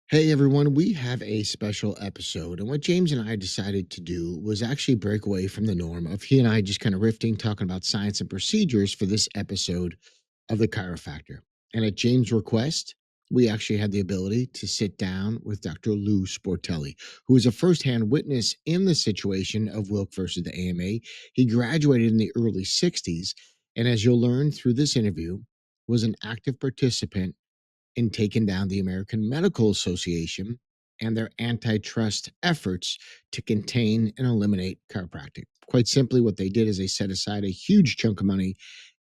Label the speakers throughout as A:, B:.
A: Hey everyone, we have a special episode. And what James and I decided to do was actually break away from the norm of he and I just kind of riffing, talking about science and procedures for this episode of the Chiro-Factor. And at James' request, we actually had the ability to sit down with Dr. Lou Sportelli, who is a firsthand witness in the situation of Wilk versus the AMA. He graduated in the early 60s, and as you'll learn through this interview, was an active participant in taking down the American Medical Association and their antitrust efforts to contain and eliminate chiropractic. Quite simply, what they did is they set aside a huge chunk of money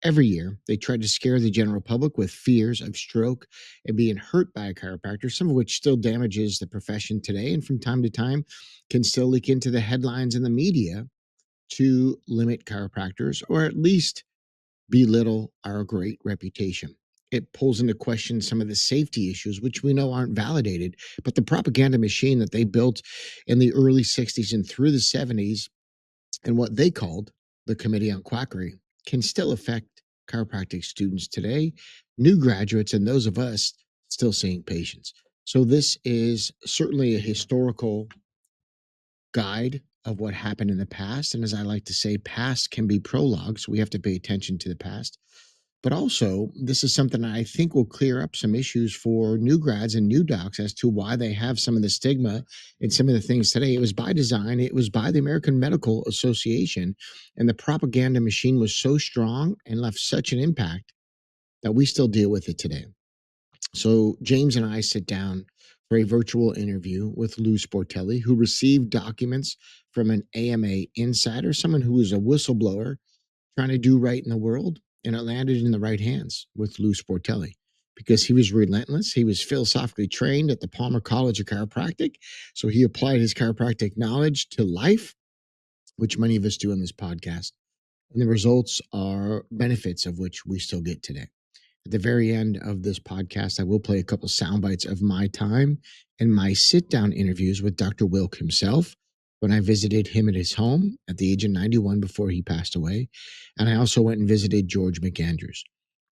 A: every year. They tried to scare the general public with fears of stroke and being hurt by a chiropractor, some of which still damages the profession today and from time to time can still leak into the headlines in the media to limit chiropractors or at least belittle our great reputation. It pulls into question some of the safety issues, which we know aren't validated, but the propaganda machine that they built in the early 60s and through the 70s and what they called the Committee on Quackery can still affect chiropractic students today, new graduates, and those of us still seeing patients. So, this is certainly a historical guide of what happened in the past. And as I like to say, past can be prologue, so we have to pay attention to the past. But also, this is something I think will clear up some issues for new grads and new docs as to why they have some of the stigma and some of the things today. It was by design, it was by the American Medical Association, and the propaganda machine was so strong and left such an impact that we still deal with it today. So James and I sit down for a virtual interview with Lou Sportelli, who received documents from an AMA insider, someone who was a whistleblower trying to do right in the world, and it landed in the right hands with Lou Sportelli because he was relentless. He was philosophically trained at the Palmer College of Chiropractic, so he applied his chiropractic knowledge to life, which many of us do on this podcast, and the results are benefits of which we still get today. At the very end of this podcast, I will play a couple sound bites of my time and my sit down interviews with Dr. Wilk himself when I visited him at his home at the age of 91 before he passed away. And I also went and visited George McAndrews.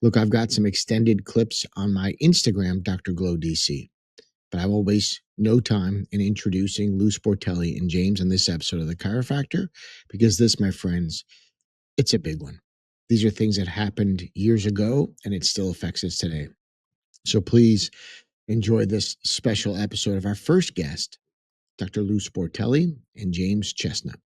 A: Look, I've got some extended clips on my Instagram, Dr. Glow DC, but I will waste no time in introducing Lou Sportelli and James on this episode of The Chiropractor because this, my friends, it's a big one. These are things that happened years ago and it still affects us today. So please enjoy this special episode of our first guest, Dr. Lou Sportelli and James Chestnut.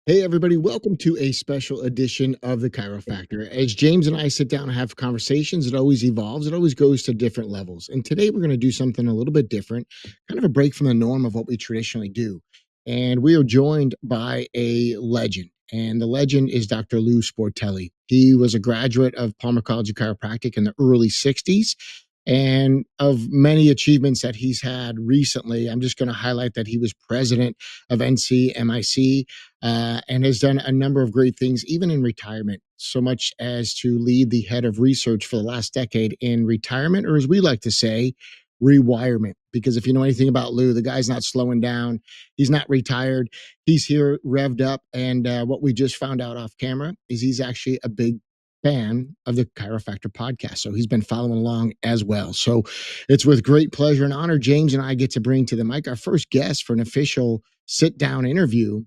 A: Hey, everybody, welcome to a special edition of the Chiro-Factor. As James and I sit down and have conversations, it always evolves. It always goes to different levels. And today we're going to do something a little bit different, kind of a break from the norm of what we traditionally do. And we are joined by a legend. And the legend is Dr. Lou Sportelli. He was a graduate of Palmer College of Chiropractic in the early 60s. And of many achievements that he's had recently, I'm just going to highlight that he was president of NCMIC, and has done a number of great things, even in retirement, so much as to lead the head of research for the last decade in retirement, or as we like to say, rewirement. Because if you know anything about Lou, the guy's not slowing down. He's not retired. He's here revved up. And what we just found out off camera is he's actually a big fan of the Chiro-Factor podcast. So he's been following along as well. So it's with great pleasure and honor, James and I get to bring to the mic our first guest for an official sit down interview,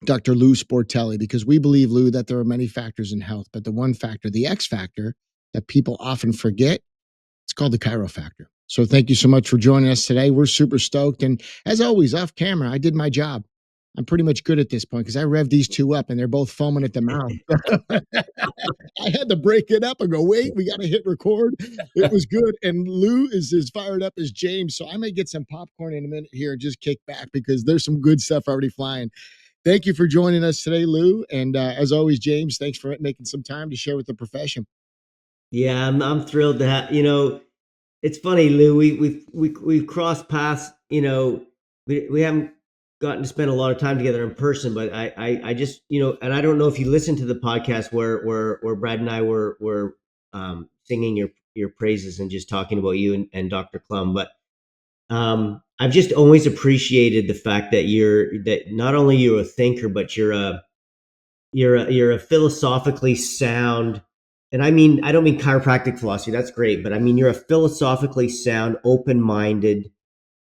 A: Dr. Lou Sportelli, because we believe, Lou, that there are many factors in health, but the one factor, the X factor that people often forget, it's called the Chiro-Factor. So thank you so much for joining us today. We're super stoked. And as always, off camera, I did my job. I'm pretty much good at this point because I revved these two up and they're both foaming at the mouth. I had to break it up and go, wait, we got to hit record. It was good. And Lou is as fired up as James. So I may get some popcorn in a minute here and just kick back because there's some good stuff already flying. Thank you for joining us today, Lou. And as always, James, thanks for making some time to share with the profession.
B: Yeah, I'm thrilled to have, it's funny, Lou, we've crossed paths, we haven't gotten to spend a lot of time together in person, but I just, and I don't know if you listened to the podcast where Brad and I were singing your praises and just talking about you and Dr. Clum, but I've just always appreciated the fact that not only you're a thinker, but you're a philosophically sound, and I don't mean chiropractic philosophy. That's great, but I mean you're a philosophically sound, open-minded,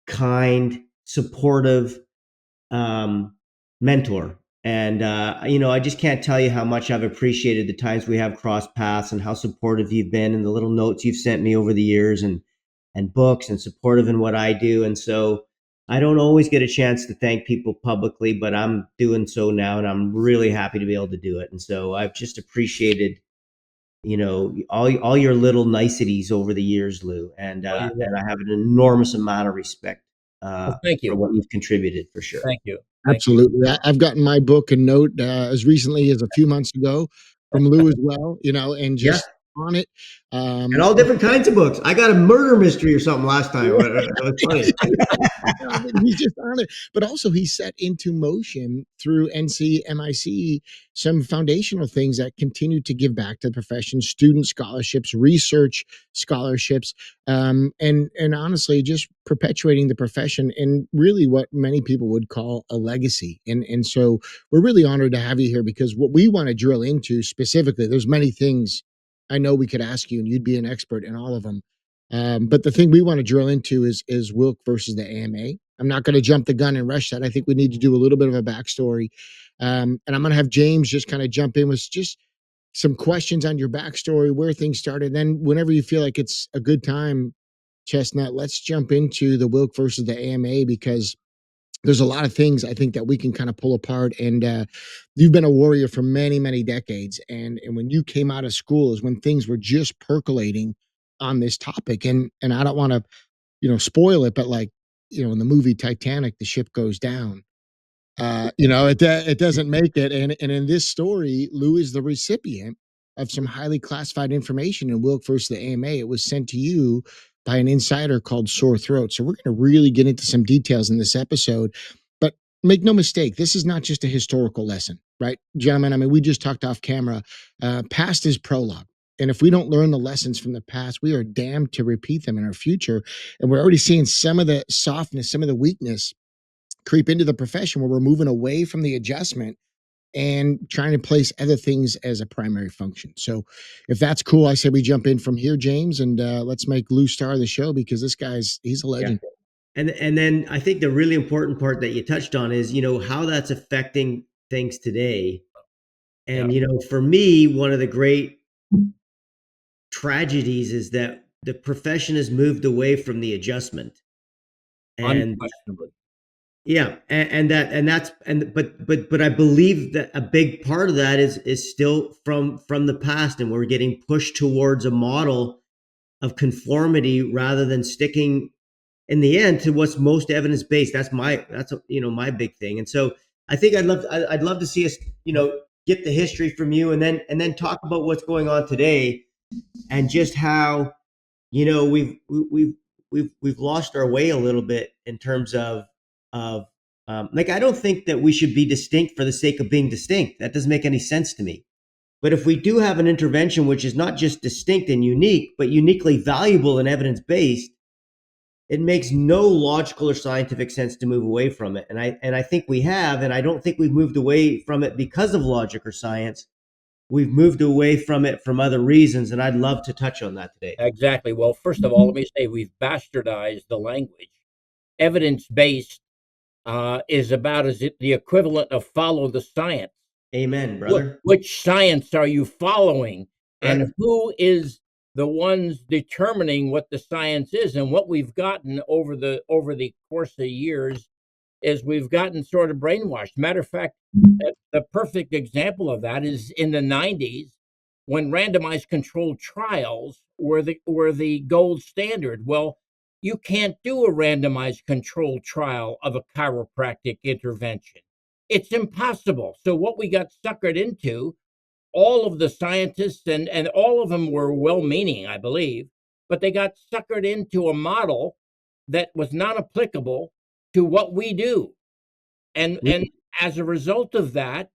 B: kind, supportive mentor. And I just can't tell you how much I've appreciated the times we have crossed paths and how supportive you've been, and the little notes you've sent me over the years, and books, and supportive in what I do. And so I don't always get a chance to thank people publicly, but I'm doing so now, and I'm really happy to be able to do it. And so I've just appreciated, all your little niceties over the years, Lou,
C: Well, you're
B: and
C: welcome.
B: I have an enormous amount of respect
C: Well, thank
B: for
C: you.
B: what you've contributed, for sure.
C: Thank you. Thank you.
A: Absolutely. I've gotten my book and note as recently as a few months ago from Lou as well, and
B: Yeah,
A: just on it.
B: and
A: Um,
B: all different kinds of books. I got a murder mystery or something last time. It was funny.
A: No, but he's just on it. But also, he set into motion through NCMIC some foundational things that continue to give back to the profession: student scholarships, research scholarships, and honestly, just perpetuating the profession and really what many people would call a legacy. And so we're really honored to have you here because what we want to drill into specifically, there's many things I know we could ask you, and you'd be an expert in all of them. But the thing we want to drill into is Wilk versus the AMA. I'm not going to jump the gun and rush that. I think we need to do a little bit of a backstory, and I'm going to have James just kind of jump in with just some questions on your backstory, where things started. Then, whenever you feel like it's a good time, Chestnut, let's jump into the Wilk versus the AMA because there's a lot of things I think that we can kind of pull apart. And you've been a warrior for many, many decades. And when you came out of school is when things were just percolating on this topic. And I don't want to, spoil it, but like, in the movie Titanic, the ship goes down. It doesn't make it. And in this story, Lou is the recipient of some highly classified information in Wilk versus the AMA. It was sent to you by an insider called Sore Throat. So we're going to really get into some details in this episode. But make no mistake, this is not just a historical lesson, right, gentlemen? I mean, we just talked off camera. Past is prologue. And if we don't learn the lessons from the past, we are damned to repeat them in our future. And we're already seeing some of the softness, some of the weakness creep into the profession where we're moving away from the adjustment and trying to place other things as a primary function. So if that's cool, I say we jump in from here, James, and let's make Lou star of the show because he's a
B: Yeah.
A: legend.
B: And then I think the really important part that you touched on is, how that's affecting things today.
C: Yeah.
B: And, for me, one of the great tragedies is that the profession has moved away from the adjustment. And
C: Unquestionably.
B: yeah, but I believe that a big part of that is still from the past, and we're getting pushed towards a model of conformity rather than sticking in the end to what's most evidence based. That's my big thing. And so I think I'd love to see us, get the history from you, and then talk about what's going on today, and just how, we've lost our way a little bit in terms of like, I don't think that we should be distinct for the sake of being distinct. That doesn't make any sense to me. But if we do have an intervention which is not just distinct and unique, but uniquely valuable and evidence based, it makes no logical or scientific sense to move away from it. And I think we have, and I don't think we've moved away from it because of logic or science. We've moved away from it from other reasons, and I'd love to touch on that today.
C: Exactly. Well, first of all, let me say we've bastardized the language. Evidence based is about as the equivalent of follow the science.
B: Amen, brother.
C: Which science are you following,
B: Right.
C: and who is the ones determining what the science is? And what we've gotten over the course of years is we've gotten sort of brainwashed. Matter of fact, the perfect example of that is in the 90s when randomized controlled trials were the gold standard. Well, you can't do a randomized controlled trial of a chiropractic intervention. It's impossible. So what we got suckered into, all of the scientists, and all of them were well-meaning, I believe, but they got suckered into a model that was not applicable to what we do. And as a result of that,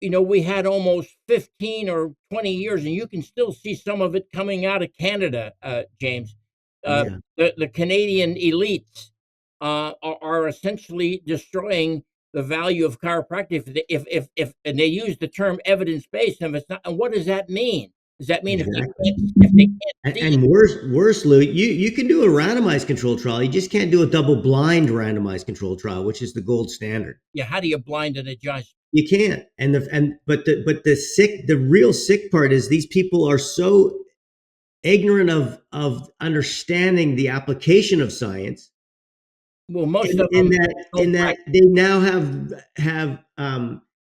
C: we had almost 15 or 20 years, and you can still see some of it coming out of Canada, James.
B: Yeah.
C: The Canadian elites are essentially destroying the value of chiropractic. If and they use the term evidence based, and if it's not, and what does that mean? Does that mean
B: Exactly.
C: if they can't see it?
B: And worse, Lou, you can do a randomized control trial. You just can't do a double blind randomized control trial, which is the gold standard.
C: Yeah, how do you blind and adjust?
B: You can't. But the real sick part is these people are so ignorant of understanding the application of science.
C: Well, most
B: in,
C: of
B: in
C: them
B: that
C: don't
B: in that
C: practice.
B: they now have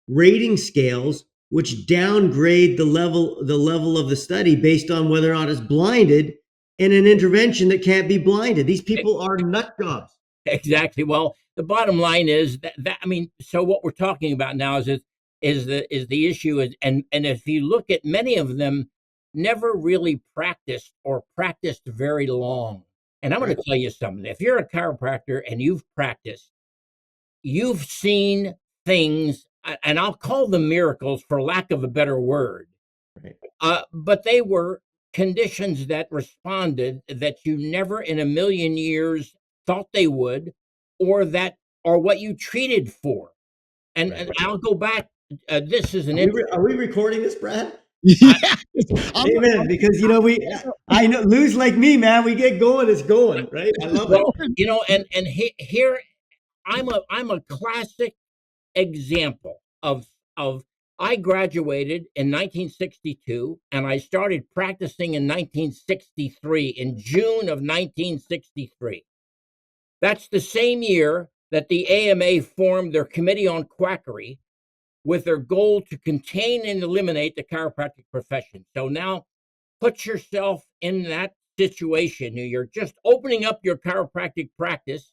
B: rating scales which downgrade the level of the study based on whether or not it's blinded in an intervention that can't be blinded. These people are nut jobs.
C: Exactly. Well, the bottom line is that I mean, so what we're talking about now is the issue is, and if you look at many of them, never really practiced or practiced very long. And I'm going to tell you something. If you're a chiropractor and you've practiced, you've seen things, and I'll call them miracles for lack of a better word.
B: Right.
C: But they were conditions that responded that you never in a million years thought they would, or that or what you treated for. And I'll go back. This is an
B: Are we recording this, Brad?
A: Yeah.
B: Amen. Because I know Lou's like me, man. We get going, it's going, right? I love it.
C: well, and here I'm a classic example of I graduated in 1962 and I started practicing in 1963 in June of 1963. That's the same year that the AMA formed their Committee on Quackery with their goal to contain and eliminate the chiropractic profession. So now put yourself in that situation. You're just opening up your chiropractic practice,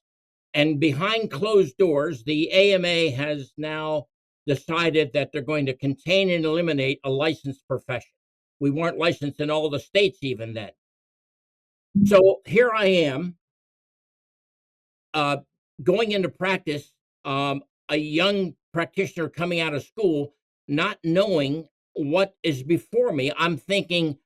C: and behind closed doors, the AMA has now decided that they're going to contain and eliminate a licensed profession. We weren't licensed in all the states even then. So here I am, uh, going into practice, a young practitioner coming out of school, not knowing what is before me. I'm thinking,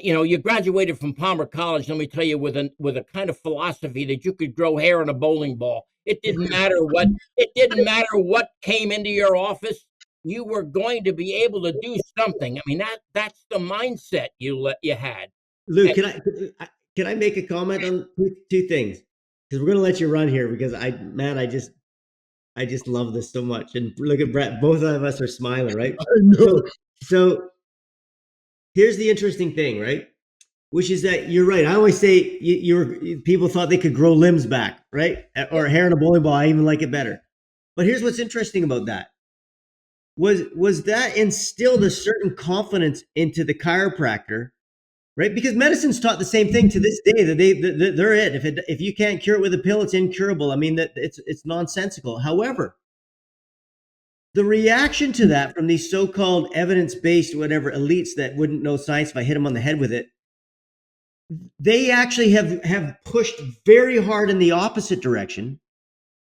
C: you graduated from Palmer College. Let me tell you, with a kind of philosophy that you could grow hair in a bowling ball. It didn't matter what. It didn't matter what came into your office. You were going to be able to do something. I mean, that's the mindset you had.
B: Lou,
C: And,
B: can I make a comment on two things? Because we're gonna let you run here because I just love this so much. And look at Brett, both of us are smiling, right?
A: I know.
B: So here's the interesting thing, right? Which is that you're right. I always say people thought they could grow limbs back, right? Or hair in a bowling ball. I even like it better. But here's what's interesting about that. Was that instilled a certain confidence into the chiropractor, right? Because medicine's taught the same thing to this day. They're it. If you can't cure it with a pill, it's incurable. I mean, that it's nonsensical. However, the reaction to that from these so-called evidence-based whatever elites that wouldn't know science if I hit them on the head with it, they actually have pushed very hard in the opposite direction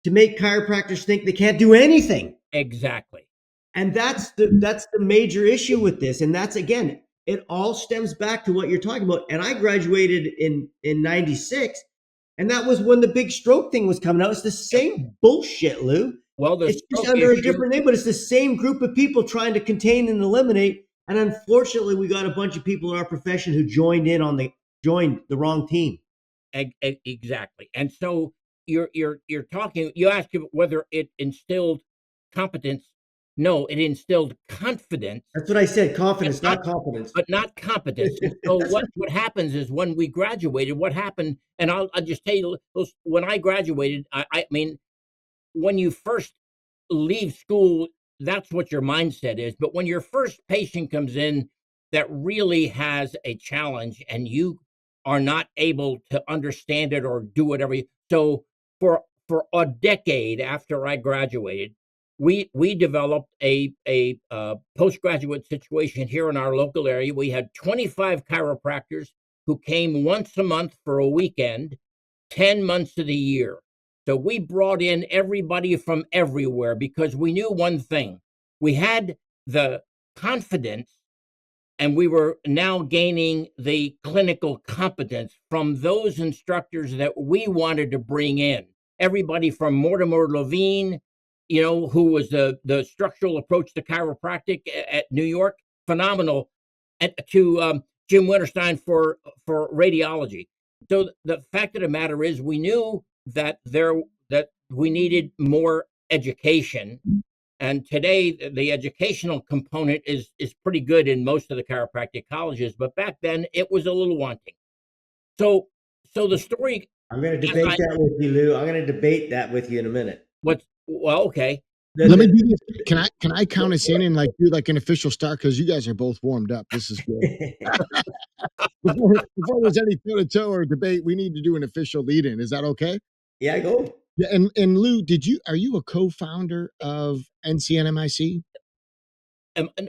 B: to make chiropractors think they can't do anything.
C: exactly.
B: And that's the major issue with this. And that's, again, it all stems back to what you're talking about. And I graduated in 96, and that was when the big stroke thing was coming out. It's the same bullshit, Lou.
C: Well, the
B: It's just
C: stroke
B: under a
C: issue,
B: different name, but it's the same group of people trying to contain and eliminate. And unfortunately, we got a bunch of people in our profession who joined the wrong team.
C: exactly. And so you're talking. You ask whether it instilled competence. No, it instilled confidence,
B: That's what I said.
C: but
B: Confidence,
C: not
B: not competence.
C: but not competence. And so what happens is when we graduated, what happened? And I'll just tell you, when I graduated, I mean, when you first leave school, that's what your mindset is. But when your first patient comes in that really has a challenge and you are not able to understand it or do whatever, so for a decade after I graduated, we developed a postgraduate situation here in our local area. We had 25 chiropractors who came once a month for a weekend, 10 months of the year. So we brought in everybody from everywhere because we knew one thing. We had the confidence and we were now gaining the clinical competence from those instructors that we wanted to bring in. everybody from Mortimer Levine, who was the structural approach to chiropractic at New York, phenomenal, to Jim Winterstein for radiology. So the fact of the matter is, we knew that we needed more education, and today the educational component is pretty good in most of the chiropractic colleges, but back then it was a little wanting. So the story.
B: I'm going to debate that with you, Lou. I'm going to debate that with you in a minute.
C: Okay.
A: Let me do this. Can I count us in and like do like an official start, because you guys are both warmed up. This is good. before there's any toe-to-toe or debate, we need to do an official lead-in. Is that okay?
B: Yeah, go.
A: Yeah, and Lou, are you a co-founder of NCMIC?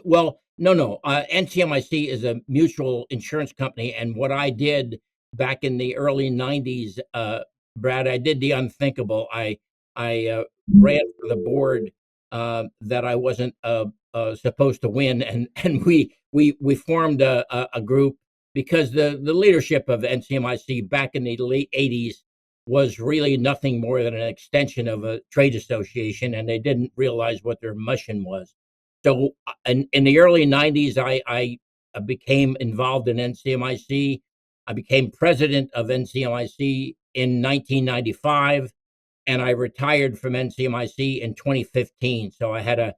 C: Well, no. NCMIC is a mutual insurance company, and what I did back in the early '90s, Brad, I did the unthinkable. I ran for the board that I wasn't supposed to win, and we formed a group, because the leadership of NCMIC back in the late '80s was really nothing more than an extension of a trade association, and they didn't realize what their mission was. So in the early '90s, I became involved in NCMIC. I became president of NCMIC in 1995, and I retired from NCMIC in 2015. So I had a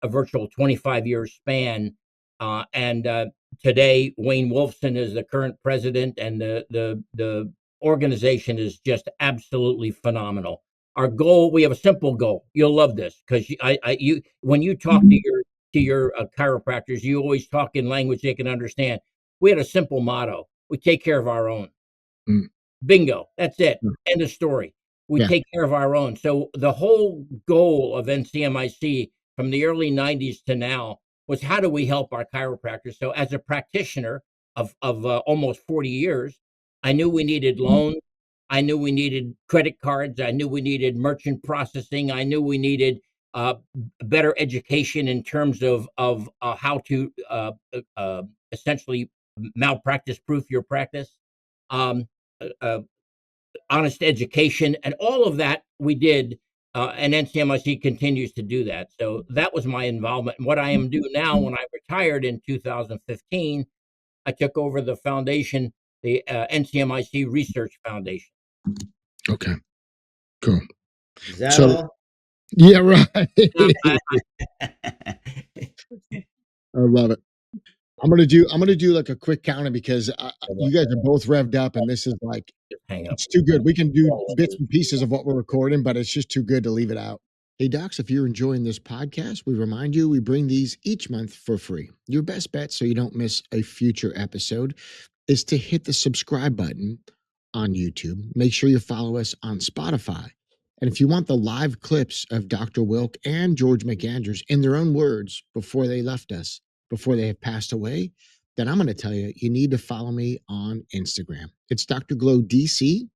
C: virtual 25-year span. And today, Wayne Wolfson is the current president, and the organization is just absolutely phenomenal. Our goal, we have a simple goal. You'll love this, because when you talk to your chiropractors, you always talk in language they can understand. We had a simple motto: we take care of our own. Bingo. That's it. End of story. We take care of our own. So the whole goal of NCMIC from the early '90s to now was, how do we help our chiropractors? So as a practitioner of almost 40 years, I knew we needed loans. I knew we needed credit cards. I knew we needed merchant processing. I knew we needed better education in terms of how to essentially malpractice proof your practice. Honest education, and all of that we did, and NCMIC continues to do that. So that was my involvement. And what I am doing now, when I retired in 2015, I took over the foundation, the NCMIC Research Foundation.
A: Okay, cool.
B: Is that all?
A: Yeah, right. I love it. I'm gonna do like a quick counter, because you guys are both revved up, and this is like, it's too good. We can do bits and pieces of what we're recording, but it's just too good to leave it out. Hey, docs, if you're enjoying this podcast, we remind you we bring these each month for free. Your best bet, so you don't miss a future episode, is to hit the subscribe button on YouTube. Make sure you follow us on Spotify. And if you want the live clips of Dr. Wilk and George McAndrews in their own words before they left us, before they have passed away, then I'm going to tell you, you need to follow me on Instagram. It's Dr. Glow DC.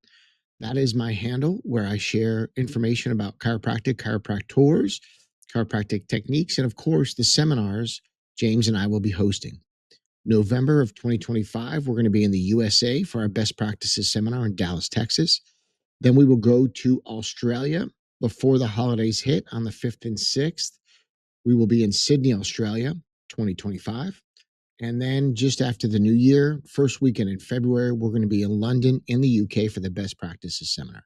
A: That is my handle, where I share information about chiropractic, chiropractors, chiropractic techniques, and of course, the seminars James and I will be hosting. November of 2025, we're going to be in the USA for our best practices seminar in Dallas, Texas. Then we will go to Australia before the holidays hit on the 5th and 6th. We will be in Sydney, Australia, 2025. And then just after the new year, first weekend in February, we're going to be in London in the UK for the best practices seminar.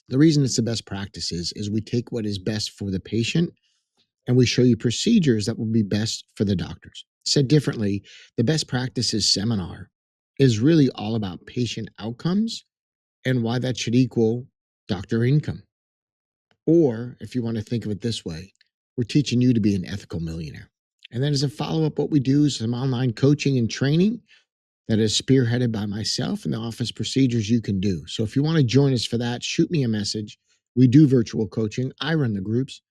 A: The reason it's the best practices is we take what is best for the patient, and we show you procedures that will be best for the doctors. Said differently, the best practices seminar is really all about patient outcomes and why that should equal doctor income. Or if you want to think of it this way, we're teaching you to be an ethical millionaire. And then as a follow-up, what we do is some online coaching and training that is spearheaded by myself and the office procedures you can do. So if you want to join us for that, shoot me a message. We do virtual coaching. I run the groups.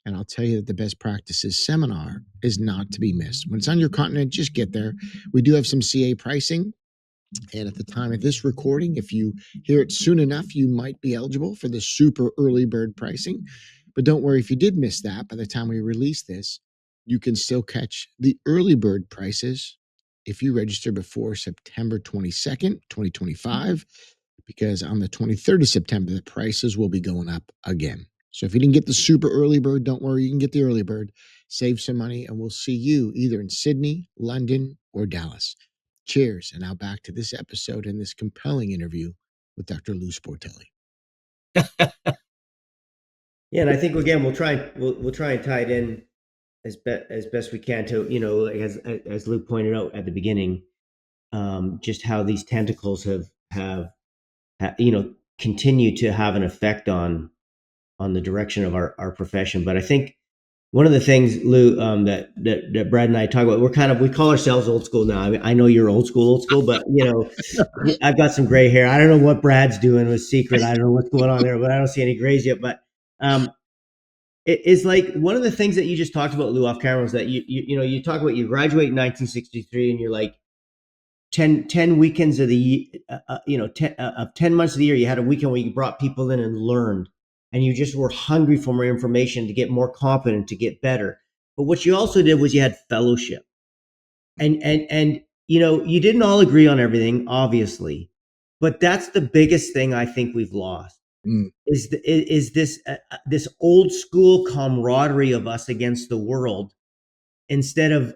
A: And I'll tell you that the best practices seminar is not to be missed. When it's on your continent, just get there. We do have some CA pricing. And at the time of this recording, if you hear it soon enough, you might be eligible for the super early bird pricing. But don't worry, if you did miss that, by the time we release this, you can still catch the early bird prices if you register before September 22nd, 2025, because on the 23rd of September, the prices will be going up again. So if you didn't get the super early bird, don't worry, you can get the early bird, save some money, and we'll see you either in Sydney, London, or Dallas. Cheers. And now back to this episode and this compelling interview with Dr. Lou Sportelli.
B: Yeah, and I think again we'll try and tie it in as best we can to, you know, as Lou pointed out at the beginning, just how these tentacles have you know, continue to have an effect on the direction of our profession. But I think one of the things, Lou, that Brad and I talk about, we call ourselves old school now. I mean, I know you're old school, but you know, I've got some gray hair. I don't know what Brad's doing with Secret. I don't know what's going on there, but I don't see any grays yet. But it is like one of the things that you just talked about, Lou, off camera, was that you know, you talk about you graduate in 1963 and you're like 10 weekends of the year, you know, 10 months of the year, you had a weekend where you brought people in and learned, and you just were hungry for more information to get more competent, to get better. But what you also did was you had fellowship, and you know, you didn't all agree on everything, obviously, but that's the biggest thing I think we've lost. Is this old school camaraderie of us against the world, instead of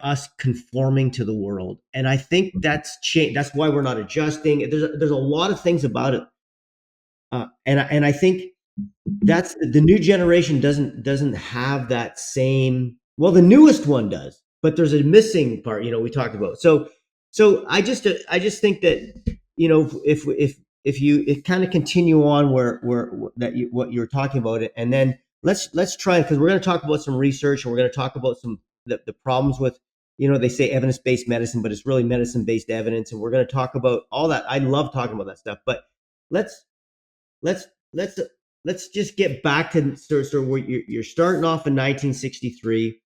B: us conforming to the world. And I think that's changed. That's why we're not adjusting. There's a lot of things about it, and I think that's the new generation doesn't have that same. Well, the newest one does, but there's a missing part. You know, we talked about. So I just think that, you know, if you kind of continue on where what you're talking about it, and then let's try, because we're going to talk about some research, and we're going to talk about some the problems with, you know, they say evidence-based medicine, but it's really medicine-based evidence, and we're going to talk about all that. I love talking about that stuff, but let's just get back to sort of where you're starting off in 1963,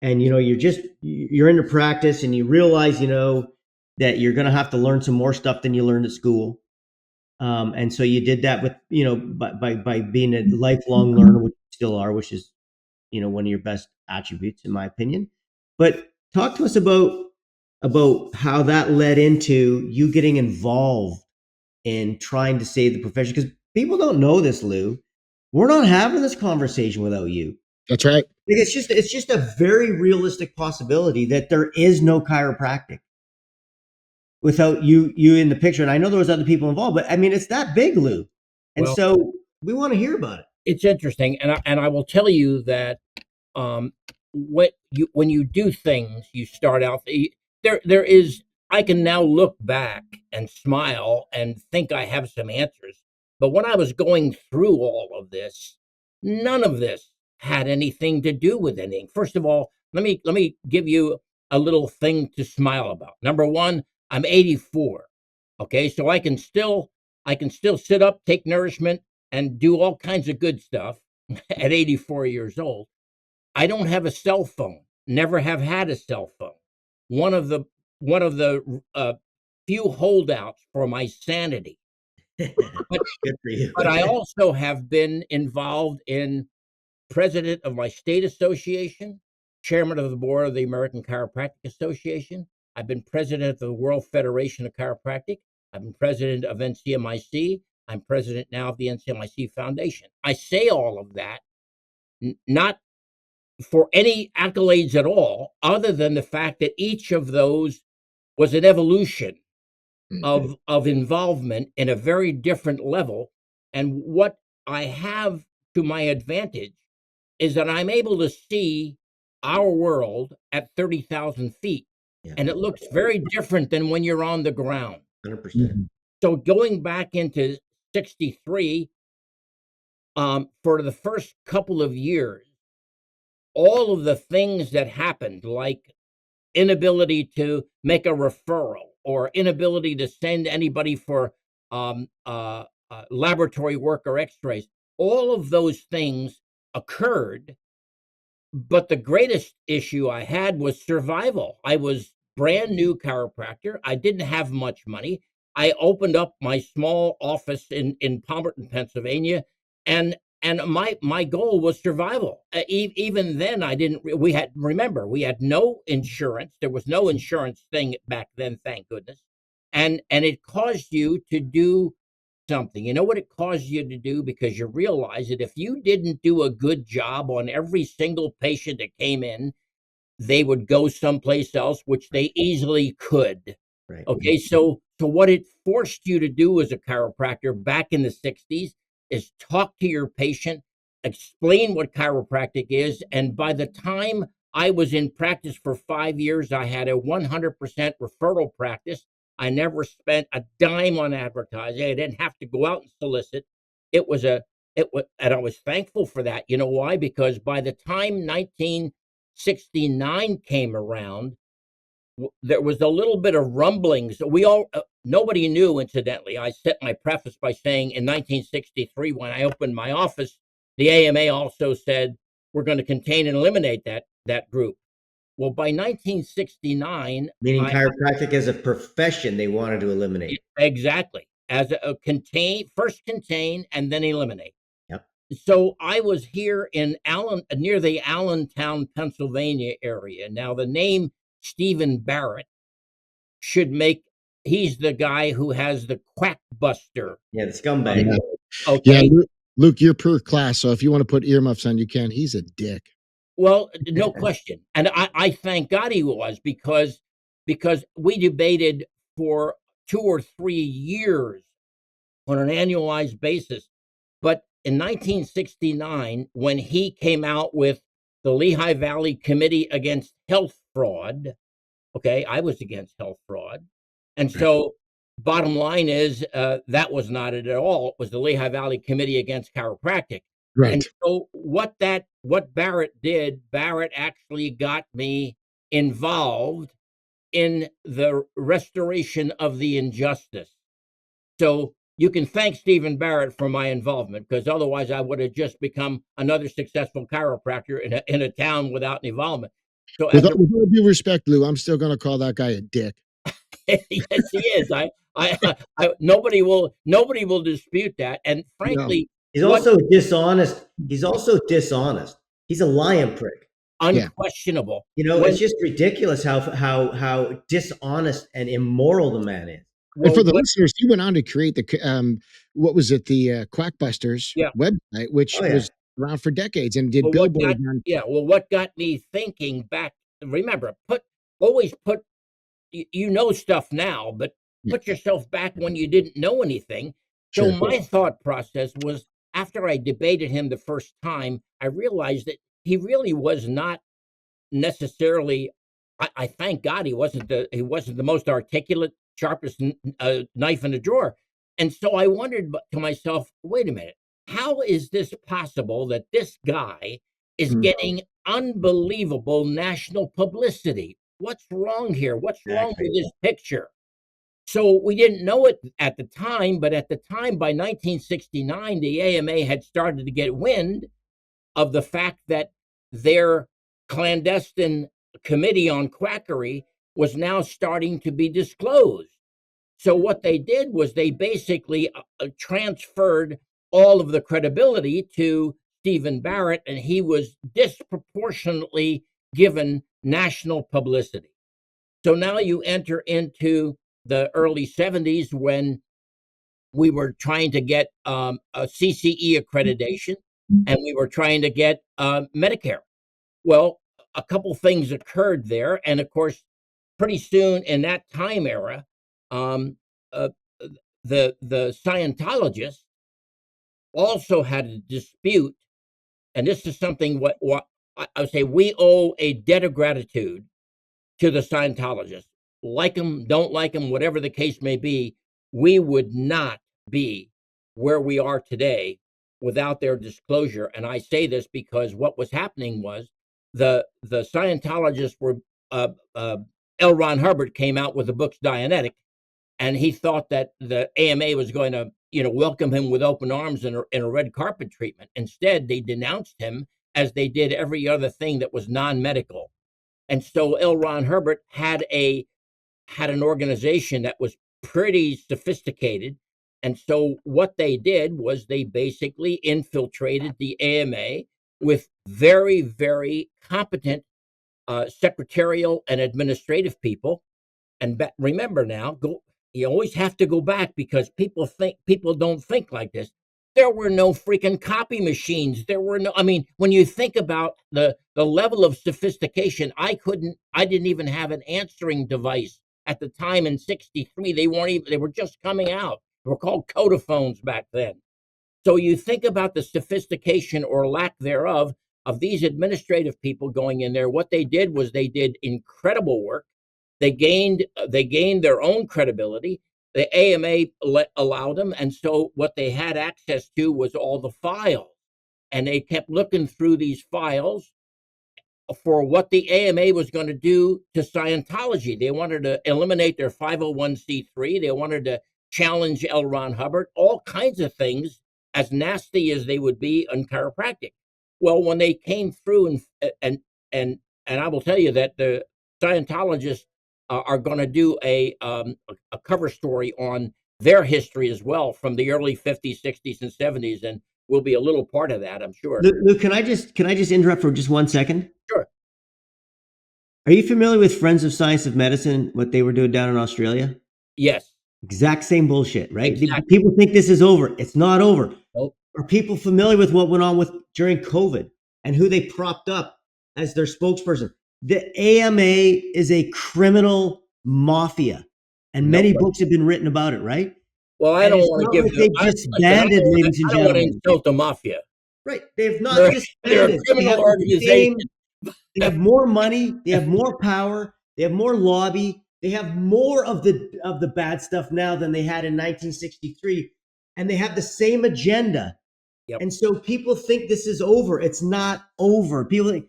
B: and you know, you're into practice, and you realize, you know, that you're going to have to learn some more stuff than you learned at school. And so you did that with, you know, by being a lifelong learner, which you still are, which is, you know, one of your best attributes, in my opinion. But talk to us about how that led into you getting involved in trying to save the profession. Because people don't know this, Lou. We're not having this conversation without you.
A: That's right.
B: It's just a very realistic possibility that there is no chiropractic without you in the picture. And I know there was other people involved, but I mean, it's that big, Lou. And
C: Well,
B: so we want to hear about it.
C: It's interesting, and I will tell you that when you do things, you start out there is. I can now look back and smile and think I have some answers. But when I was going through all of this, none of this had anything to do with anything. First of all, let me give you a little thing to smile about. Number one, I'm 84. Okay, so I can still sit up, take nourishment, and do all kinds of good stuff at 84 years old. I don't have a cell phone. Never have had a cell phone. One of the few holdouts for my sanity. But,
B: Good for you.
C: but I also have been involved in president of my state association, chairman of the board of the American Chiropractic Association. I've been president of the World Federation of Chiropractic. I've been president of NCMIC. I'm president now of the NCMIC Foundation. I say all of that not for any accolades at all, other than the fact that each of those was an evolution of involvement in a very different level. And what I have to my advantage is that I'm able to see our world at 30,000 feet.
B: Yeah.
C: And it looks very different than when you're on the ground.
B: 100%.
C: So going back into 63, for the first couple of years, all of the things that happened, like inability to make a referral or inability to send anybody for laboratory work or x-rays, all of those things occurred. But the greatest issue I had was survival. I was brand new chiropractor. I didn't have much money. I opened up my small office in Palmerton, Pennsylvania, and my goal was survival. Even then, we had no insurance. There was no insurance thing back then, thank goodness. and it caused you to do something. You know what it caused you to do? Because you realize that if you didn't do a good job on every single patient that came in, they would go someplace else, which they easily could.
B: Right.
C: Okay, so what it forced you to do as a chiropractor back in the 60s is talk to your patient, explain what chiropractic is, and by the time I was in practice for 5 years, I had a 100% referral practice. I never spent a dime on advertising. I didn't have to go out and solicit. It was a it was, and I was thankful for that. You know why? Because by the time 1969 came around, there was a little bit of rumblings. Nobody knew, incidentally. I set my preface by saying in 1963, when I opened my office, the AMA also said, we're going to contain and eliminate that group. Well, by 1969,
B: Meaning chiropractic as a profession, they wanted to eliminate.
C: exactly, as first contain and then eliminate.
B: Yep.
C: So I was here in near the Allentown, Pennsylvania area. Now the name Stephen Barrett he's the guy who has the Quackbuster.
B: Yeah, the scumbag.
A: Yeah.
C: Okay.
A: Yeah, Luke, you're per class, so if you want to put earmuffs on, you can. He's a dick.
C: Well, no question. And I thank God he was, because we debated for 2 or 3 years on an annualized basis. But in 1969, when he came out with the Lehigh Valley Committee Against Health Fraud, okay, I was against health fraud. And so bottom line is, that was not it at all. It was the Lehigh Valley Committee Against Chiropractic.
A: Right.
C: And so what Barrett did, Barrett actually got me involved in the restoration of the injustice. So you can thank Stephen Barrett for my involvement, because otherwise I would have just become another successful chiropractor in a town without involvement. So
A: With all due respect, Lou, I'm still going to call that guy a dick.
C: yes, he is. Nobody will dispute that. And frankly,
B: he's also dishonest. He's also dishonest. He's a lying prick.
C: Unquestionable.
B: You know, it's just ridiculous how dishonest and immoral the man is.
A: And for the listeners, he went on to create the what was it, the Quackbusters website, which was around for decades and did billboards.
C: Well, what got me thinking back? Remember, always put stuff now, but put yourself back when you didn't know anything. So my thought process was, after I debated him the first time, I realized that he really was not necessarily. I thank God he wasn't the most articulate, sharpest knife in the drawer. And so I wondered to myself, wait a minute, how is this possible that this guy is getting unbelievable national publicity? What's wrong here? What's wrong with this picture? So we didn't know it at the time, but at the time, by 1969, the AMA had started to get wind of the fact that their clandestine committee on quackery was now starting to be disclosed. So what they did was they basically transferred all of the credibility to Stephen Barrett, and he was disproportionately given national publicity. So now you enter into the early 70s, when we were trying to get a CCE accreditation, and we were trying to get Medicare. Well, a couple things occurred there, and of course, pretty soon in that time era, the Scientologists also had a dispute, and this is something what I would say we owe a debt of gratitude to the Scientologists. Like them, don't like them, whatever the case may be, we would not be where we are today without their disclosure. And I say this because what was happening was the Scientologists were L. Ron Hubbard came out with the books Dianetic, and he thought that the AMA was going to welcome him with open arms in a red carpet treatment. Instead, they denounced him, as they did every other thing that was non-medical. And so L. Ron Hubbard had an organization that was pretty sophisticated. And so what they did was they basically infiltrated the AMA with very, very competent secretarial and administrative people. And remember now, you always have to go back because people don't think like this. There were no freaking copy machines. There were no, I mean, when you think about the level of sophistication, I didn't even have an answering device at the time in 63. They were just coming out. They were called codophones back then. So you think about the sophistication or lack thereof of these administrative people going in there. What they did was they did incredible work. They gained their own credibility. The AMA allowed them, and so what they had access to was all the files, and they kept looking through these files for what the AMA was going to do to Scientology. They wanted to eliminate their 501c3. They wanted to challenge L. Ron Hubbard, all kinds of things, as nasty as they would be on chiropractic. Well, when they came through and I will tell you that the Scientologists are going to do a cover story on their history as well from the early 50s, 60s, and 70s, and we'll be a little part of that, I'm sure.
B: Luke, can I just interrupt for just 1 second?
C: Sure.
B: Are you familiar with Friends of Science of Medicine, what they were doing down in Australia?
C: Yes.
B: Exact same bullshit, right?
C: Exactly.
B: People think this is over. It's not over.
C: Nope.
B: Are people familiar with what went on during COVID and who they propped up as their spokesperson? The AMA is a criminal mafia, and many books have been written about it, right?
C: Well, I don't want to give
B: them. They've disbanded, ladies and
C: I don't want to
B: gentlemen.
C: insult the mafia.
B: Right? They have not disbanded.
C: They're a criminal organization.
B: They have more money. They have more power. They have more lobby. They have more of the bad stuff now than they had in 1963, and they have the same agenda. Yep. And so people think this is over. It's not over. People think,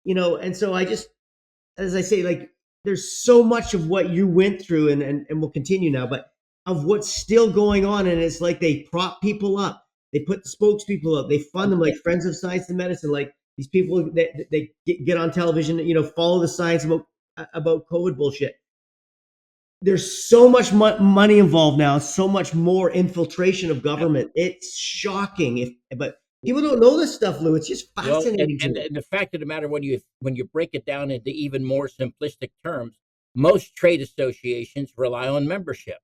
B: and so I just, as I say, like, there's so much of what you went through and we'll continue now, but of what's still going on. And it's like they prop people up. They put the spokespeople up. They fund them like Friends of Science and Medicine, like these people that they get on television, follow the science about COVID bullshit. There's so much money involved now, so much more infiltration of government. It's shocking. But people don't know this stuff, Lou. It's just fascinating.
C: Well, and the fact of the matter, when you break it down into even more simplistic terms, most trade associations rely on membership.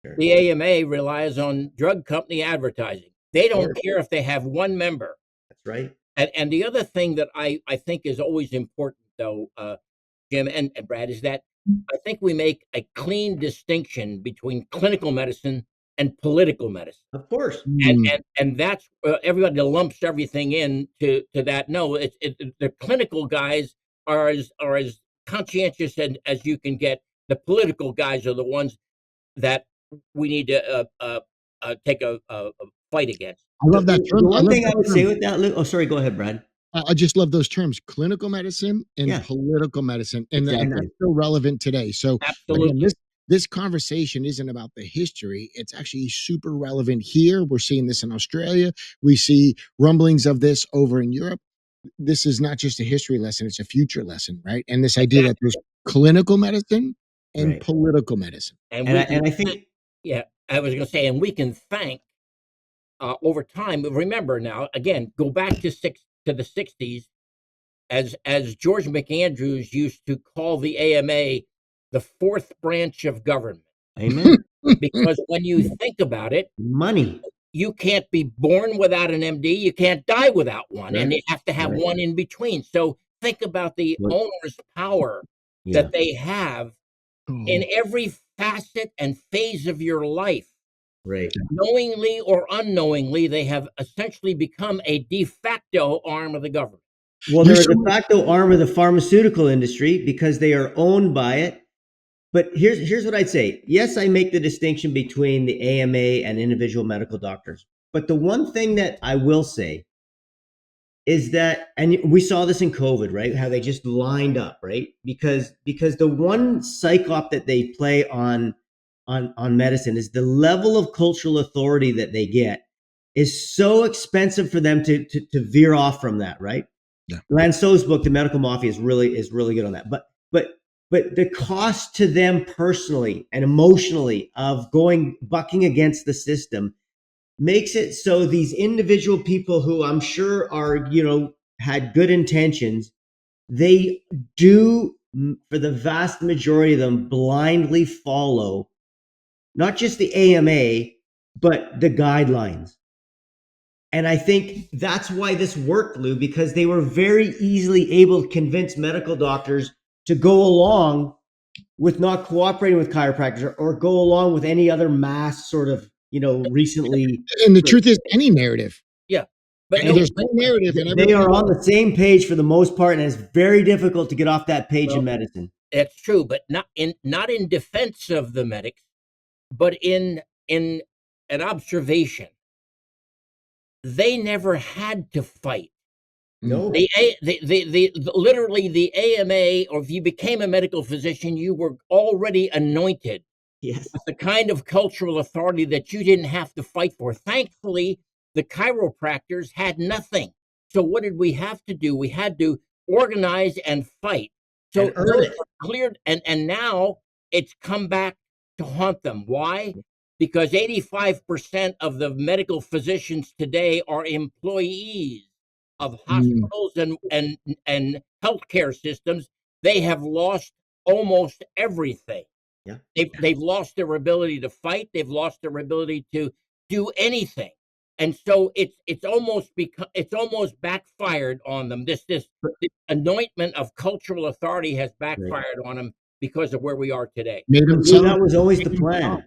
C: Sure. The AMA relies on drug company advertising. They don't care if they have one member.
B: That's right.
C: And the other thing that I think is always important, though, Jim and Brad, is that I think we make a clean distinction between clinical medicine and political medicine.
B: Of course.
C: And that's everybody lumps everything in to that. No, the clinical guys are as conscientious as you can get. The political guys are the ones that we need to take a fight against.
A: I love that term.
B: The one thing I would say with that, Luke, sorry, go ahead, Brad.
A: I just love those terms, clinical medicine and political medicine. And, and that's so relevant today. So
C: absolutely.
A: Again, this conversation isn't about the history. It's actually super relevant here. We're seeing this in Australia. We see rumblings of this over in Europe. This is not just a history lesson. It's a future lesson, right? And this idea that there's clinical medicine and political medicine.
B: And I think,
C: I was going to say, and we can thank over time. Remember now, again, go back to the 60s, as George McAndrews used to call the AMA the fourth branch of government.
B: Amen.
C: Because when you think about it,
B: money.
C: You can't be born without an MD. You can't die without one. And you have to have one in between. So think about the owner's power that they have in every facet and phase of your life.
B: Right.
C: Knowingly or unknowingly, they have essentially become a de facto arm of the government.
B: Well, they're a de facto arm of the pharmaceutical industry because they are owned by it. But here's what I'd say. Yes, I make the distinction between the AMA and individual medical doctors. But the one thing that I will say is that, and we saw this in COVID, right? How they just lined up, right? Because the one psych op that they play on medicine is the level of cultural authority that they get is so expensive for them to veer off from that, right?
A: Yeah.
B: Lanceau's book, The Medical Mafia, is really good on that. But the cost to them personally and emotionally of bucking against the system makes it so these individual people who I'm sure are, had good intentions, they do, for the vast majority of them, blindly follow not just the AMA, but the guidelines. And I think that's why this worked, Lou, because they were very easily able to convince medical doctors to go along with not cooperating with chiropractors or go along with any other mass sort of, recently.
A: And the truth is, any narrative.
C: Yeah, but
B: And
C: no,
A: There's no narrative, and
B: they are on the same page for the most part, and it's very difficult to get off that page in medicine.
C: It's true, but not in defense of the medics, but in an observation. They never had to fight.
B: No.
C: Literally the AMA, or if you became a medical physician, you were already anointed
B: Yes.
C: with the kind of cultural authority that you didn't have to fight for. Thankfully, the chiropractors had nothing. So what did we have to do? We had to organize and fight. So
B: And earn it.
C: cleared, and now it's come back to haunt them. Why? Because 85% of the medical physicians today are employees of hospitals and healthcare systems. They have lost almost everything.
B: Yeah.
C: They've lost their ability to fight. They've lost their ability to do anything. And so it's almost backfired on them. This anointment of cultural authority has backfired on them because of where we are today.
A: Made them
B: Lou, that was always the plan.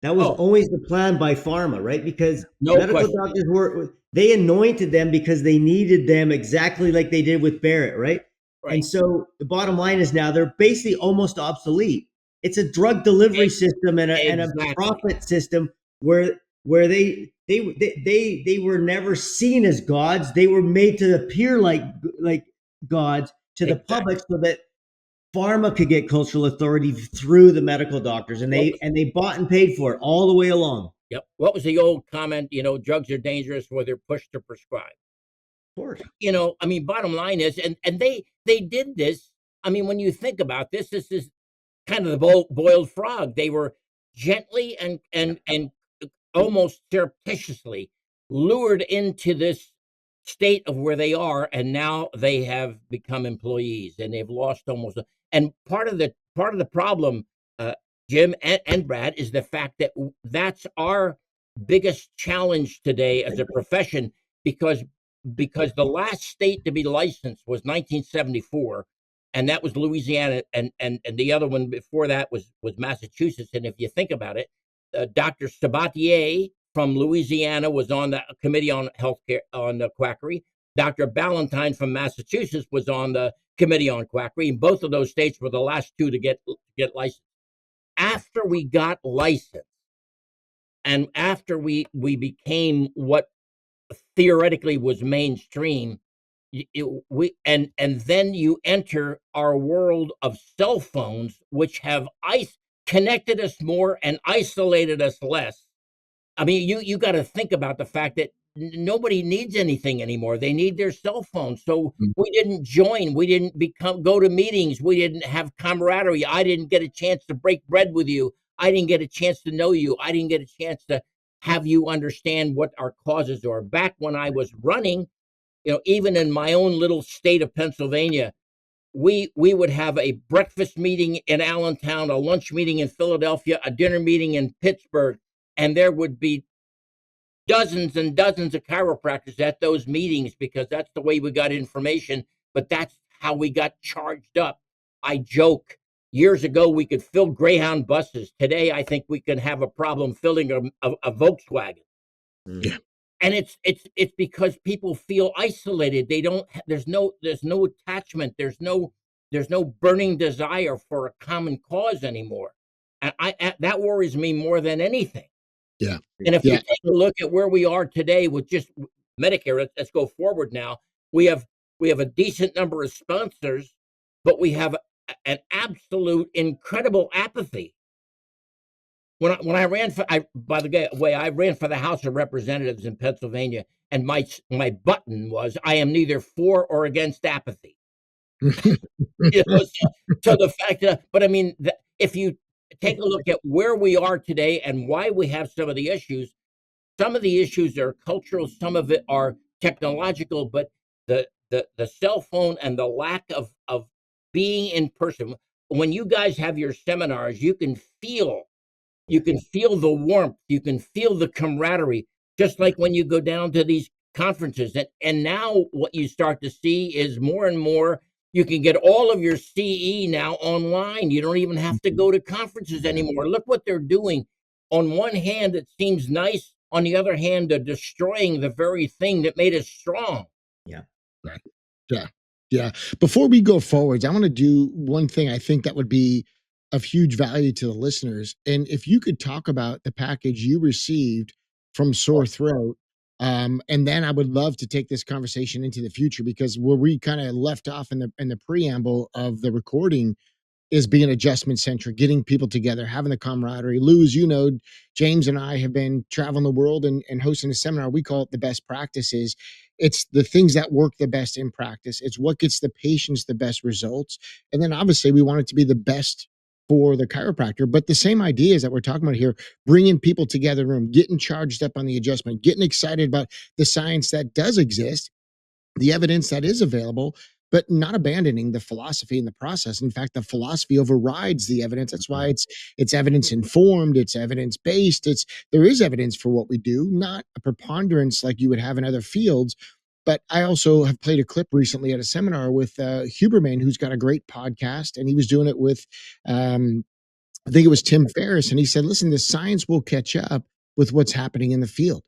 B: That was
C: Oh.
B: always the plan by pharma, right? Because
C: No
B: medical
C: question.
B: doctors they anointed them because they needed them exactly like they did with Barrett, right?
C: Right.
B: And so the bottom line is now they're basically almost obsolete. It's a drug delivery system and a
C: Exactly.
B: profit system where they were never seen as gods. They were made to appear like gods to the public so that pharma could get cultural authority through the medical doctors, and they bought and paid for it all the way along.
C: Yep. What was the old comment? Drugs are dangerous where they're pushed to prescribe.
B: Of course.
C: I mean, bottom line is, and they did this. I mean, when you think about this, this is kind of the boiled frog. They were gently and almost surreptitiously lured into this state of where they are, and now they have become employees, and they've lost almost. And part of the problem, Jim and Brad, is the fact that that's our biggest challenge today as a profession, because the last state to be licensed was 1974, and that was Louisiana, and the other one before that was Massachusetts. And if you think about it, Dr. Sabatier from Louisiana was on the committee on healthcare on the Quackery. Dr. Ballantyne from Massachusetts was on the committee on Quackery, and both of those states were the last two to get licensed. After we got licensed, and after we became what theoretically was mainstream, and then you enter our world of cell phones, which have connected us more and isolated us less. I mean, you got to think about the fact that nobody needs anything anymore. They need their cell phone. So we didn't join. We didn't go to meetings. We didn't have camaraderie. I didn't get a chance to break bread with you. I didn't get a chance to know you. I didn't get a chance to have you understand what our causes are. Back when I was running, even in my own little state of Pennsylvania, we would have a breakfast meeting in Allentown, a lunch meeting in Philadelphia, a dinner meeting in Pittsburgh, and there would be dozens and dozens of chiropractors at those meetings, because that's the way we got information, but that's how we got charged up. I joke, years ago we could fill Greyhound buses. Today I think we can have a problem filling a Volkswagen.
A: Yeah.
C: And it's because people feel isolated. They don't. There's no attachment. There's no burning desire for a common cause anymore. And that worries me more than anything.
A: Yeah.
C: And if you take a look at where we are today with just Medicare, let's go forward now. We have a decent number of sponsors, but we have an absolute incredible apathy. When I ran for, by the way, I ran for the House of Representatives in Pennsylvania, and my button was, I am neither for or against apathy. So the fact that, but I mean, if you take a look at where we are today and why we have some of the issues are cultural, some of it are technological, but the cell phone and the lack of being in person. When you guys have your seminars, you can feel You can feel the warmth. You can feel the camaraderie, just like when you go down to these conferences. And now what you start to see is more and more, you can get all of your CE now online. You don't even have to go to conferences anymore. Look what they're doing. On one hand, it seems nice. On the other hand, they're destroying the very thing that made us strong.
B: Yeah.
A: Right. Yeah. Yeah. Before we go forwards, I want to do one thing I think that would be of huge value to the listeners. And if you could talk about the package you received from Sore Throat, and then I would love to take this conversation into the future, because where we kind of left off in the preamble of the recording is being adjustment centric, getting people together, having the camaraderie. Lou, as you know, James and I have been traveling the world and hosting a seminar. We call it the best practices. It's the things that work the best in practice. It's what gets the patients the best results. And then obviously we want it to be the best for the chiropractor. But the same ideas that we're talking about here, bringing people together in the room, getting charged up on the adjustment, getting excited about the science that does exist, the evidence that is available, but not abandoning the philosophy and the process. In fact, the philosophy overrides the evidence. That's why it's evidence informed, it's evidence based. There is evidence for what we do, not a preponderance like you would have in other fields. But I also have played a clip recently at a seminar with Huberman, who's got a great podcast, and he was doing it with I think it was Tim Ferriss, and he said, listen, the science will catch up with what's happening in the field.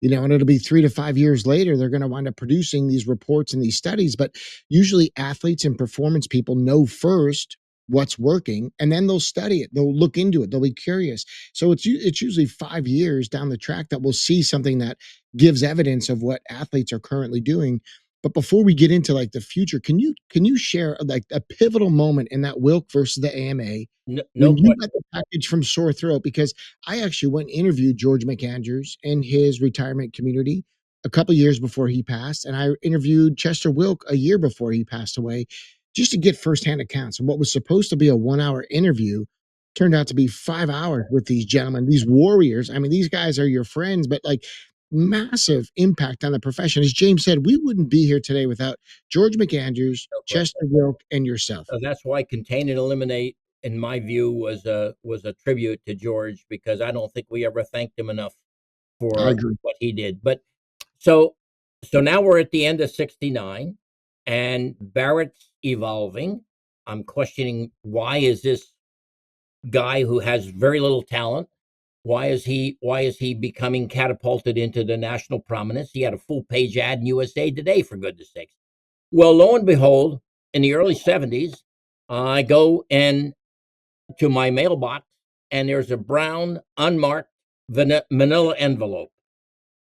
A: And it'll be 3 to 5 years later, they're going to wind up producing these reports and these studies. But usually athletes and performance people know first what's working, and then they'll study it. They'll look into it. They'll be curious. So it's usually 5 years down the track that we'll see something that gives evidence of what athletes are currently doing. But before we get into like the future, can you share like a pivotal moment in that Wilk versus the AMA
C: No,
A: when you
C: question.
A: got the package from Sore Throat? Because I actually went and interviewed George McAndrews in his retirement community a couple years before he passed, and I interviewed Chester Wilk a year before he passed away, just to get firsthand accounts. And what was supposed to be a 1 hour interview turned out to be 5 hours with these gentlemen, these warriors. I mean, these guys are your friends, but like massive impact on the profession. As James said, we wouldn't be here today without George McAndrews,
C: No question.
A: Chester Wilk, and yourself.
C: So that's why Contain and Eliminate, in my view, was a tribute to George, because I don't think we ever thanked him enough
A: I
C: for
A: agree.
C: what he did. But so now we're at the end of 69, and Barrett's evolving. I'm questioning, why is this guy who has very little talent, why is he becoming catapulted into the national prominence? He had a full page ad in USA Today, for goodness sakes. Well, lo and behold, in the early 70s, I go in to my mailbox, and there's a brown unmarked manila envelope.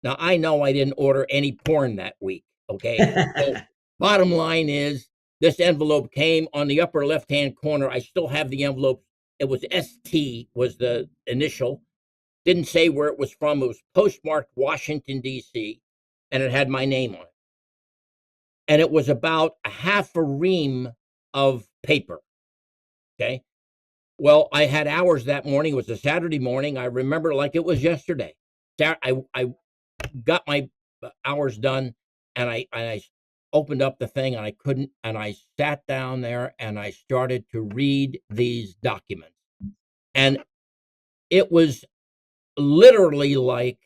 C: Now, I know I didn't order any porn that week, okay? So bottom line is, this envelope came on the upper left-hand corner. I still have the envelope. It was ST was the initial. Didn't say where it was from. It was postmarked Washington, D.C., and it had my name on it. And it was about a half a ream of paper, okay? Well, I had hours that morning. It was a Saturday morning. I remember like it was yesterday. I got my hours done, and I opened up the thing, and I couldn't, and I sat down there and I started to read these documents. And it was literally like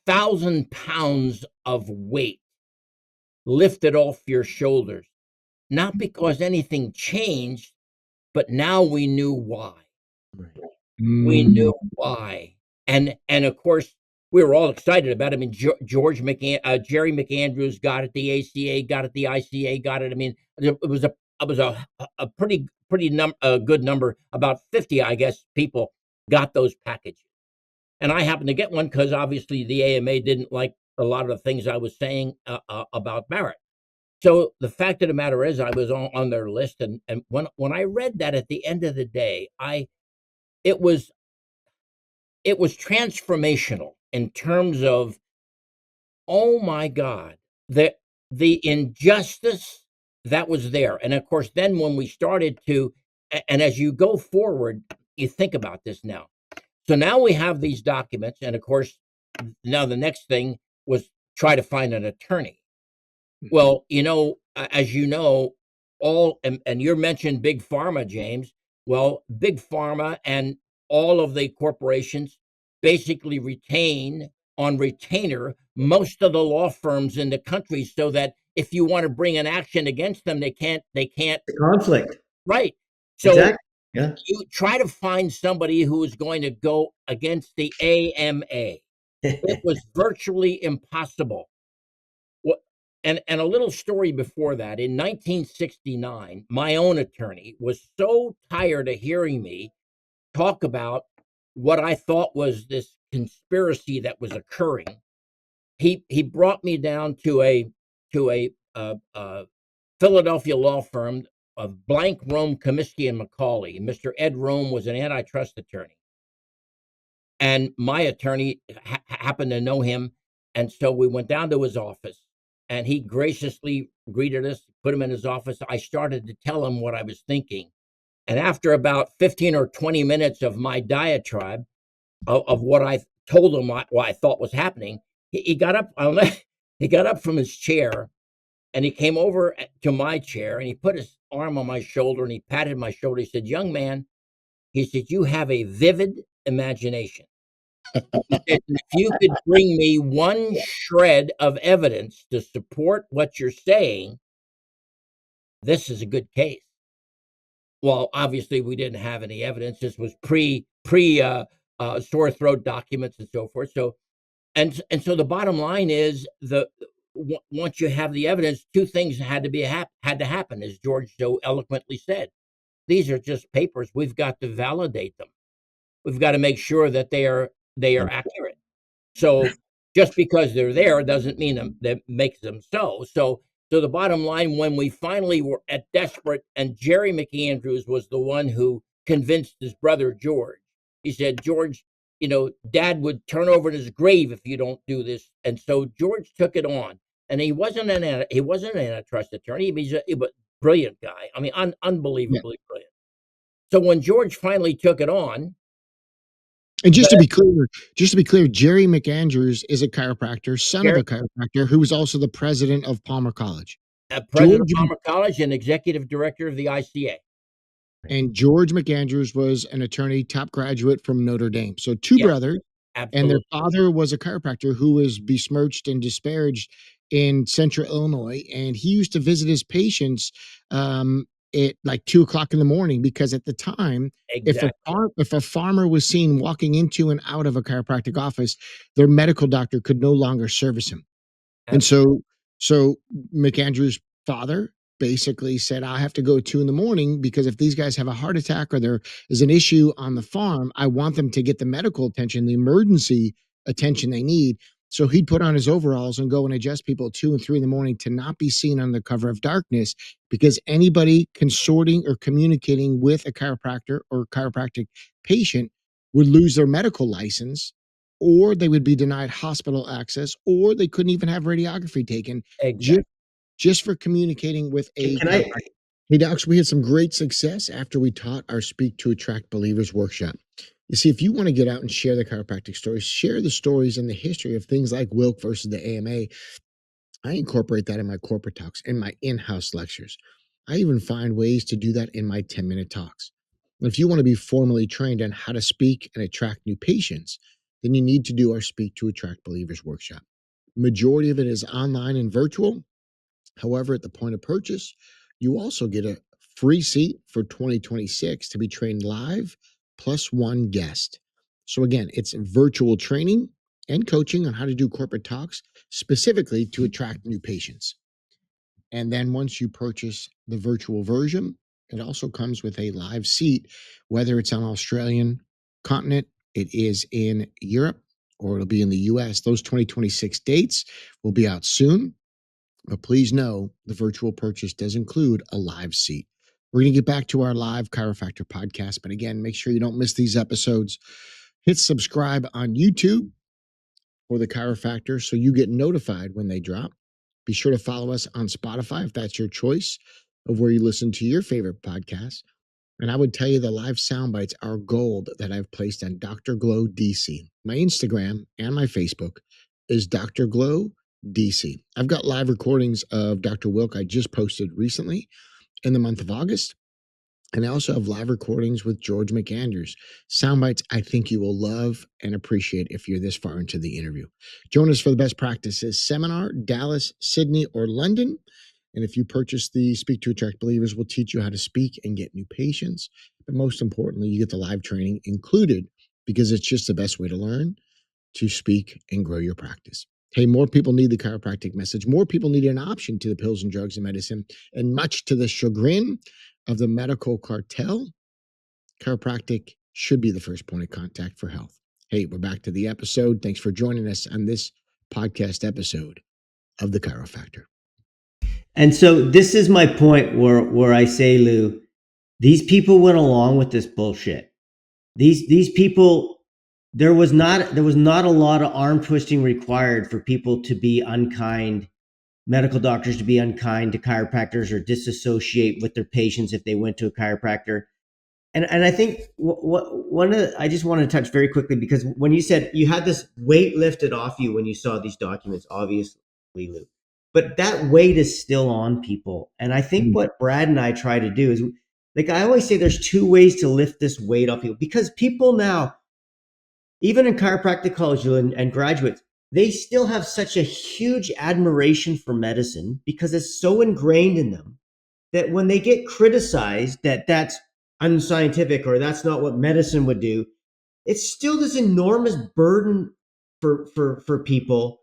C: 1,000 pounds of weight lifted off your shoulders, not because anything changed, but now we knew why.
B: Right.
C: We knew why. And of course, we were all excited about it. I mean, Jerry McAndrews got it, the ACA got it, the ICA got it. I mean, it was a pretty good number. About 50, I guess, people got those packages. And I happened to get one because obviously the AMA didn't like a lot of the things I was saying about Barrett. So the fact of the matter is, I was on their list, and when I read that at the end of the day, it was transformational in terms of, oh my God, the injustice that was there. And of course, then when we started to, and as you go forward, you think about this now. So now we have these documents, and of course, now the next thing was try to find an attorney. Well, as you know, and you mentioned Big Pharma, James. Well, Big Pharma and all of the corporations basically retain on retainer most of the law firms in the country, so that if you want to bring an action against them, they can't
B: The conflict.
C: right. So
B: Exactly. Yeah.
C: you try to find somebody who is going to go against the AMA. It was virtually impossible. What and a little story before that, in 1969, my own attorney was so tired of hearing me talk about what I thought was this conspiracy that was occurring. He brought me down to a Philadelphia law firm of Blank, Rome, Comiskey and Macaulay. Mr. Ed Rome was an antitrust attorney, and my attorney happened to know him, and so we went down to his office, and he graciously greeted us, put him in his office. I started to tell him what I was thinking, and after about 15 or 20 minutes of my diatribe of what I told him what I thought was happening, he got up. He got up from his chair, and he came over to my chair, and he put his arm on my shoulder, and he patted my shoulder. He said, "Young man," he said, "you have a vivid imagination." He said, "If you could bring me one shred of evidence to support what you're saying, this is a good case." Well, obviously, we didn't have any evidence. This was pre sore throat documents and so forth. So and so the bottom line is once you have the evidence, two things had to happen, as George so eloquently said. These are just papers. We've got to validate them. We've got to make sure that they are accurate. So just because they're there doesn't mean that makes them so. So the bottom line, when we finally were at desperate, and Jerry McAndrews was the one who convinced his brother George. He said, "George, Dad would turn over in his grave if you don't do this." And so George took it on, and he wasn't an antitrust attorney. He was a brilliant guy. I mean,
A: Yeah.
C: unbelievably brilliant. So when George finally took it on,
A: And just to be clear, Jerry McAndrews is a chiropractor, son of
C: Jerry,
A: a chiropractor, who was also the president of Palmer College.
C: president of
A: George
C: Palmer College and executive director of the ICA.
A: and George McAndrews was an attorney, top graduate from Notre Dame. So two
C: Yes,
A: brothers, and their
C: absolutely.
A: father was a chiropractor who was besmirched and disparaged in Central Illinois, and he used to visit his patients at like 2 o'clock in the morning, because at the time,
C: Exactly.
A: if a farmer was seen walking into and out of a chiropractic office, their medical doctor could no longer service him. And
C: Absolutely.
A: so McAndrew's father basically said, "I have to go 2 in the morning, because if these guys have a heart attack or there is an issue on the farm, I want them to get the medical attention, the emergency attention they need." So he'd put on his overalls and go and adjust people at 2 and 3 in the morning to not be seen under cover of darkness, because anybody consorting or communicating with a chiropractor or chiropractic patient would lose their medical license, or they would be denied hospital access, or they couldn't even have radiography taken, just
C: Exactly.
A: just for communicating with a
B: Can I?
A: chiropractor. Hey, docs, we had some great success after we taught our Speak to Attract Believers workshop. You see, if you want to get out and share the chiropractic stories, share the stories and the history of things like Wilk versus the AMA. I incorporate that in my corporate talks, in my in-house lectures. I even find ways to do that in my 10-minute talks. If you want to be formally trained on how to speak and attract new patients, then you need to do our Speak to Attract Believers workshop. Majority of it is online and virtual. However, at the point of purchase, you also get a free seat for 2026 to be trained live, plus one guest. So again, it's virtual training and coaching on how to do corporate talks specifically to attract new patients. And then once you purchase the virtual version, it also comes with a live seat, whether it's on Australian continent, it is in Europe, or it'll be in the US. Those 2026 dates will be out soon. But please know the virtual purchase does include a live seat. We're going to get back to our live Chiropractor podcast. But again, make sure you don't miss these episodes. Hit subscribe on YouTube for the Chiropractor so you get notified when they drop. Be sure to follow us on Spotify if that's your choice of where you listen to your favorite podcast. And I would tell you the live sound bites are gold that I've placed on Dr. Glow DC. My Instagram and my Facebook is Dr. Glow DC. I've got live recordings of Dr. Wilk I just posted recently in the month of August. And I also have live recordings with George McAndrews. Sound bites I think you will love and appreciate if you're this far into the interview. Join us for the Best Practices Seminar, Dallas, Sydney, or London. And if you purchase the Speak to Attract Believers, we'll teach you how to speak and get new patients. But most importantly, you get the live training included because it's just the best way to learn, to speak, and grow your practice. Hey, more people need the chiropractic message. More people need an option to the pills and drugs and medicine. And much to the chagrin of the medical cartel, chiropractic should be the first point of contact for health. Hey, we're back to the episode. Thanks for joining us on this podcast episode of the Chiro-Factor.
B: And so this is my point where I say, Lou, these people went along with this bullshit. These people, there was not a lot of arm twisting required for people to be unkind, medical doctors to be unkind to chiropractors or disassociate with their patients if they went to a chiropractor. And I think I just want to touch very quickly, because when you said you had this weight lifted off you when you saw these documents, obviously, Lou, but that weight is still on people. And I think what Brad and I try to do is, like I always say, there's two ways to lift this weight off people, because people now, even in chiropractic college and graduates, they still have such a huge admiration for medicine because it's so ingrained in them that when they get criticized that that's unscientific or that's not what medicine would do, it's still this enormous burden for people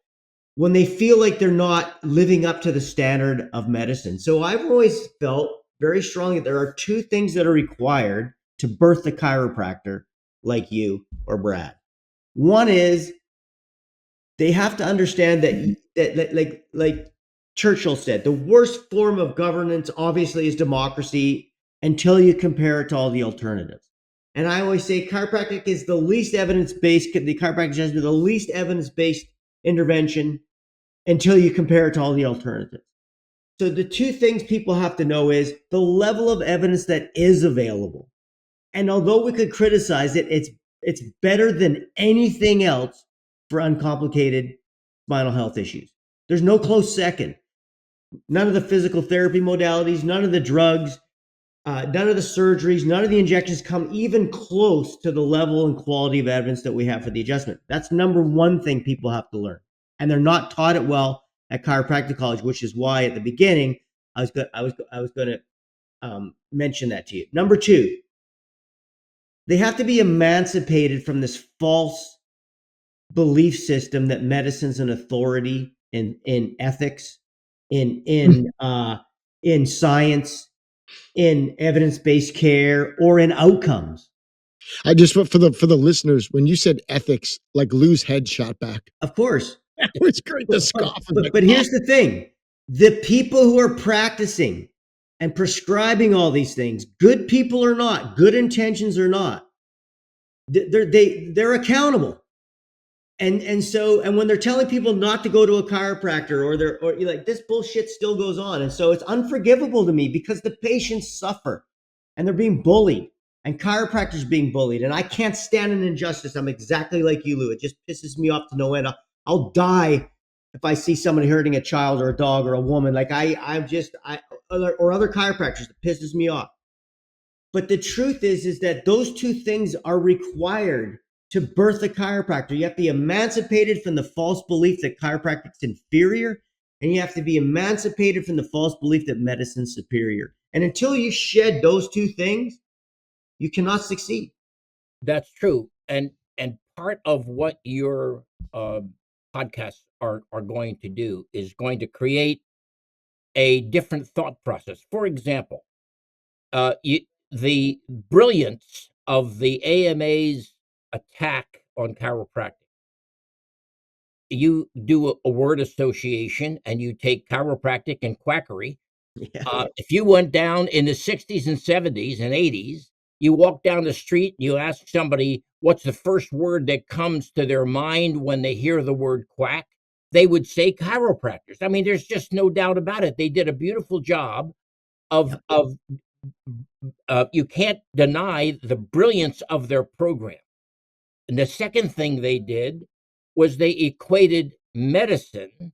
B: when they feel like they're not living up to the standard of medicine. So I've always felt very strongly that there are two things that are required to birth a chiropractor like you or Brad. One is they have to understand that like Churchill said, the worst form of governance obviously is democracy until you compare it to all the alternatives. And I always say chiropractic is the least evidence-based, the chiropractic is the least evidence-based intervention until you compare it to all the alternatives. So the two things people have to know is the level of evidence that is available. And although we could criticize it, it's better than anything else for uncomplicated spinal health issues. There's no close second. None of the physical therapy modalities, none of the drugs, none of the surgeries, none of the injections come even close to the level and quality of evidence that we have for the adjustment. That's number one thing people have to learn. And they're not taught it well at chiropractic college, which is why at the beginning I was going to mention that to you. Number two, they have to be emancipated from this false belief system that medicine's an authority in ethics, in science, in evidence-based care, or in outcomes.
A: I just, for the listeners, when you said ethics, like Lou's head shot back.
B: Of course.
A: It's great to scoff.
B: But here's the thing. The people who are practicing and prescribing all these things, good people or not, good intentions or not, they're accountable. And so when they're telling people not to go to a chiropractor or like, this bullshit still goes on. And so it's unforgivable to me because the patients suffer and they're being bullied and chiropractors being bullied. And I can't stand an injustice. I'm exactly like you, Lou. It just pisses me off to no end. I'll die if I see somebody hurting a child or a dog or a woman. Like or other chiropractors, that pisses me off. But the truth is that those two things are required to birth a chiropractor. You have to be emancipated from the false belief that chiropractic's inferior, and you have to be emancipated from the false belief that medicine's superior. And until you shed those two things, you cannot succeed.
C: That's true. And part of what your podcasts are going to do is going to create a different thought process. For example, the brilliance of the AMA's attack on chiropractic. You do a word association and you take chiropractic and quackery.
B: Yeah.
C: If you went down in the 60s and 70s and 80s, you walk down the street and you ask somebody what's the first word that comes to their mind when they hear the word quack, they would say chiropractors. I mean, there's just no doubt about it. They did a beautiful job of you can't deny the brilliance of their program. And the second thing they did was they equated medicine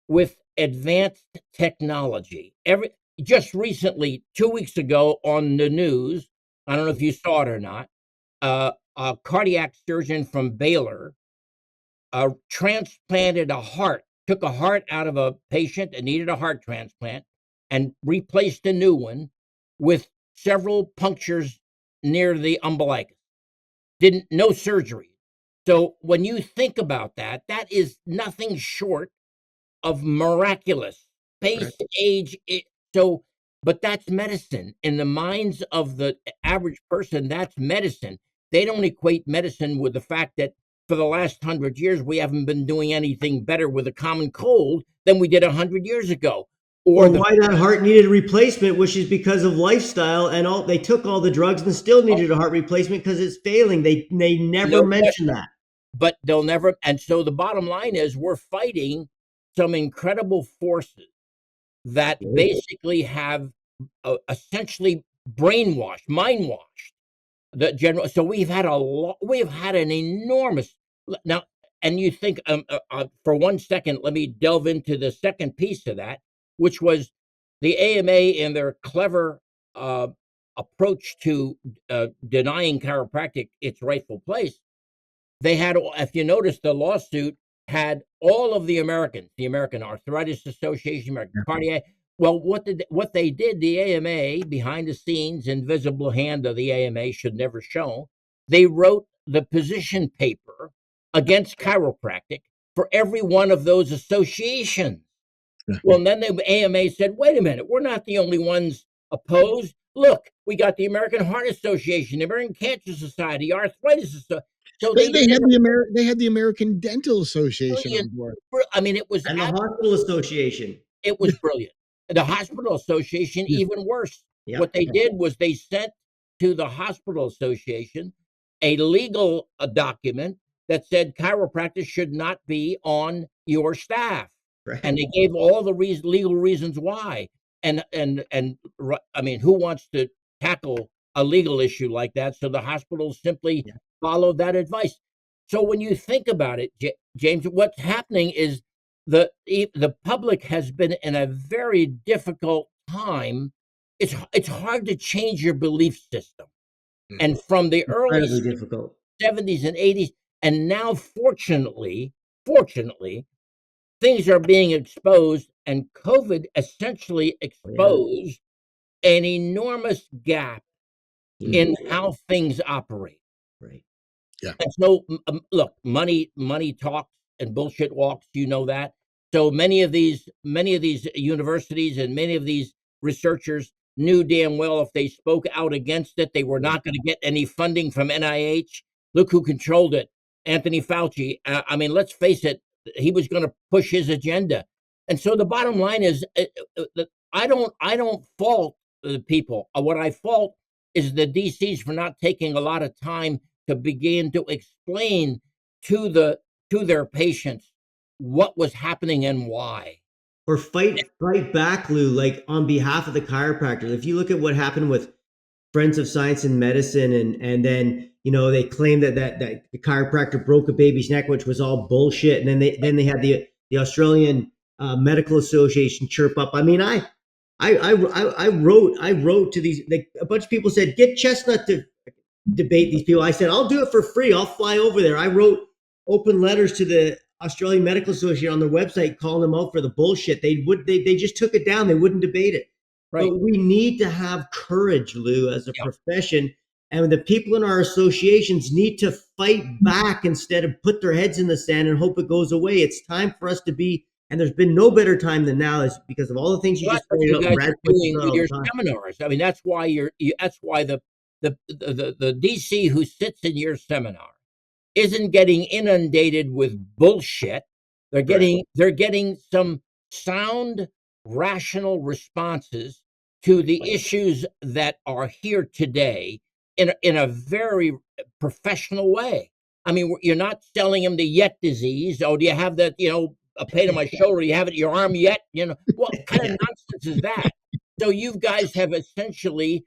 C: with advanced technology. just recently, 2 weeks ago on the news, I don't know if you saw it or not, a cardiac surgeon from Baylor transplanted a heart, took a heart out of a patient that needed a heart transplant and replaced a new one with several punctures near the umbilicus. No surgery. So when you think about that, that is nothing short of miraculous. Space, age, so, but that's medicine. In the minds of the average person, that's medicine. They don't equate medicine with the fact that for the last 100 years, we haven't been doing anything better with a common cold than we did 100 years ago.
B: Or why that heart needed a replacement, which is because of lifestyle, and all they took all the drugs and still needed a heart replacement because it's failing. They never mention that.
C: But they'll never. And so the bottom line is we're fighting some incredible forces that basically have essentially brainwashed, mind-washed the general. So we've had an enormous now. And you think for 1 second, let me delve into the second piece of that, which was the AMA and their clever approach to denying chiropractic its rightful place. They had, if you notice, the lawsuit had all of the Americans, the American Arthritis Association, American Cardiac. Well, what they did, the AMA, behind the scenes, invisible hand of the AMA should never show, they wrote the position paper against chiropractic for every one of those associations. Well, then the AMA said, wait a minute, we're not the only ones opposed. Look, we got the American Heart Association, the American Cancer Society, Arthritis Society. So
A: they had the American Dental Association on board.
C: I mean, it was
B: the Hospital Association.
C: It was brilliant. The Hospital Association, even worse. What they did was they sent to the Hospital Association a legal document that said chiropractors should not be on your staff. Right. And they gave all the legal reasons why. And I mean, who wants to tackle a legal issue like that? So the hospitals simply followed that advice. So when you think about it, James, what's happening is the public has been in a very difficult time. It's hard to change your belief system. And from the early 70s and 80s, and now fortunately, things are being exposed, and COVID essentially exposed an enormous gap in how things operate.
B: Right.
A: Yeah.
C: And so, look, money talks and bullshit walks. You know that. So many of these universities and many of these researchers knew damn well if they spoke out against it, they were not going to get any funding from NIH. Look who controlled it, Anthony Fauci. I mean, let's face it, he was going to push his agenda. And so the bottom line is, I don't fault the people. What I fault is the DCs for not taking a lot of time to begin to explain to their patients what was happening and why.
B: Or fight back, Lou, like on behalf of the chiropractors. If you look at what happened with Friends of Science and Medicine, and then they claimed that the chiropractor broke a baby's neck, which was all bullshit. And then they had the Australian Medical Association chirp up. I mean, I wrote to these, like, a bunch of people said, get Chestnut to debate these people. I said, I'll do it for free. I'll fly over there. I wrote open letters to the Australian Medical Association on their website, calling them out for the bullshit. They just took it down. They wouldn't debate it. Right. But we need to have courage, Lou, as a profession. And the people in our associations need to fight back instead of put their heads in the sand and hope it goes away. It's time for us to be, and there's been no better time than now, is because of all the things you just pointed out.
C: You guys are doing with your seminars. I mean, that's why that's why the DC who sits in your seminar isn't getting inundated with bullshit. They're getting some sound, rational responses to the issues that are here today in a very professional way. I mean, you're not selling them the yet disease. Oh, do you have that, a pain in my shoulder? Do you have it in your arm yet? What kind of nonsense is that? So you guys have essentially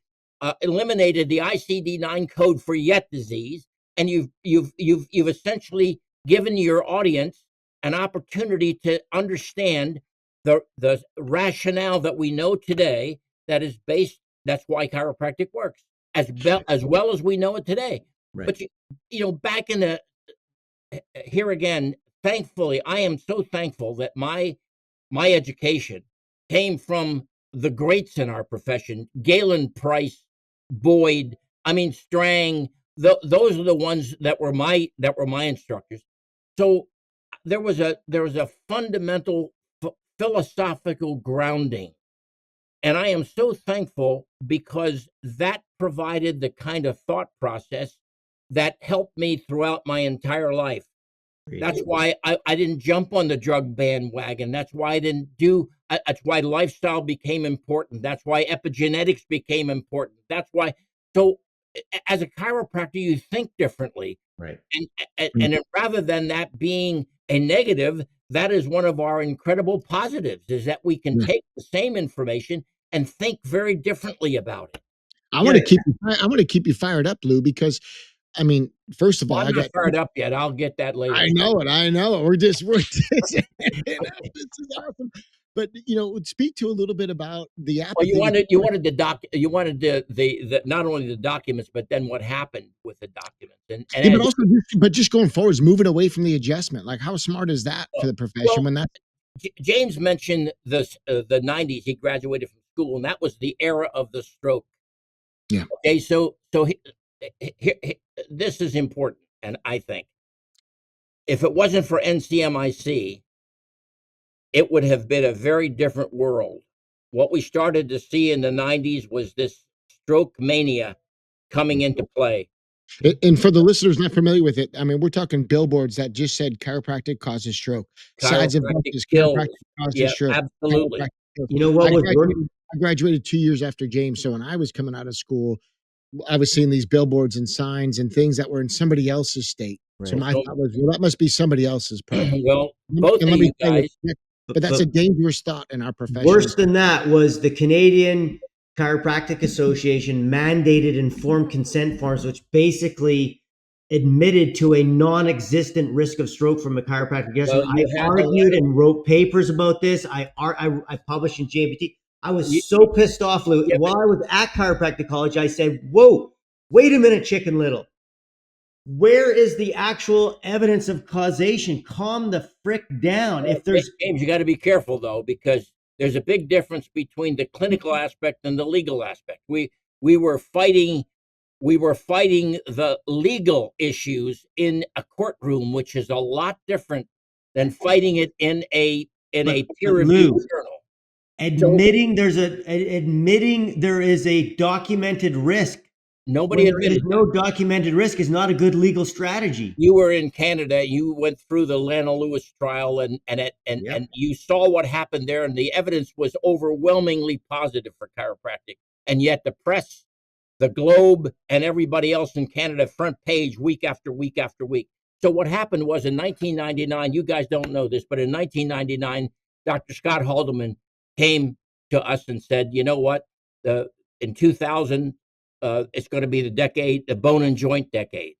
C: eliminated the ICD-9 code for yet disease, and you've essentially given your audience an opportunity to understand the rationale that we know today that is based. That's why chiropractic works as well as we know it today.
B: Right.
C: But back in the here again, thankfully, I am so thankful that my education came from the greats in our profession: Galen Price, Boyd. I mean, Strang. Those are the ones that were my instructors. So there was a fundamental philosophical grounding, and I am so thankful because that provided the kind of thought process that helped me throughout my entire life. That's why I didn't jump on the drug bandwagon. That's why I didn't do. That's why lifestyle became important. That's why epigenetics became important. That's why. So, as a chiropractor, you think differently,
B: Right.
C: and rather than that being a negative, that is one of our incredible positives. Is that we can take the same information and think very differently about it.
A: I want to keep you fired up, Lou, because I mean, first of all,
C: Well, I'm not fired up yet. I'll get that later.
A: I know it. We're just this is awesome. But speak to a little bit about the
C: Well,
A: apathy.
C: you wanted the not only the documents, but then what happened with the documents, and
A: but also, just going forward, is moving away from the adjustment. Like, how smart is that for the profession when that?
C: James mentioned the 90s. He graduated from school, and that was the era of the stroke.
A: Yeah.
C: Okay, so this is important, and I think if it wasn't for NCMIC, it would have been a very different world. What we started to see in the 90s was this stroke mania coming into play.
A: And for the listeners not familiar with it, I mean, we're talking billboards that just said chiropractic causes stroke. Sides of buses, chiropractic causes stroke.
C: Absolutely.
B: You know what was
A: I graduated 2 years after James. So when I was coming out of school, I was seeing these billboards and signs and things that were in somebody else's state. Right. So my thought was, well, that must be somebody else's problem.
C: Well, both of you guys.
A: But that's a dangerous thought in our profession.
B: Worse than that was the Canadian Chiropractic Association mandated informed consent forms, which basically admitted to a non-existent risk of stroke from a chiropractic. Well, I argued and wrote papers about this. I published in JBT. I was so pissed off, Lou. Yeah, while I was at chiropractic college, I said, whoa, wait a minute, Chicken Little. Where is the actual evidence of causation? Calm the frick down. If there's
C: James, you got to be careful though, because there's a big difference between the clinical aspect and the legal aspect. We were fighting the legal issues in a courtroom, which is a lot different than fighting it in a peer-reviewed journal.
B: Admitting there is a documented risk.
C: Nobody admitted
B: no documented risk is not a good legal strategy.
C: You were in Canada. You went through the Lana Lewis trial, and you saw what happened there, and the evidence was overwhelmingly positive for chiropractic. And yet, the press, the Globe, and everybody else in Canada, front page week after week after week. So what happened was in 1999. You guys don't know this, but in 1999, Dr. Scott Haldeman came to us and said, "You know what? In 2000." It's going to be the bone and joint decade.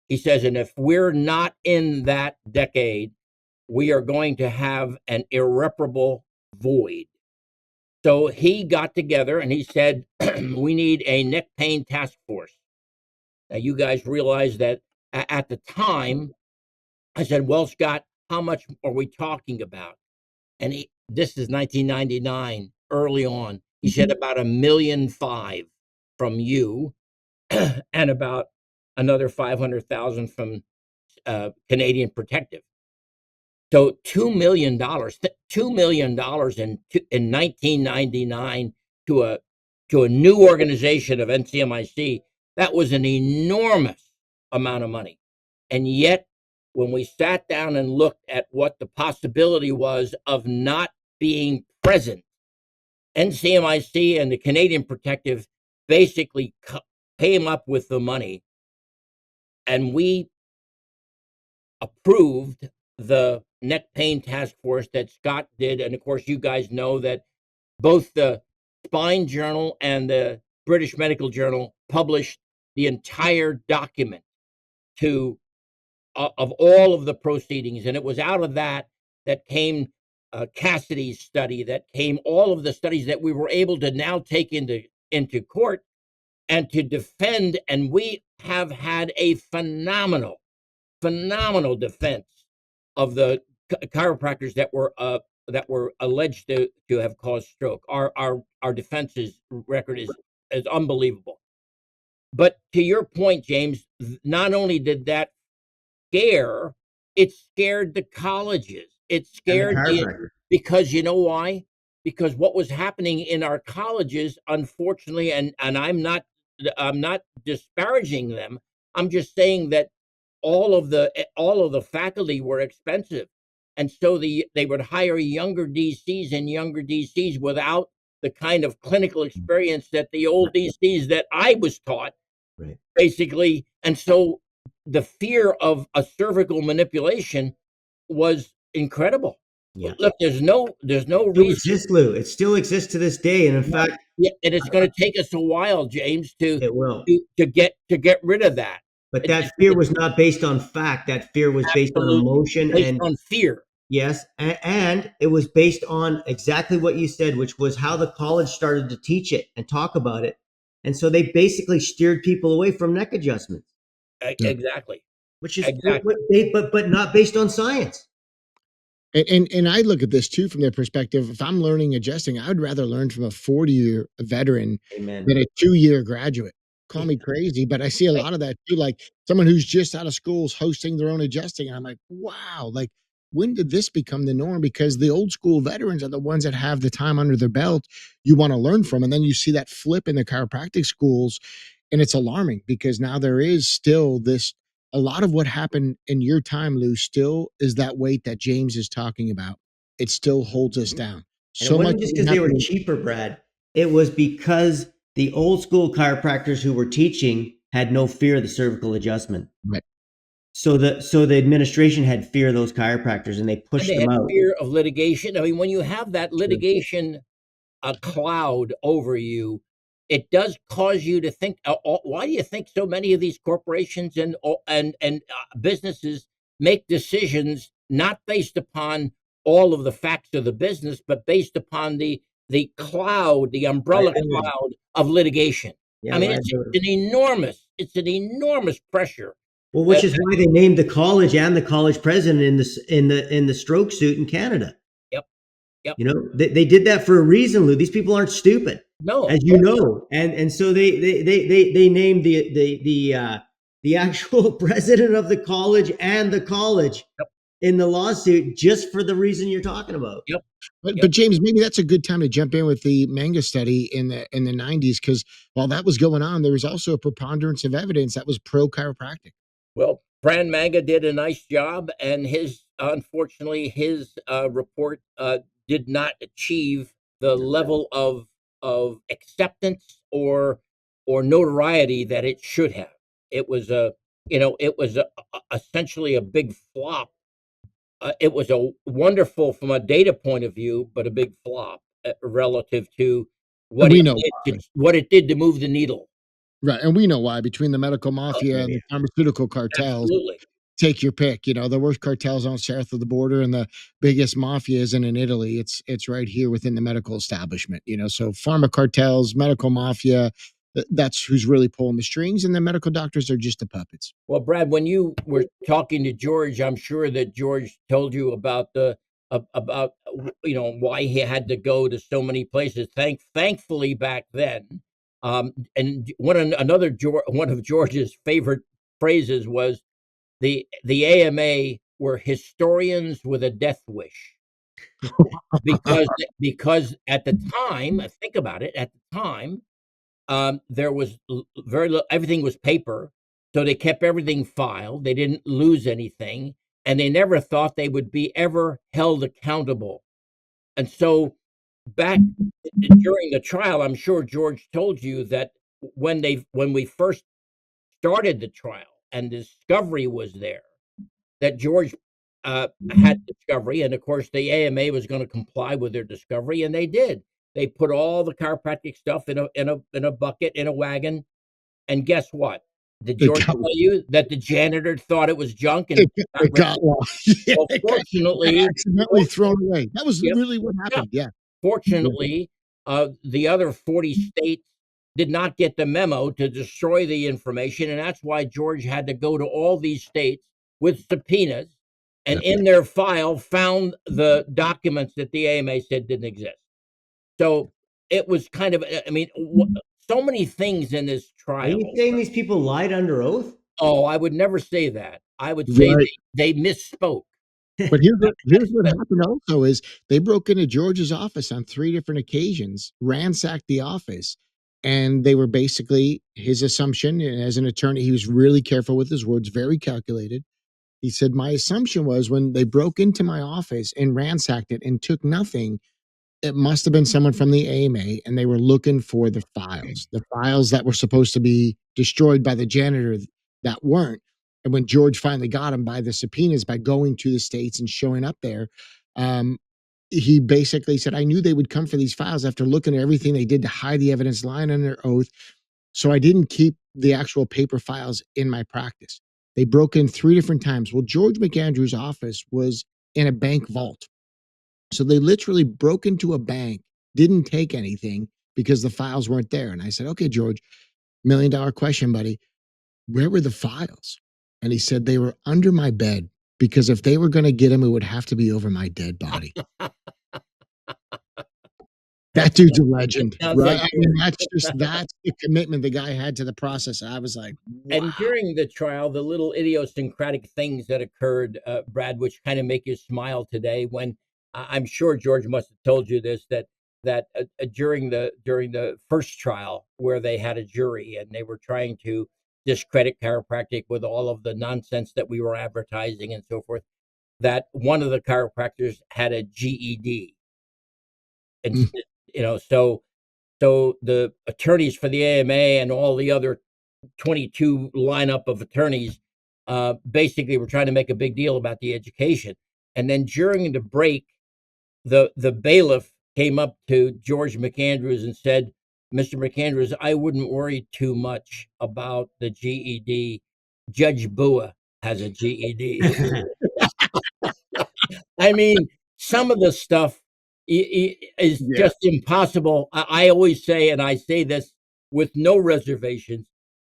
C: He says, and if we're not in that decade, we are going to have an irreparable void. So he got together and he said, we need a neck pain task force. Now, you guys realize that at the time, I said, well, Scott, how much are we talking about? And this is 1999, early on. He said about $1.5 million from you, and about another 500,000 from Canadian Protective. So $2 million in 1999 to a new organization of NCMIC. That was an enormous amount of money. And yet, when we sat down and looked at what the possibility was of not being present, NCMIC and the Canadian Protective basically came up with the money, and we approved the neck pain task force that Scott did. And of course, you guys know that both the Spine Journal and the British Medical Journal published the entire document of all of the proceedings. And it was out of that came Cassidy's study that came, all of the studies that we were able to now take into court and to defend, and we have had a phenomenal defense of the chiropractors that were alleged to have caused stroke. Our defense's record is unbelievable. But to your point, James, not only did that scare, it scared the colleges. It
B: And the
C: scared
B: chiropractor.
C: because you know why? Because what was happening in our colleges, unfortunately, and I'm not disparaging them. I'm just saying that all of the faculty were expensive, and so they would hire younger DCs and younger DCs without the kind of clinical experience that the old DCs that I was taught,
B: Right.
C: basically. And so the fear of a cervical manipulation was incredible.
B: Yeah.
C: Look, there's no
B: It still
C: reason.
B: exists, Lou. It still exists to this day. And in fact,
C: Yeah, and it's going to take us a while, James,
B: it will.
C: to get rid of that.
B: But that fear was not based on fact. That fear was based on
C: Absolutely
B: emotion
C: based
B: and
C: on fear.
B: yes, and it was based on exactly what you said, which was how the college started to teach it and talk about it. And so they basically steered people away from neck adjustments,
A: Yeah.
C: Exactly.
B: which is
C: Exactly.
B: but not based on science.
A: And I look at this too from their perspective. If I'm learning adjusting, I would rather learn from a 40-year veteran
B: Amen.
A: than a 2-year graduate. Call me crazy, but I see a lot of that too. Like someone who's just out of school is hosting their own adjusting, and I'm like, wow, like when did this become the norm? Because the old school veterans are the ones that have the time under their belt you want to learn from, and then you see that flip in the chiropractic schools, and it's alarming because now there is still this a lot of what happened in your time, Lou, still is that weight that James is talking about. It still holds us down.
B: And it
A: So much
B: wasn't just because they were cheaper, Brad. It was because the old school chiropractors who were teaching had no fear of the cervical adjustment.
A: right.
B: So the administration had fear of those chiropractors and they
C: And
B: pushed
C: they
B: them
C: had
B: out.
C: fear of litigation. I mean, when you have that litigation a cloud over you, it does cause you to think. Why do you think so many of these corporations and businesses make decisions not based upon all of the facts of the business, but based upon the cloud, the umbrella
B: Liability.
C: cloud of litigation?
B: Yeah,
C: I mean,
B: liability.
C: it's an enormous pressure.
B: Well, which is why they named the college and the college president in the stroke suit in Canada.
C: Yep, yep.
B: You know, they did that for a reason, Lou. These people aren't stupid,
C: No,
B: as you know, and so they named the actual president of the college and the college in the lawsuit just for the reason you're talking about.
C: Yep.
A: But James, maybe that's a good time to jump in with the manga study in the 90s, because while that was going on, there was also a preponderance of evidence that was pro chiropractic.
C: Well, Fran Manga did a nice job, and unfortunately his report did not achieve the level of acceptance or notoriety that it should have. It was essentially a big flop. It was a wonderful from a data point of view, but a big flop relative to
A: And we know why.
C: what it did to move the needle.
A: Right. And we know why between the medical mafia and
B: yeah.
A: the pharmaceutical cartels.
C: Absolutely.
A: Take your pick. You know, the worst cartels on south of the border and the biggest mafia isn't in Italy. It's right here within the medical establishment. You know, so pharma cartels, medical mafia, that's who's really pulling the strings, and the medical doctors are just the puppets.
C: Well, Brad, when you were talking to George, I'm sure that George told you about why he had to go to so many places. Thankfully, back then, and one of George's favorite phrases was the AMA were historians with a death wish, because at the time, think about it, at the time, there was very little, everything was paper, so they kept everything filed. They didn't lose anything, and they never thought they would be ever held accountable. And so, back during the trial, I'm sure George told you that when we first started the trial and discovery was there, that George had discovery, and of course the AMA was going to comply with their discovery, and they did. They put all the chiropractic stuff in a bucket, in a wagon, and guess what? Did
A: It
C: George
A: got
C: tell you that the janitor thought it was junk and got
A: it
C: rid of
A: got
C: it?
A: lost. Yeah,
C: Well,
A: it got
C: fortunately,
A: accidentally thrown away. That was
C: yep,
A: really what
C: yeah.
A: happened. Yeah. Yeah.
C: Fortunately, the other 40 states did not get the memo to destroy the information, and that's why George had to go to all these states with subpoenas, and
A: Yeah.
C: in their file found the documents that the AMA said didn't exist. So it was kind of, I mean, so many things in this
B: Are you
C: trial.
B: saying these people lied under oath?
C: Oh, I would never say that. I would say
A: Right.
C: they misspoke.
A: But here's what happened also is they broke into George's office on 3 different occasions, ransacked the office, and they were basically his assumption as an attorney, he was really careful with his words, very calculated. He said, "My assumption was when they broke into my office and ransacked it and took nothing, it must have been someone from the AMA, and they were looking for the files that were supposed to be destroyed by the janitor that weren't. And when George finally got them by the subpoenas, by going to the states and showing up there, um, he basically said, I knew they would come for these files after looking at everything they did to hide the evidence, lying under oath. So I didn't keep the actual paper files in my practice. They broke in 3 different times. Well, George McAndrews' office was in a bank vault. So they literally broke into a bank, didn't take anything because the files weren't there. And I said, okay, George, $1 million question, buddy. Where were the files? And he said, they were under my bed because if they were going to get them, it would have to be over my dead body. That dude's a legend,
C: Sounds
A: right?
C: like
A: I mean, that's the commitment the guy had to the process. I was like,
C: and
A: wow.
C: during the trial, the little idiosyncratic things that occurred, Brad, which kind of make you smile today. When I'm sure George must have told you this, that during the first trial where they had a jury and they were trying to discredit chiropractic with all of the nonsense that we were advertising and so forth, that one of the chiropractors had a GED, and
A: Mm,
C: so the attorneys for the AMA and all the other 22 lineup of attorneys basically were trying to make a big deal about the education. And then during the break, the bailiff came up to George McAndrews and said, Mr. McAndrews, I wouldn't worry too much about the GED. Judge Bua has a GED. I mean, some of the stuff is
A: yeah,
C: just impossible. I always say, and I say this with no reservations,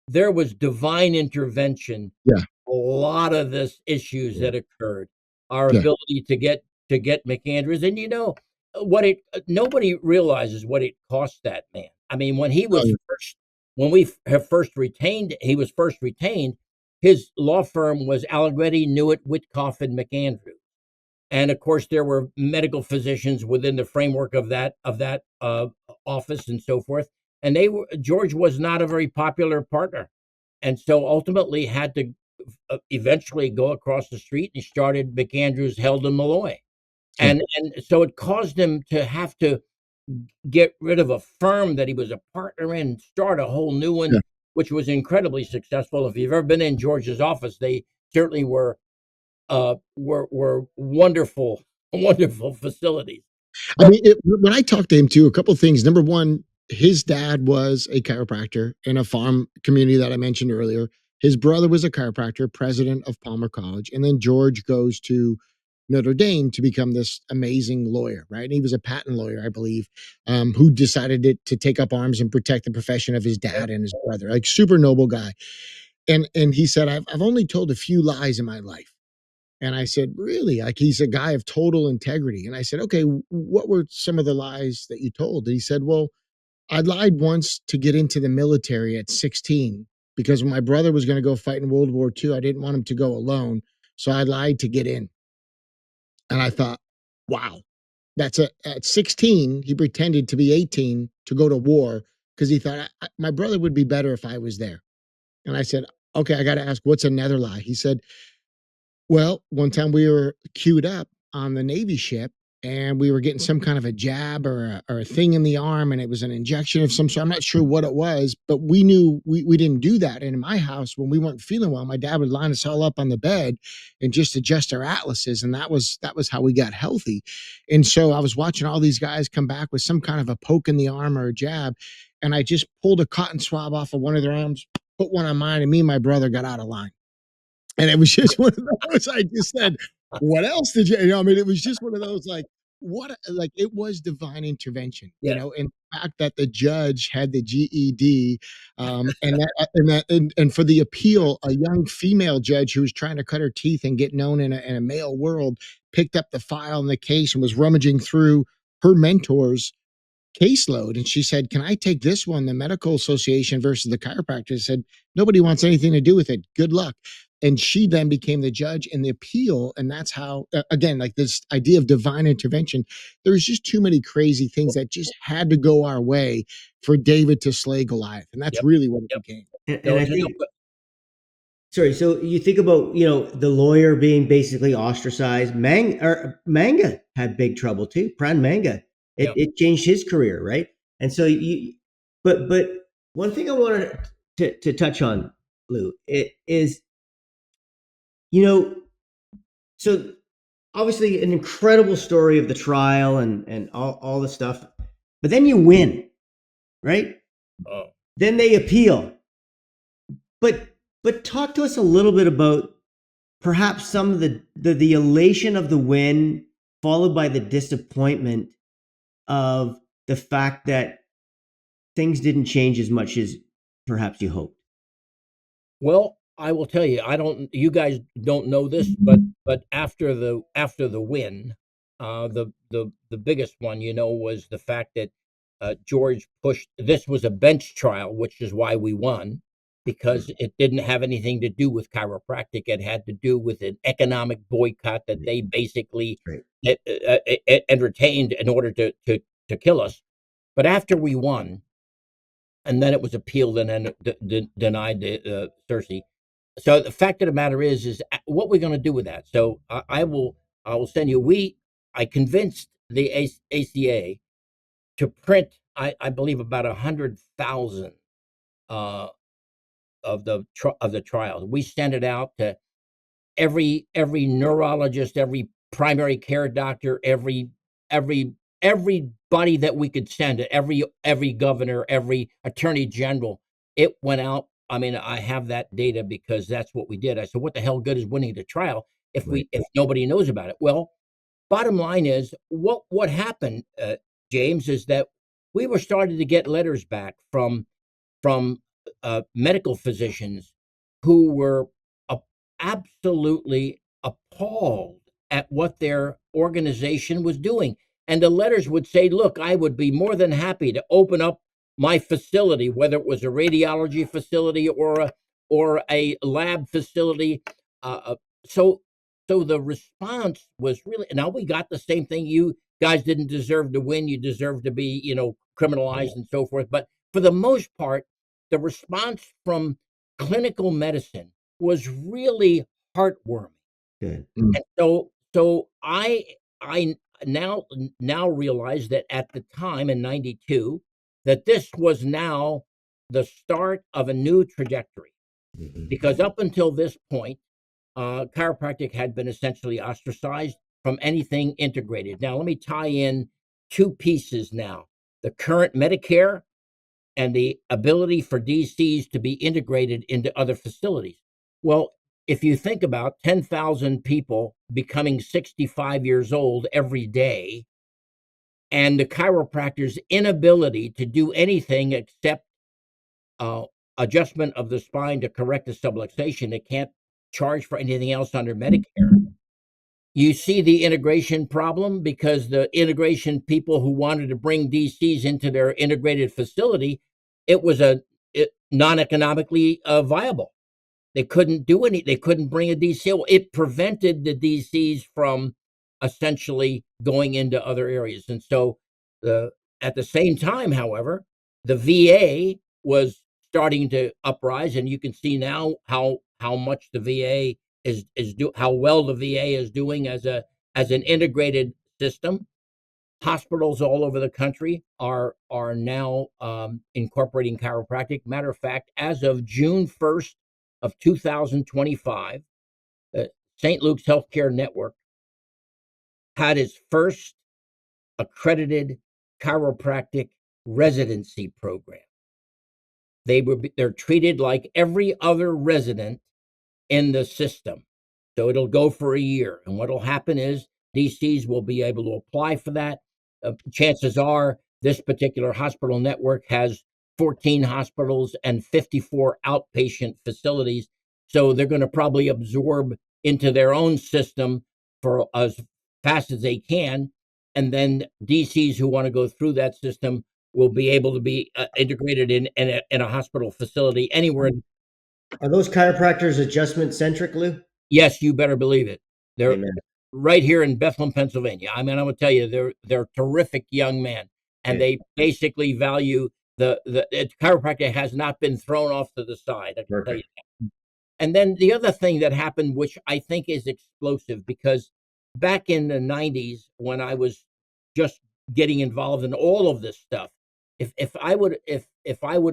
C: there was divine intervention.
A: yeah,
C: A lot of this issues
A: yeah,
C: that occurred, our
A: yeah.
C: ability to get McAndrews, and what it nobody realizes what it cost that man. I mean,
A: Oh, yeah.
C: when we have first retained, he was first retained. His law firm was Allegretti, Newitt, Witkoff, and McAndrews, and of course there were medical physicians within the framework of that office and so forth. And George was not a very popular partner, and so ultimately had to eventually go across the street and started McAndrews, Held and Malloy,
A: Yeah,
C: and so it caused him to have to get rid of a firm that he was a partner in, start a whole new one,
A: yeah.
C: which was incredibly successful. If you've ever been in George's office, they certainly were wonderful, wonderful facilities.
A: I
C: But
A: mean, when I talked to him too, a couple of things. Number one, his dad was a chiropractor in a farm community that I mentioned earlier. His brother was a chiropractor, president of Palmer College, and then George goes to Notre Dame to become this amazing lawyer, right? And he was a patent lawyer, I believe, who decided to take up arms and protect the profession of his dad and his brother. Like super noble guy. And he said, I've only told a few lies in my life. And I said, really? Like he's a guy of total integrity. And I said, okay, what were some of the lies that you told? And he said, well, I lied once to get into the military at 16 because when my brother was going to go fight in World War II, I didn't want him to go alone. So I lied to get in. And I thought, wow, at 16, he pretended to be 18 to go to war because he thought my brother would be better if I was there. And I said, okay, I got to ask, what's another lie? He said, well, one time we were queued up on the Navy ship and we were getting some kind of a jab or a thing in the arm, and it was an injection of some sort. I'm not sure what it was, but we knew we didn't do that. And in my house, when we weren't feeling well, my dad would line us all up on the bed and just adjust our atlases. And that was how we got healthy. And so I was watching all these guys come back with some kind of a poke in the arm or a jab. And I just pulled a cotton swab off of one of their arms, put one on mine, and me and my brother got out of line. And it was just one of those, I just said, what else did you know? I mean, it was just one of those like, like it was divine intervention, you
C: Yes.
A: know, and the fact that the judge had the GED, and for the appeal, a young female judge who was trying to cut her teeth and get known in a male world picked up the file in the case and was rummaging through her mentor's caseload. And she said, "Can I take this one, the medical association versus the chiropractor?" Said, "Nobody wants anything to do with it. Good luck." And she then became the judge in the appeal. And that's how, again, like this idea of divine intervention, there was just too many crazy things that just had to go our way for David to slay Goliath. And that's
C: Yep.
A: really what it
C: Yep.
A: became.
B: And I think, sorry, so you think about, the lawyer being basically ostracized. Manga had big trouble too. Pran Manga,
C: Yeah.
B: it changed his career, right? And so but one thing I wanted to touch on, Lou, it is, so obviously an incredible story of the trial and all the stuff, but then you win, right?
C: Oh.
B: Then they appeal. But talk to us a little bit about perhaps some of the elation of the win, followed by the disappointment of the fact that things didn't change as much as perhaps you hoped.
C: Well, I will tell you, you guys don't know this, but after the win, the biggest one, was the fact that George pushed. This was a bench trial, which is why we won, because it didn't have anything to do with chiropractic. It had to do with an economic boycott that they basically
B: Right.
C: entertained in order to kill us. But after we won, and then it was appealed and then denied the Cersei. So the fact of the matter is what we're going to do with that. So I will send you. I convinced the ACA to print, I believe, about 100,000 uh, of the trials. We sent it out to every neurologist, every primary care doctor, everybody that we could send it, every governor, every attorney general. It went out. I mean, I have that data because that's what we did. I said, what the hell good is winning the trial if nobody knows about it? Well, bottom line is what happened, James, is that we were starting to get letters back from medical physicians who were absolutely appalled at what their organization was doing. And the letters would say, look, I would be more than happy to open up my facility, whether it was a radiology facility or a lab facility. So the response was really, now we got the same thing. You guys didn't deserve to win. You deserve to be, criminalized and so forth. But for the most part, the response from clinical medicine was really heartwarming.
B: Good.
C: And so I now realize that at the time in 92 that this was now the start of a new trajectory, because up until this point, chiropractic had been essentially ostracized from anything integrated. Now let me tie in two pieces now: the current Medicare and the ability for DCs to be integrated into other facilities. Well, if you think about 10,000 people becoming 65 years old every day, and the chiropractor's inability to do anything except uh, adjustment of the spine to correct the subluxation, it can't charge for anything else under Medicare. You see the integration problem, because the integration people who wanted to bring DCs into their integrated facility, it was non-economically viable. They couldn't do they couldn't bring a DC. It prevented the DCs from essentially going into other areas. And so at the same time, however, the VA was starting to uprise, and you can see now how much the VA how well the VA is doing as an integrated system. Hospitals all over the country are now incorporating chiropractic. Matter of fact, as of June 1st of 2025, St. Luke's Healthcare Network had its first accredited chiropractic residency program. they're treated like every other resident in the system. So it'll go for a year. And what'll happen is DCs will be able to apply for that. Chances are this particular hospital network has 14 hospitals and 54 outpatient facilities. So they're going to probably absorb into their own system for as fast as they can. And then DCs who want to go through that system will be able to be integrated in a hospital facility anywhere.
B: Are those chiropractors adjustment centric, Lou?
C: Yes, you better believe it. They're
B: Amen.
C: right here in Bethlehem, Pennsylvania. I mean, I'm gonna tell you, they're terrific young men, and they basically value the chiropractic has not been thrown off to the side. I can tell you that. And then the other thing that happened, which I think is explosive, because back in the '90s when I was just getting involved in all of this stuff, if I would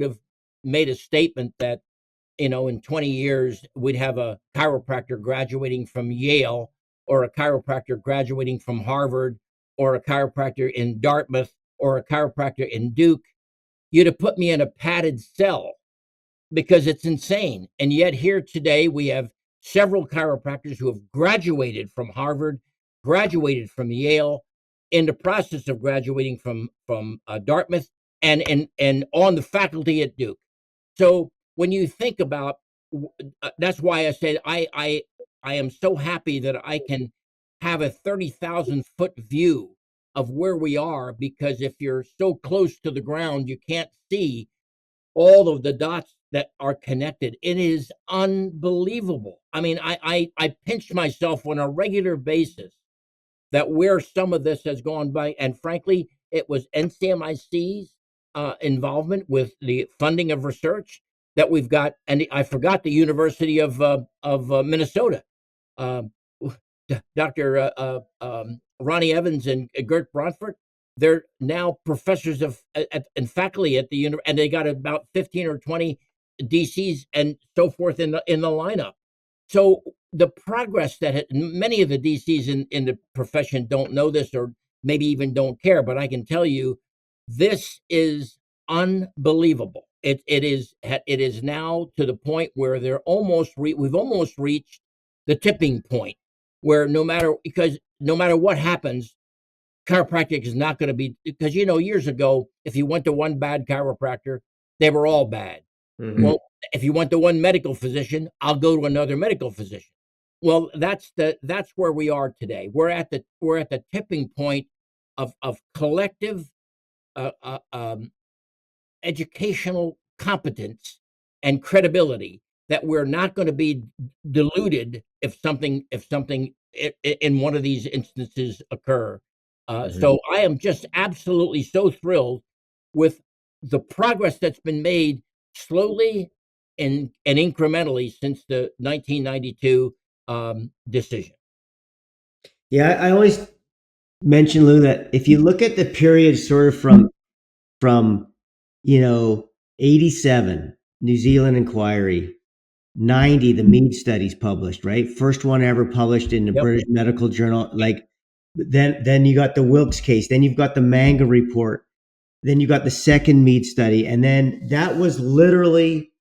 C: have made a statement that in 20 years, we'd have a chiropractor graduating from Yale or a chiropractor graduating from Harvard or a chiropractor in Dartmouth or a chiropractor in Duke, you'd have put me in a padded cell because it's insane. And yet here today, we have several chiropractors who have graduated from Harvard, graduated from Yale, in the process of graduating from Dartmouth, and on the faculty at Duke. So when you think about, that's why I said I am so happy that I can have a 30,000-foot view of where we are, because if you're so close to the ground, you can't see all of the dots that are connected. It is unbelievable. I mean, I pinch myself on a regular basis that where some of this has gone by, and frankly, it was NCMIC's involvement with the funding of research that we've got, and I forgot the University of Minnesota. Dr. Ronnie Evans and Gert Bronfort, they're now professors and faculty at the university, and they got about 15 or 20 DCs and so forth in the lineup. So the progress that many of the DCs in the profession don't know this, or maybe even don't care, but I can tell you, this is unbelievable. It is now to the point where we've almost reached the tipping point where no matter what happens, chiropractic is not going to be, because years ago, if you went to one bad chiropractor, they were all bad.
B: Mm-hmm.
C: Well, if you went to one medical physician, I'll go to another medical physician. Well, that's where we are today. We're at the tipping point of collective educational competence and credibility, that we're not going to be diluted if something in one of these instances occur. So I am just absolutely so thrilled with the progress that's been made slowly and incrementally since the 1992 decision.
B: Yeah, I always mention, Lou, that if you look at the period sort of from 87 New Zealand inquiry, 90 the Mead studies published, right? First one ever published in the British Medical Journal. Like then you got the Wilkes case, then you've got the Manga report, then you got the second Mead study, and then that was literally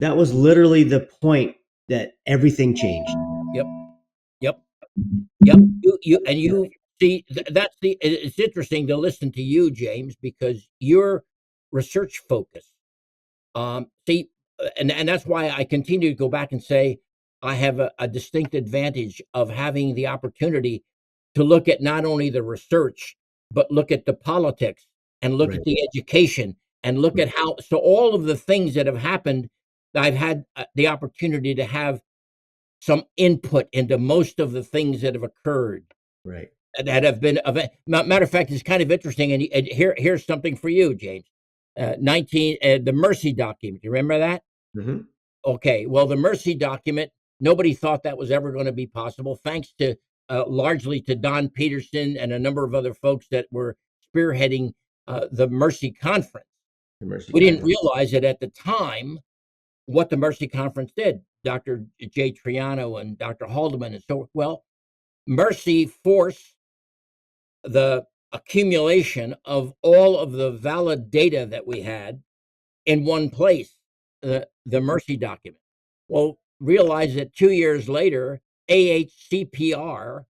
B: the point that everything changed.
C: Yep. You see, it's interesting to listen to you, James, because you're research focused. See, and that's why I continue to go back and say I have a distinct advantage of having the opportunity to look at not only the research, but look at the politics and look at the education and look at how, so all of the things that have happened, I've had the opportunity to have some input into most of the things that have occurred.
B: Right.
C: That have been matter of fact, it's kind of interesting. And here's something for you, James. The Mercy document. You remember that?
B: Mm-hmm.
C: Okay. Well, the Mercy document, nobody thought that was ever going to be possible, thanks to largely to Don Peterson and a number of other folks that were spearheading the Mercy Conference. We didn't realize it at the time what the Mercy Conference did. Dr. Jay Triano and Dr. Haldeman and so well, Mercy forced the accumulation of all of the valid data that we had in one place. the Mercy document. Well, realize that 2 years later, AHCPR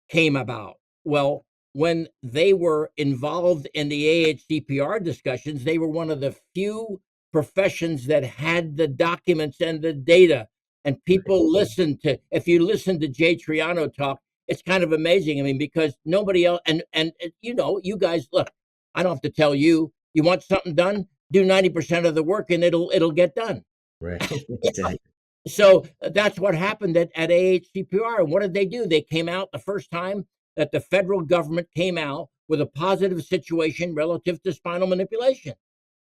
C: came about. Well, when they were involved in the AHCPR discussions, they were one of the few professions that had the documents and the data. And people listened to, if you listen to Jay Triano talk, it's kind of amazing. I mean, because nobody else, and you know, you guys, look, I don't have to tell you, you want something done, do 90% of the work and it'll get done.
B: Right.
C: So that's what happened at AHCPR. And what did they do? They came out the first time that the federal government came out with a positive situation relative to spinal manipulation.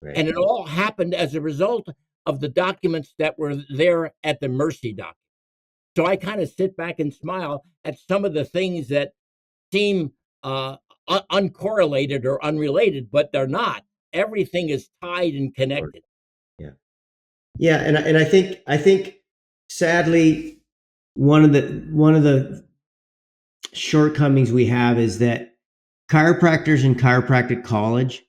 B: Right.
C: And it all happened as a result of the documents that were there at the Mercy document. So I kind of sit back and smile at some of the things that seem uncorrelated or unrelated, but they're not. Everything is tied and connected.
B: Yeah. Yeah. And I think sadly, one of the shortcomings we have is that chiropractors in chiropractic college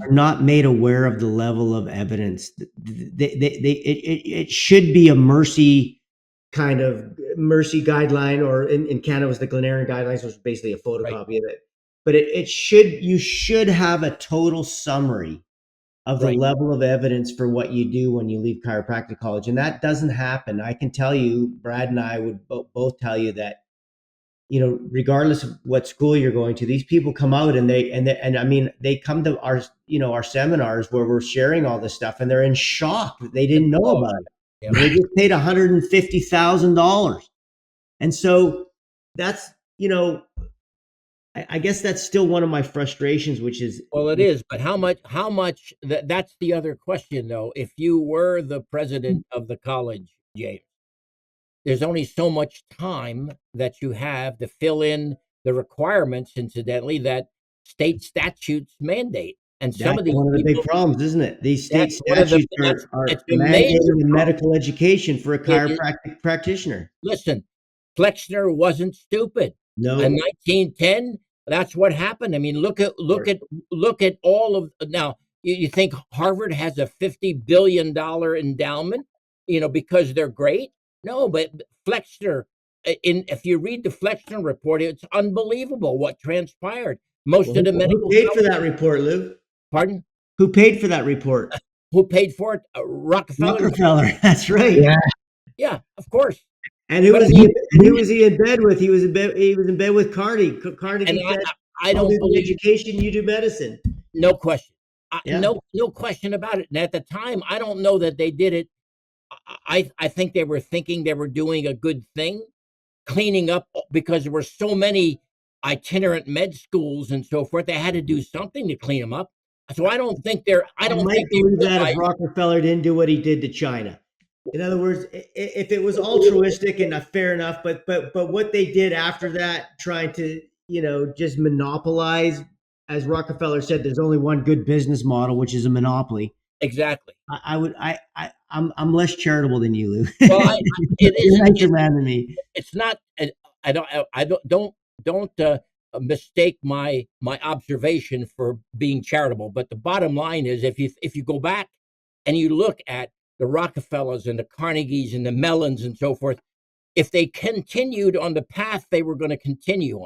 B: are not made aware of the level of evidence. It should be a mercy kind of mercy guideline, or in Canada was the Glenarian guidelines, which was basically a photocopy of it. But you should have a total summary of the level of evidence for what you do when you leave chiropractic college. And that doesn't happen. I can tell you, Brad and I would both tell you that, you know, regardless of what school you're going to, these people come out and I mean, they come to our, you know, our seminars where we're sharing all this stuff and they're in shock that they didn't know about it. Yeah. They just paid $150,000. And so that's, you know, I guess that's still one of my frustrations, which is,
C: well, it is, but how much that's the other question though. If you were the president of the college, James, there's only so much time that you have to fill in the requirements, incidentally, that state statutes mandate. And some of these
B: one of the big problems, isn't it? These state statutes are mandating medical education for a chiropractic practitioner.
C: Listen, Flexner wasn't stupid.
B: No.
C: In 1910, that's what happened. I mean, look at all of now. You think Harvard has a $50 billion endowment, you know, because they're great? No, but Flexner, if you read the Flexner report, it's unbelievable what transpired. Most of the medical.
B: Who paid for that report, Lou?
C: Pardon?
B: Who paid for that report?
C: Who paid for it? Rockefeller.
B: That's right.
C: Yeah, of course.
B: And who was he in bed with? He was in bed with Carney. Carney said,
C: I don't believe
B: education, you do medicine.
C: No question. No question about it. And at the time, I don't know that they did it. I think they were thinking they were doing a good thing, cleaning up, because there were so many itinerant med schools and so forth. They had to do something to clean them up. So I don't think I don't think
B: believe that if Rockefeller didn't do what he did to China. In other words, if it was altruistic and fair enough, but what they did after that, trying to, you know, just monopolize, as Rockefeller said, there's only one good business model, which is a monopoly.
C: Exactly.
B: I'm less charitable than you, Lou.
C: Well,
B: you're nicer man than me.
C: It's not. I don't mistake my observation for being charitable. But the bottom line is, if you go back and you look at the Rockefellers and the Carnegies and the Mellons and so forth, if they continued on the path they were going to continue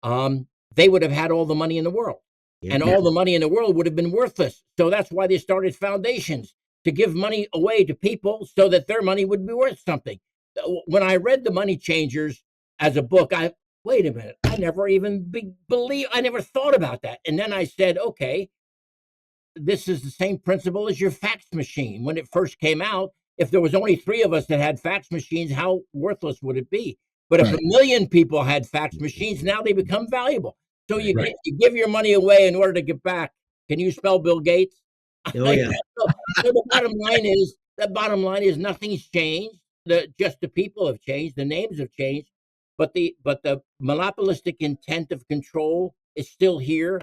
C: on, they would have had all the money in the world. Yeah. And all the money in the world would have been worthless. So that's why they started foundations, to give money away to people so that their money would be worth something. When I read The Money Changers as a book, wait a minute, I never even I never thought about that. And then I said, okay, this is the same principle as your fax machine. When it first came out, if there was only 3 of us that had fax machines, how worthless would it be? But if 1 million people had fax machines, now they become valuable. So you give your money away in order to get back. Can you spell Bill Gates?
B: Oh yeah.
C: So the bottom line is nothing's changed. Just the people have changed, the names have changed, but the monopolistic intent of control is still here.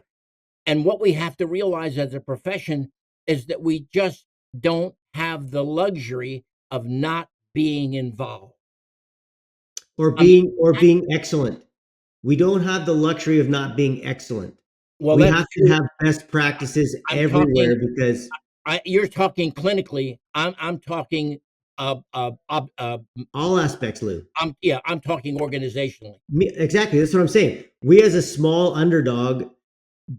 C: And what we have to realize as a profession is that we just don't have the luxury of not being involved.
B: Or being excellent. We don't have the luxury of not being excellent. Well, we have to have best practices everywhere, because
C: You're talking clinically. I'm talking uh, uh, uh, uh,
B: All aspects, Lou.
C: I'm talking organizationally.
B: Exactly. That's what I'm saying. We as a small underdog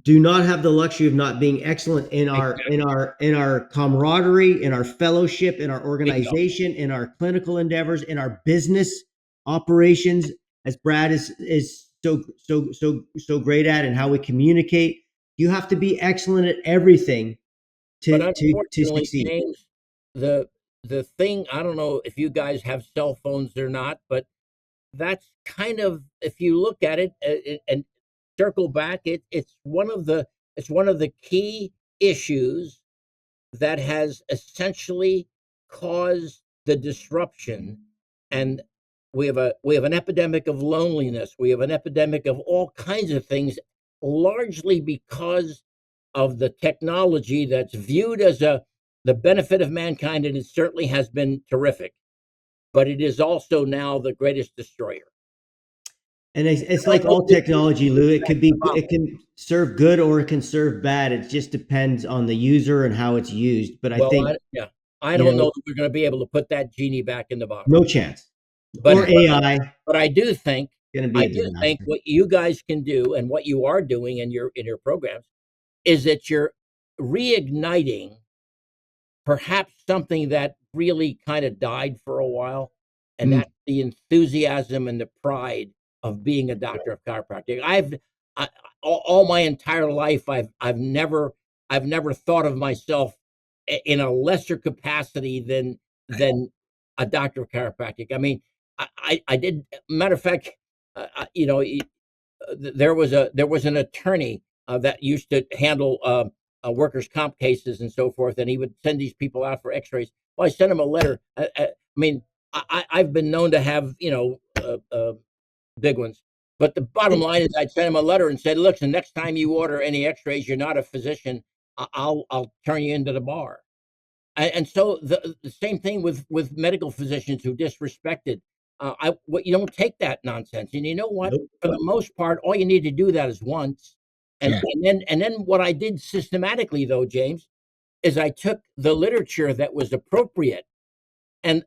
B: do not have the luxury of not being excellent in our camaraderie, in our fellowship, in our
C: Bingo.
B: organization, in our clinical endeavors, in our business operations, as Brad is so great at, and how we communicate. You have to be excellent at everything
C: But
B: to
C: unfortunately,
B: succeed.
C: James, the thing, I don't know if you guys have cell phones or not, but that's kind of, if you look at it, and circle back, it's one of the key issues that has essentially caused the disruption. And we have an epidemic of loneliness, we have an epidemic of all kinds of things, largely because of the technology that's viewed as a the benefit of mankind, and it certainly has been terrific, but it is also now the greatest destroyer.
B: And it's
C: I
B: like
C: don't know
B: all
C: if you
B: technology, Lou. It could be,
C: problem.
B: it can serve good or it can serve bad. It just depends on the user and how it's used. But I
C: Well,
B: think,
C: yeah, I
B: you
C: don't know
B: know,
C: that we're going to be able to put that genie back in the bottle.
B: no chance.
C: But
B: Or AI,
C: but I do think
B: going to be a disaster.
C: what you guys can do, and what you are doing in your programs, is that you're reigniting perhaps something that really kind of died for a while, and
B: Mm.
C: that's the enthusiasm and the pride of being a doctor of chiropractic. I, all my entire life, I've never thought of myself in a lesser capacity than a doctor of chiropractic. I mean, I did. Matter of fact, you know, there was an attorney that used to handle workers' comp cases and so forth, and he would send these people out for X-rays. Well, I sent him a letter. I mean, I've been known to have big ones, but the bottom line is, I'd send him a letter and said, "Look, the next time you order any X-rays, you're not a physician. I'll turn you into the bar." And so the same thing with medical physicians who disrespected. What you don't take that nonsense, and you know what?
B: Nope.
C: For the most part, all you need to do that is once,
A: Yeah.
C: and then what I did systematically, though, James, is I took the literature that was appropriate, and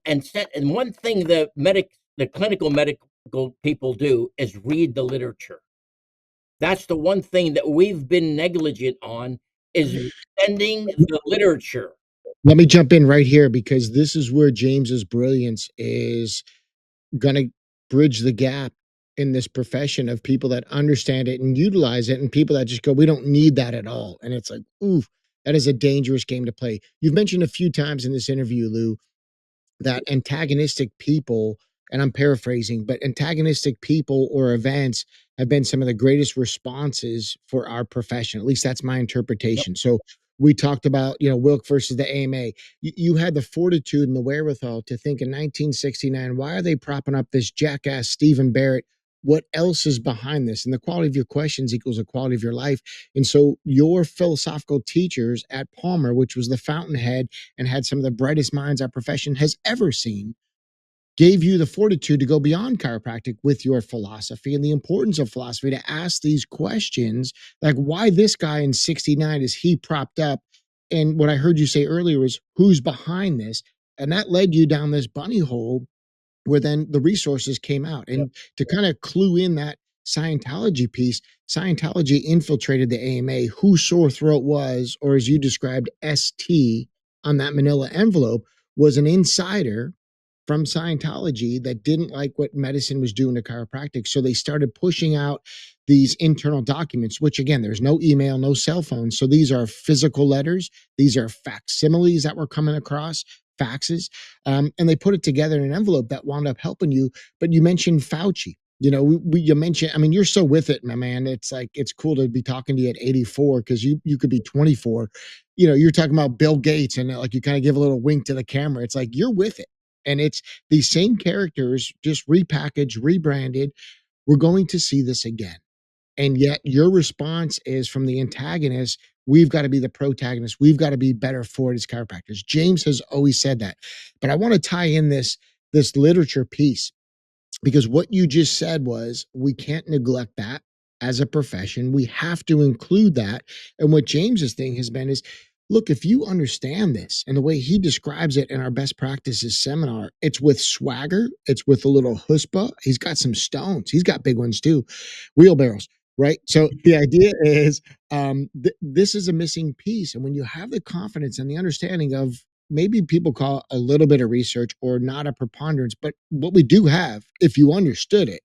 C: one thing the clinical medical people do is read the literature. That's the one thing that we've been negligent on, is sending the literature.
A: Let me jump in right here because this is where James's brilliance is going to bridge the gap in this profession of people that understand it and utilize it, and people that just go, we don't need that at all. And it's like, ooh, that is a dangerous game to play. You've mentioned a few times in this interview, Lou, that antagonistic people, and I'm paraphrasing, but antagonistic people or events have been some of the greatest responses for our profession. At least that's my
C: Yep.
A: interpretation. So we talked about, Wilk versus the AMA. You had the fortitude and the wherewithal to think in 1969, why are they propping up this jackass Stephen Barrett? What else is behind this? And the quality of your questions equals the quality of your life. And so your philosophical teachers at Palmer, which was the fountainhead and had some of the brightest minds our profession has ever seen, gave you the fortitude to go beyond chiropractic with your philosophy and the importance of philosophy to ask these questions, like why this guy in 69 is he propped up? And what I heard you say earlier was who's behind this? And that led you down this bunny hole where then the resources came out.
C: Yep.
A: And to kind of clue in that Scientology piece, Scientology infiltrated the AMA. Who sore throat was, or as you described, ST on that manila envelope, was an insider from Scientology that didn't like what medicine was doing to chiropractic. So they started pushing out these internal documents, which again, there's no email, no cell phone. So these are physical letters. These are facsimiles that were coming across, faxes. And they put it together in an envelope that wound up helping you. But you mentioned Fauci. You mentioned, I mean, you're so with it, my man. It's like, it's cool to be talking to you at 84 because you could be 24. You're talking about Bill Gates and like you kind of give a little wink to the camera. It's like you're with it. And it's these same characters just repackaged, rebranded. We're going to see this again. And yet your response is from the antagonist, we've got to be the protagonist. We've got to be better for it as chiropractors. James has always said that. But I want to tie in this literature piece because what you just said was we can't neglect that as a profession. We have to include that. And what James's thing has been is, look, if you understand this and the way he describes it in our best practices seminar, it's with swagger, it's with a little chutzpah. He's got some stones, he's got big ones too, wheelbarrows, right? So the idea is this is a missing piece. And when you have the confidence and the understanding of, maybe people call it a little bit of research or not a preponderance, but what we do have, if you understood it,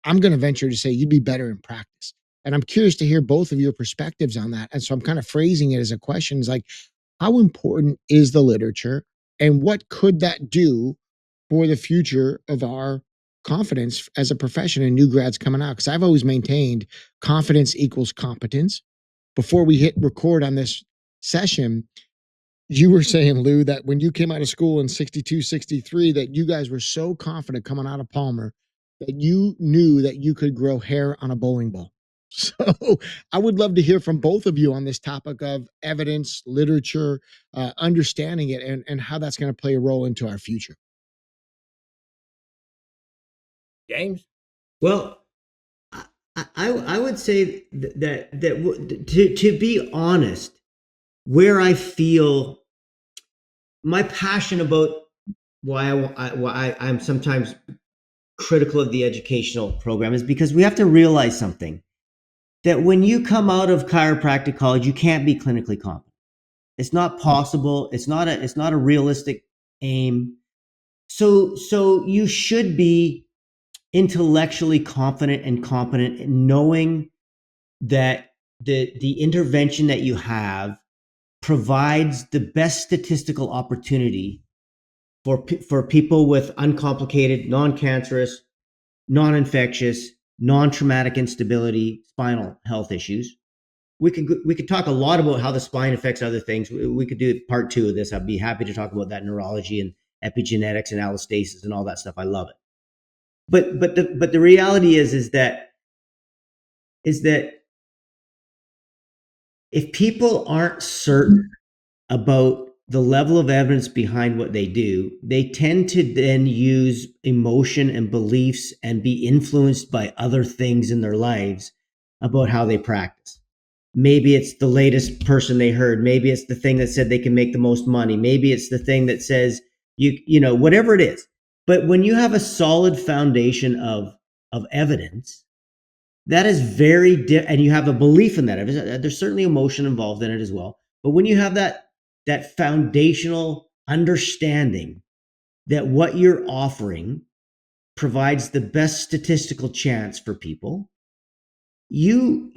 A: I'm going to venture to say you'd be better in practice. And I'm curious to hear both of your perspectives on that. And so I'm kind of phrasing it as a question, is like, how important is the literature and what could that do for the future of our confidence as a profession and new grads coming out? Because I've always maintained confidence equals competence. Before we hit record on this session, you were saying, Lou, that when you came out of school in 62, 63, that you guys were so confident coming out of Palmer that you knew that you could grow hair on a bowling ball. So I would love to hear from both of you on this topic of evidence, literature, understanding it, and how that's going to play a role into our future.
C: James?
B: Well, I would say that to be honest, where I feel my passion about why I'm sometimes critical of the educational program is because we have to realize something, that when you come out of chiropractic college, you can't be clinically competent. It's not possible. It's not a realistic aim. So you should be intellectually confident and competent in knowing that the intervention that you have provides the best statistical opportunity for people with uncomplicated, non-cancerous, non-infectious, non-traumatic instability, spinal health issues. We could talk a lot about how the spine affects other things. We could do part 2 of this. I'd be happy to talk about that, neurology and epigenetics and allostasis and all that stuff. I love it. But the reality is that if people aren't certain about the level of evidence behind what they do, they tend to then use emotion and beliefs and be influenced by other things in their lives about how they practice. Maybe it's the latest person they heard. Maybe it's the thing that said they can make the most money. Maybe it's the thing that says you know, whatever it is. But when you have a solid foundation of evidence, that is very and you have a belief in that evidence, there's certainly emotion involved in it as well. But when you have that foundational understanding that what you're offering provides the best statistical chance for people, you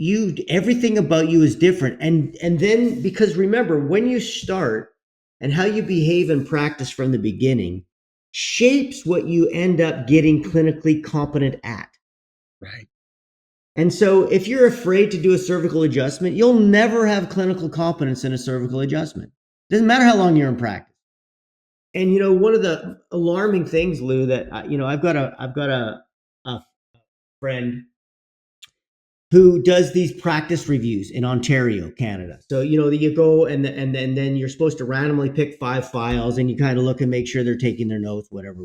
B: everything about you is different. And then, because remember, when you start and how you behave and practice from the beginning shapes what you end up getting clinically competent at.
A: Right.
B: And so if you're afraid to do a cervical adjustment, you'll never have clinical competence in a cervical adjustment. Doesn't matter how long you're in practice. And you know, one of the alarming things, Lou, that you know, I've got a friend who does these practice reviews in Ontario, Canada. So you know, you go and then you're supposed to randomly pick 5 files, and you kind of look and make sure they're taking their notes, whatever.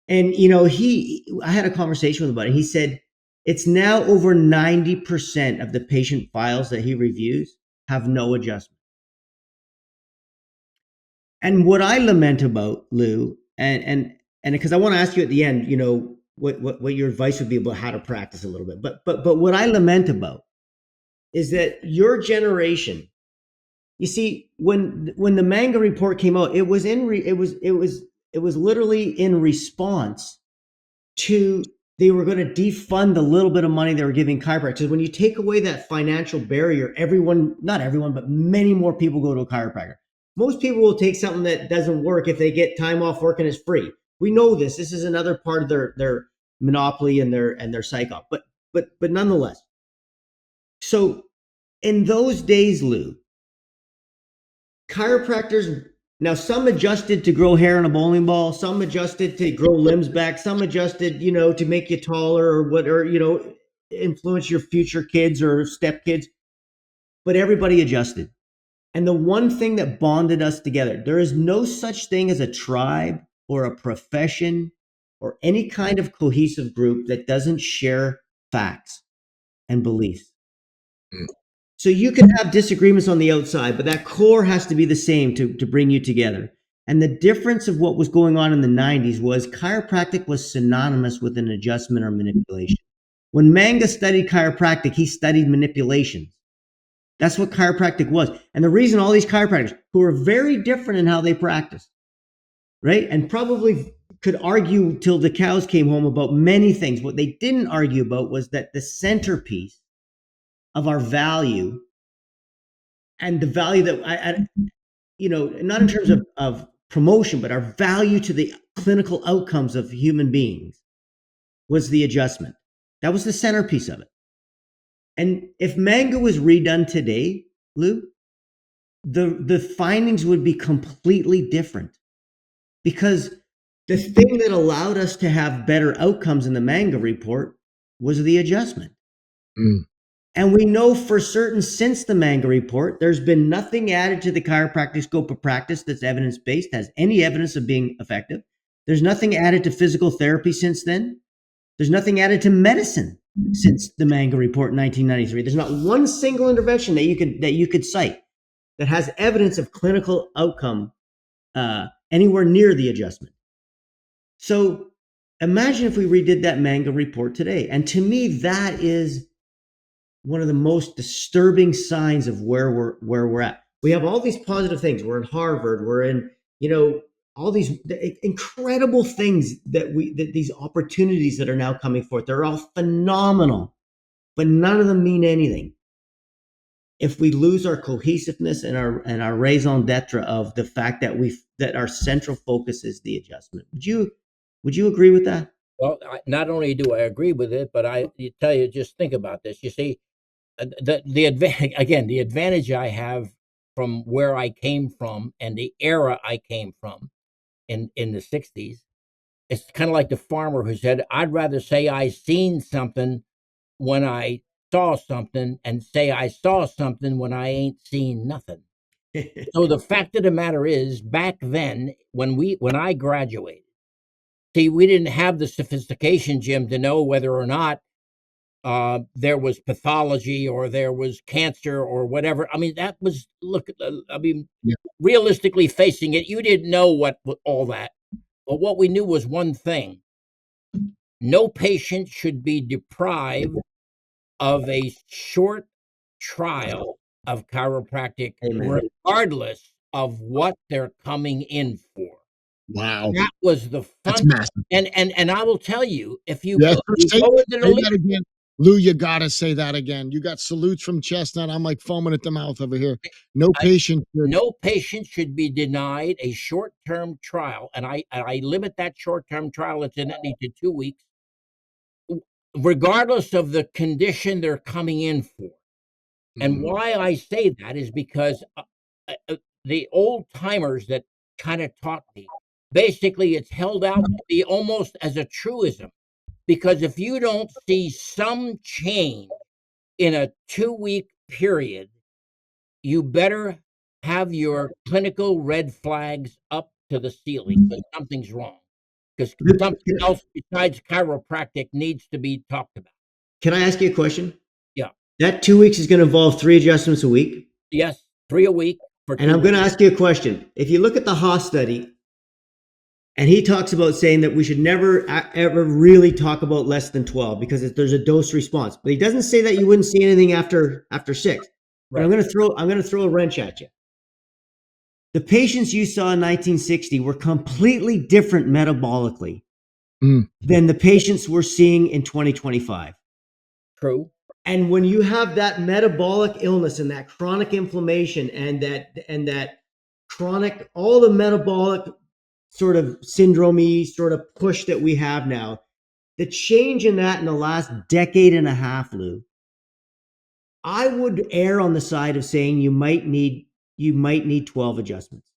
B: And you know, I had a conversation with him about it. He said it's now over 90% of the patient files that he reviews have no adjustment. And what I lament about, Lou, and because I want to ask you at the end, you know, what your advice would be about how to practice a little bit. But what I lament about is that your generation, you see, when the manga report came out, it was literally in response to, they were going to defund the little bit of money they were giving chiropractors. When you take away that financial barrier, not everyone, but many more people go to a chiropractor. Most people will take something that doesn't work if they get time off work and it's free. We know this. This is another part of their monopoly and their psych-op. But nonetheless. So in those days, Lou, chiropractors, now some adjusted to grow hair in a bowling ball, some adjusted to grow limbs back, some adjusted, you know, to make you taller or you know, influence your future kids or stepkids. But everybody adjusted. And the one thing that bonded us together, there is no such thing as a tribe or a profession or any kind of cohesive group that doesn't share facts and beliefs. So you can have disagreements on the outside, but that core has to be the same to bring you together. And the difference of what was going on in the 90s was chiropractic was synonymous with an adjustment or manipulation. When Manga studied chiropractic, he studied manipulations. That's what chiropractic was. And the reason all these chiropractors, who are very different in how they practice, right? And probably could argue till the cows came home about many things. What they didn't argue about was that the centerpiece of our value and the value that not in terms of promotion, but our value to the clinical outcomes of human beings was the adjustment. That was the centerpiece of it. And if Manga was redone today, Lou, the findings would be completely different, because the thing that allowed us to have better outcomes in the Manga report was the adjustment.
A: Mm.
B: And we know for certain since the Manga report, there's been nothing added to the chiropractic scope of practice that's evidence-based, has any evidence of being effective. There's nothing added to physical therapy since then. There's nothing added to medicine since the Manga report in 1993. There's not one single intervention that you could cite that has evidence of clinical outcome anywhere near the adjustment. So imagine if we redid that Manga report today. And to me, that is one of the most disturbing signs of where we're at. We have all these positive things. We're in Harvard. We're in, all these incredible things that these opportunities that are now coming forth. They're all phenomenal, but none of them mean anything if we lose our cohesiveness and our raison d'etre of the fact that our central focus is the adjustment. Would you agree with that?
C: Well, not only do I agree with it, but just think about this. You see, the advantage I have from where I came from and the era I came from in the 60s, it's kind of like the farmer who said, I'd rather say I seen something when I saw something and say I saw something when I ain't seen nothing. So the fact of the matter is, back then, when I graduated, see, we didn't have the sophistication, Jim, to know whether or not there was pathology or there was cancer or whatever. I mean,
A: Yeah.
C: realistically facing it, you didn't know what all that. But what we knew was one thing: no patient should be deprived of a short trial of chiropractic,
B: Amen.
C: regardless of what they're coming in for.
A: Wow.
C: That was the
A: That's
C: fun.
A: massive.
C: And I will tell you, if you
A: Yes,
C: go,
A: sir.
C: you
A: Say
C: go into the
A: that again. Lou, you gotta say that again. You got salutes from Chestnut. I'm like foaming at the mouth over here. No patient should.
C: no patient should be denied a short-term trial, and I limit that short-term trial incidentally to 2 weeks, regardless of the condition they're coming in for. And why I say that is because the old timers that kind of taught me, basically, it's held out to be almost as a truism, because if you don't see some change in a 2-week period, you better have your clinical red flags up to the ceiling, because something's wrong. Because something else besides chiropractic needs to be talked about.
B: Can I ask you a question?
C: Yeah.
B: That 2 weeks is going to involve 3 adjustments a week.
C: Yes, 3 a week for 2
B: And I'm
C: weeks.
B: going to ask you a question. If you look at the Haas study, and he talks about saying that we should never ever really talk about less than 12 because there's a dose response. But he doesn't say that you wouldn't see anything after 6. But
C: Right.
B: I'm going to throw a wrench at you. The patients you saw in 1960 were completely different metabolically than the patients we're seeing in 2025.
C: True.
B: And when you have that metabolic illness and that chronic inflammation and that chronic, all the metabolic sort of syndrome-y sort of push that we have now, the change in that in the last decade and a half, Lou, I would err on the side of saying you might need 12 adjustments.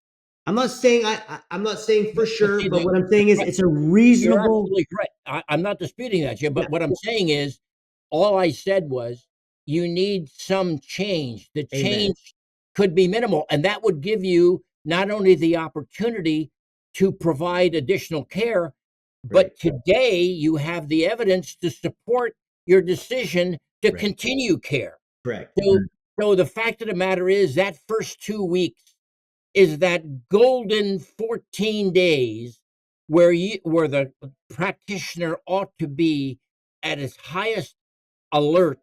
B: I'm not saying for sure, but what I'm saying is it's a reasonable.
C: You're absolutely correct. I'm not disputing that, Jim. But what I'm saying is, all I said was you need some change. The change could be minimal, and that would give you not only the opportunity to provide additional care, but today you have the evidence to support your decision to continue care.
B: Correct.
C: So So the fact of the matter is that first 2 weeks is that golden 14 days where the practitioner ought to be at his highest alert.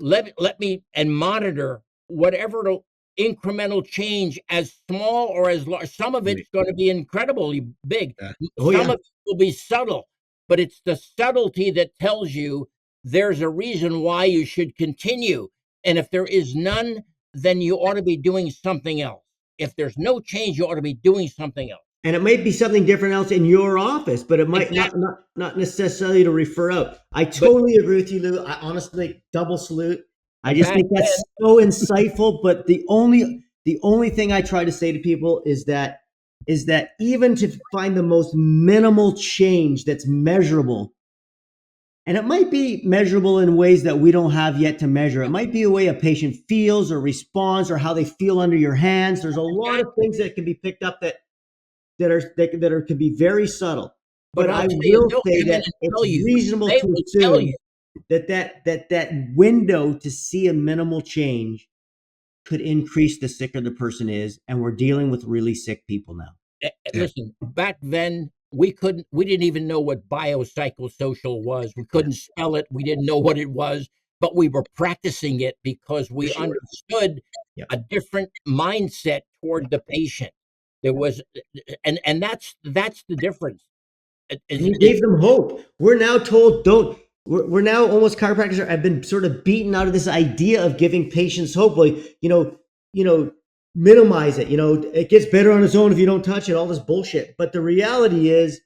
C: Let me and monitor whatever incremental change, as small or as large. Some of it's going to be incredibly big. Some of it will be subtle, but it's the subtlety that tells you there's a reason why you should continue. And if there is none, then you ought to be doing something else. If there's no change, you ought to be doing something else.
B: And it might be something different else in your office, but it might not necessarily to refer out. I totally agree with you, Lou. I honestly double salute. I just think that's so insightful. But the only thing I try to say to people is that even to find the most minimal change that's measurable, and it might be measurable in ways that we don't have yet to measure. It might be a way a patient feels or responds or how they feel under your hands. There's a lot of things that can be picked up that can be very subtle. But I will say that it's reasonable to assume that window to see a minimal change could increase the sicker the person is, and we're dealing with really sick people now.
C: Listen, back then we didn't even know what biopsychosocial was. We couldn't spell it. We didn't know what it was, but we were practicing it because we understood a different mindset toward the patient. There was, and that's the difference.
B: You gave them hope. We're now told we're now almost chiropractors have been sort of beaten out of this idea of giving patients hope. Like, minimize it. It gets better on its own if you don't touch it, all this bullshit. But the reality is,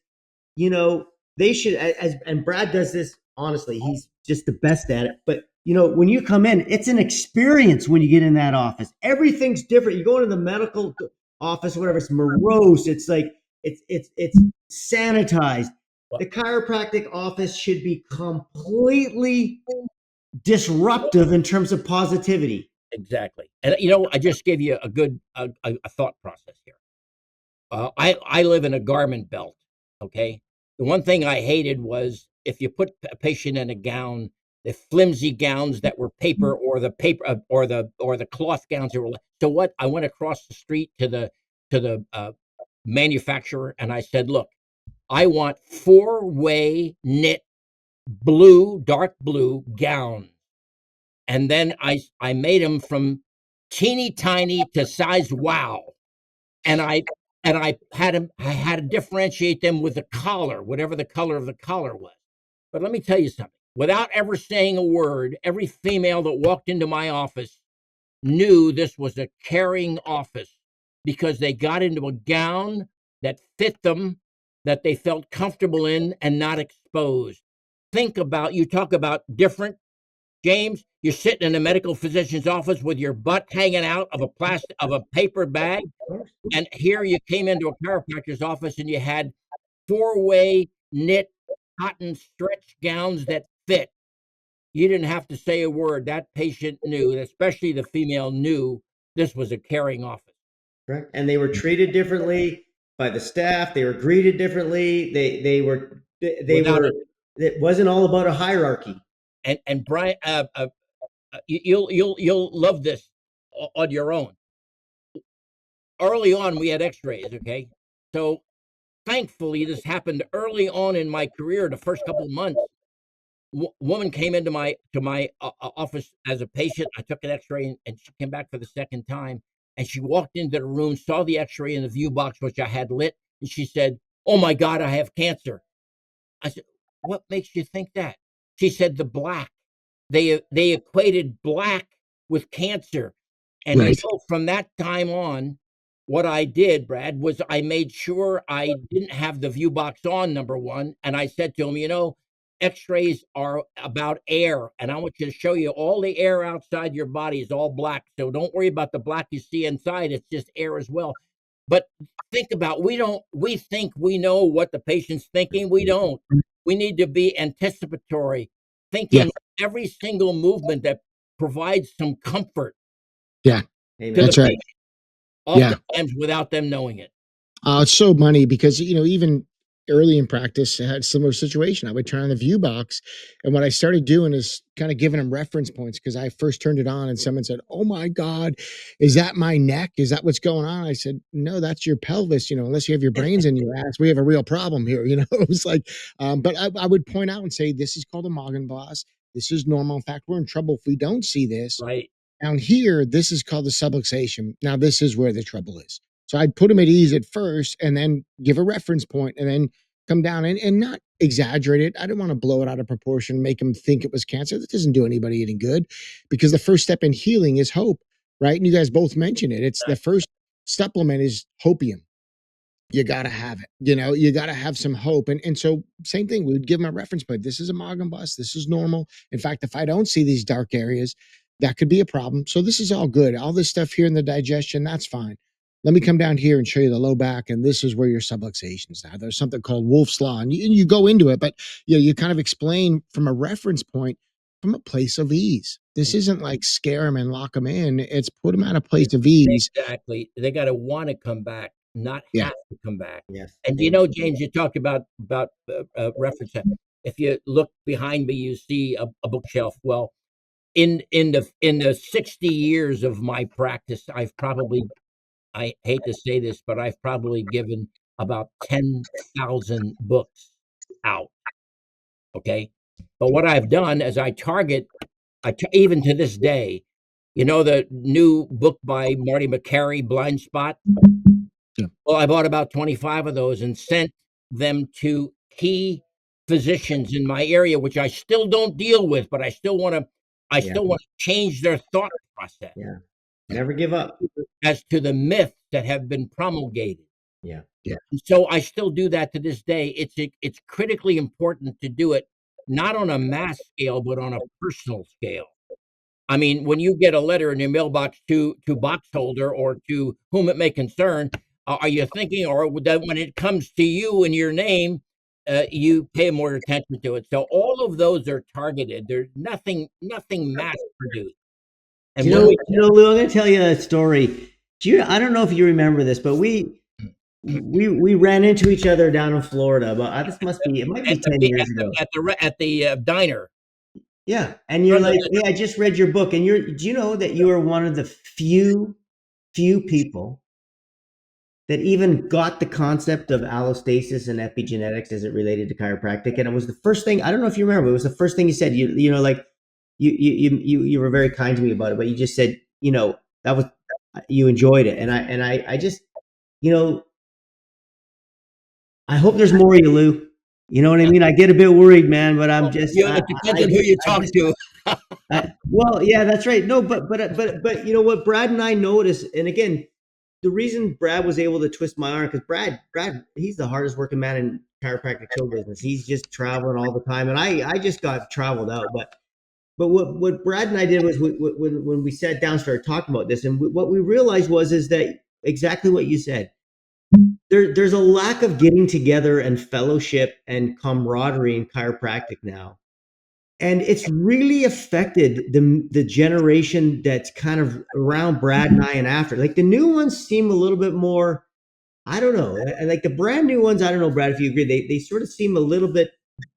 B: they should, and Brad does this, honestly, he's just the best at it. But, when you come in, it's an experience when you get in that office. Everything's different. You go into the medical office, whatever, it's morose. It's like, it's sanitized. The chiropractic office should be completely disruptive in terms of positivity.
C: Exactly. And I just gave you a good a thought process here. I live in a garment belt. Okay. The one thing I hated was if you put a patient in a gown, the flimsy gowns that were paper, or the cloth gowns that were. So what? I went across the street to the manufacturer and I said, look, I want 4-way knit dark blue gown. And then I made them from teeny tiny to size wow. And I had to differentiate them with the collar, whatever the color of the collar was. But let me tell you something. Without ever saying a word, every female that walked into my office knew this was a caring office because they got into a gown that fit them, that they felt comfortable in and not exposed. You talk about different, James, you're sitting in a medical physician's office with your butt hanging out of a paper bag. And here you came into a chiropractor's office and you had 4-way knit cotton stretch gowns that fit. You didn't have to say a word. That patient knew, especially the female knew, this was a caring office.
B: Correct. And they were treated differently by the staff. They were greeted differently. It wasn't all about a hierarchy.
C: And Brian, you'll love this on your own. Early on, we had X-rays. Okay, so thankfully, this happened early on in my career. The first couple of months, woman came into my office as a patient. I took an X-ray, and she came back for the second time. And she walked into the room, saw the X-ray in the view box, which I had lit, and she said, "Oh my God, I have cancer." I said, "What makes you think that?" She said, "The black. They equated black with cancer." And from that time on, what I did, Brad, was I made sure I didn't have the view box on, number one. And I said to him, X-rays are about air, and I want you to show you all the air outside your body is all black. So don't worry about the black you see inside. It's just air as well. But think about, we think we know what the patient's thinking. We don't. We need to be anticipatory, thinking every single movement that provides some comfort.
A: Yeah, that's right.
C: Oftentimes without them knowing it.
A: It's so funny because, even early in practice, I had a similar situation. I would turn on the view box, and what I started doing is kind of giving them reference points, because I first turned it on and someone said, "Oh my God, is that my neck? Is that what's going on?" I said, "No, that's your pelvis. Unless you have your brains in your ass, we have a real problem here." It was like, but I would point out and say, "This is called a Magenblas. This is normal. In fact, we're in trouble if we don't see this.
C: Right.
A: Down here, this is called the subluxation. Now, this is where the trouble is." So I'd put them at ease at first and then give a reference point and then come down and not exaggerate it. I didn't want to blow it out of proportion, make them think it was cancer. That doesn't do anybody any good, because the first step in healing is hope, right? And you guys both mentioned it. It's the first supplement is hopium. You got to have it. You got to have some hope. And so, same thing, we would give them a reference point. This is a Magen bus. This is normal. In fact, if I don't see these dark areas, that could be a problem. So, this is all good. All this stuff here in the digestion, that's fine. Let me come down here and show you the low back. And this is where your subluxations are. There's something called Wolf's Law. And you go into it, but you kind of explain from a reference point, from a place of ease. This isn't like scare them and lock them in. It's put them at a place of ease.
C: Exactly. They got to want to come back, not
A: Yeah.
C: have to come back.
B: Yes.
C: And James, you talked about reference. If you look behind me, you see a bookshelf. Well, in the 60 years of my practice, I hate to say this, but I've probably given about 10,000 books out. Okay. But what I've done is I target, even to this day, the new book by Marty McCary, Blind Spot?
A: Yeah.
C: Well, I bought about 25 of those and sent them to key physicians in my area, which I still don't deal with, but I still want to change their thought process.
B: Yeah. Never give up.
C: As to the myths that have been promulgated.
B: Yeah.
A: Yeah.
C: And so I still do that to this day. It's critically important to do it, not on a mass scale, but on a personal scale. I mean, when you get a letter in your mailbox to box holder or to whom it may concern, are you thinking, or that when it comes to you and your name, you pay more attention to it? So all of those are targeted. There's nothing mass produced. And
B: Lou, I'm going to tell you a story. I don't know if you remember this, but we ran into each other down in Florida. But it might be 10 years ago
C: at the diner.
B: Yeah, and you're like, "Hey, I just read your book," and do you know that you are one of the few people that even got the concept of allostasis and epigenetics as it related to chiropractic? And it was the first thing. I don't know if you remember. It was the first thing you said. You were very kind to me about it, but you just said, that was, you enjoyed it, and I just, I hope there's more of you, Lou. You know what I mean? I get a bit worried, man, but I'm just.
C: It depends on who you talk to.
B: Well, yeah, that's right. No, but you know what, Brad and I noticed, and again, the reason Brad was able to twist my arm, because Brad, he's the hardest working man in chiropractic show business. He's just traveling all the time, and I just got traveled out. But what Brad and I did was when we sat down, started talking about this, and what we realized is that exactly what you said. There's a lack of getting together and fellowship and camaraderie in chiropractic now. And it's really affected the generation that's kind of around Brad and I and after. Like the new ones seem a little bit more, I don't know. And like the brand new ones, I don't know, Brad, if you agree, they sort of seem a little bit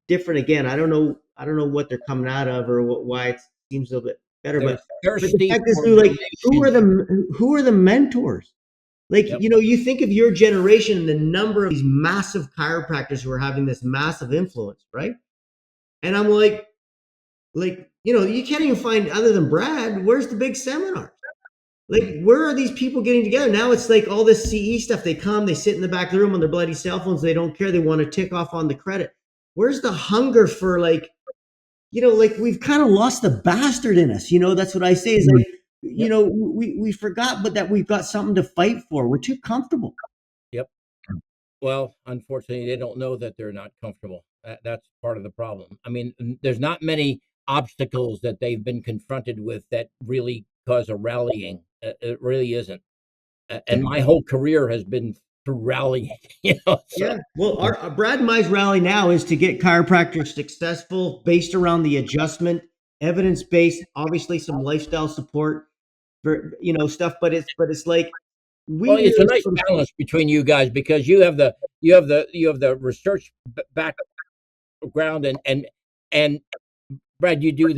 B: different again. I don't know what they're coming out of or why it seems a little bit better. But the fact is, like, who are the mentors? Like, you think of your generation and the number of these massive chiropractors who are having this massive influence, right? And I'm like, you can't even find, other than Brad, where's the big seminars? Like, where are these people getting together? Now it's like all this CE stuff. They come, they sit in the back of the room on their bloody cell phones. They don't care. They want to tick off on the credit. Where's the hunger for we've kind of lost the bastard in us. That's what I say is like, we forgot, but that we've got something to fight for. We're too comfortable.
C: Yep. Well, unfortunately, they don't know that they're not comfortable. That's part of the problem. I mean, there's not many obstacles that they've been confronted with that really cause a rallying. It really isn't. And my whole career has been through rallying. So.
B: Yeah. Well, our Brad and My's rally now is to get chiropractors successful, based around the adjustment, evidence-based, obviously some lifestyle support for stuff. But it's like
C: it's a nice balance between you guys, because you have the you have the research background, and Brad, you do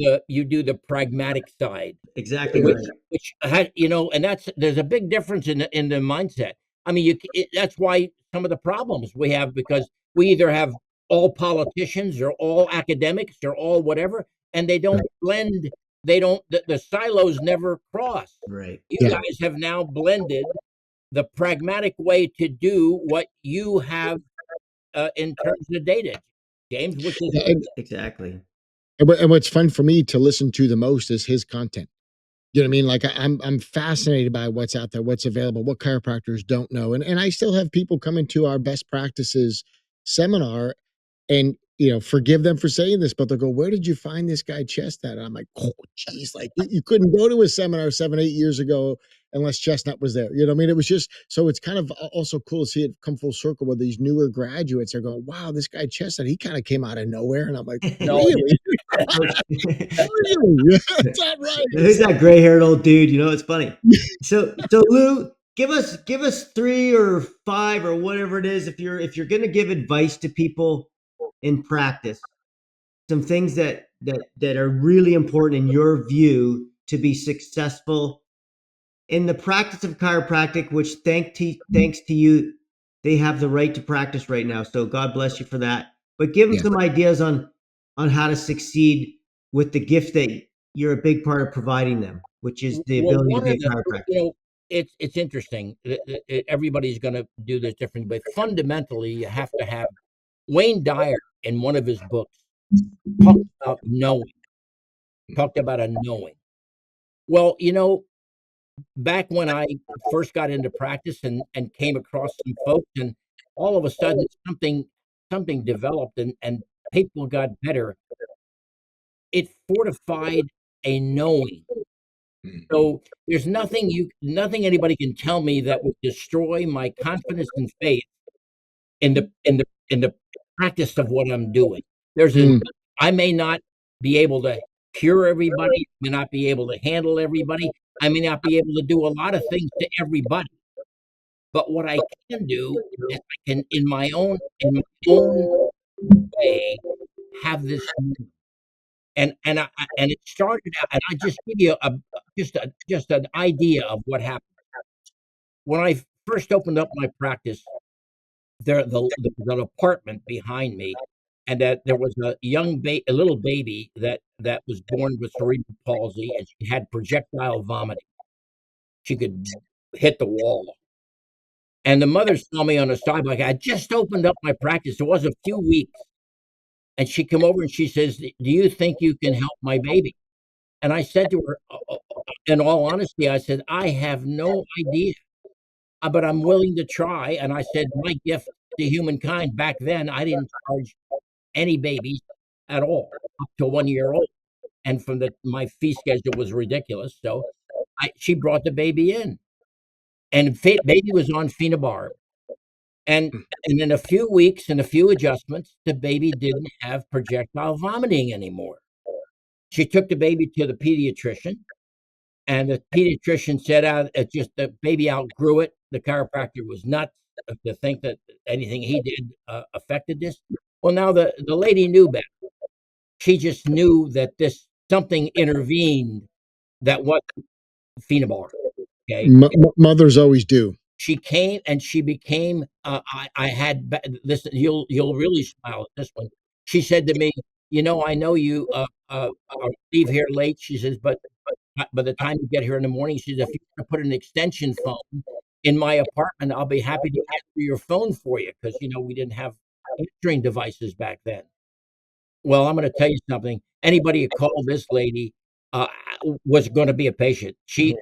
C: the pragmatic side,
B: Exactly
C: which
B: right.
C: and there's a big difference in the mindset. I mean, that's why some of the problems we have, because we either have all politicians or all academics or all whatever, and they don't blend. They don't. The silos never cross.
B: Right.
C: You
A: Yeah.
C: guys have now blended the pragmatic way to do what you have in terms of data, James, which is
A: Yeah,
B: Exactly.
A: and what's fun for me to listen to the most is his content. You know what I mean? Like I'm fascinated by what's out there, what's available, what chiropractors don't know. And I still have people come into our best practices seminar and forgive them for saying this, but they'll go, "Where did you find this guy Chestnut?" And I'm like, "Oh, geez, like you couldn't go to a seminar 7, 8 years ago unless Chestnut was there." You know what I mean? It was just so it's kind of also cool to see it come full circle where these newer graduates are going, "Wow, this guy Chestnut, he kind of came out of nowhere." And I'm like,
C: no.
A: "Really?
B: Okay.
A: Really? Is that right?"
B: Who's that gray-haired old dude? It's funny. So Lou, give us 3 or 5 or whatever it is. If you're going to give advice to people in practice, some things that are really important in your view to be successful in the practice of chiropractic, which thanks to you, they have the right to practice right now. So God bless you for that. But give them
A: Yeah.
B: some ideas on how to succeed with the gift that you're a big part of providing them, which is the
C: Well,
B: ability to
C: one
B: be
C: of
B: a
C: the
B: chiropractor.
C: it's interesting. Everybody's going to do this differently, but fundamentally, you have to have Wayne Dyer in one of his books talked about knowing, talked about a knowing. Well, back when I first got into practice and came across some folks, and all of a sudden something developed and people got better. It fortified a knowing. So there's nothing anybody can tell me that would destroy my confidence and faith in the practice of what I'm doing.
A: Mm.
C: I may not be able to cure everybody, may not be able to handle everybody, I may not be able to do a lot of things to everybody, but what I can do is I can in my own way have this, and it started out, and I just give you just an idea of what happened. When I first opened up my practice, there was an apartment behind me, and that there was a little baby that was born with cerebral palsy, and she had projectile vomiting. She could hit the wall. And the mother saw me on the sidewalk. I just opened up my practice. It was a few weeks. And she come over and she says, "Do you think you can help my baby?" And I said to her, in all honesty, I said, "I have no idea, but I'm willing to try." And I said, "My gift to humankind back then, I didn't charge any babies at all up to 1 year old." And my fee schedule was ridiculous. So she brought the baby in, and baby was on phenobarb. And in a few weeks and a few adjustments, the baby didn't have projectile vomiting anymore. She took the baby to the pediatrician, and the pediatrician said, it just the baby outgrew it. The chiropractor was nuts to think that anything he did affected this. Well, now the lady knew better. She just knew that this something intervened that wasn't phenobarb. Okay,
A: Mothers always do.
C: she came and she became. I had this. You'll really smile at this one. She said to me, I know you leave here late." She says, "But by the time you get here in the morning," she says, "if you want to put an extension phone in my apartment, I'll be happy to answer your phone for you, because we didn't have answering devices back then." Well, I'm going to tell you something. Anybody who called this lady uh, was going to be a patient.
A: Yeah.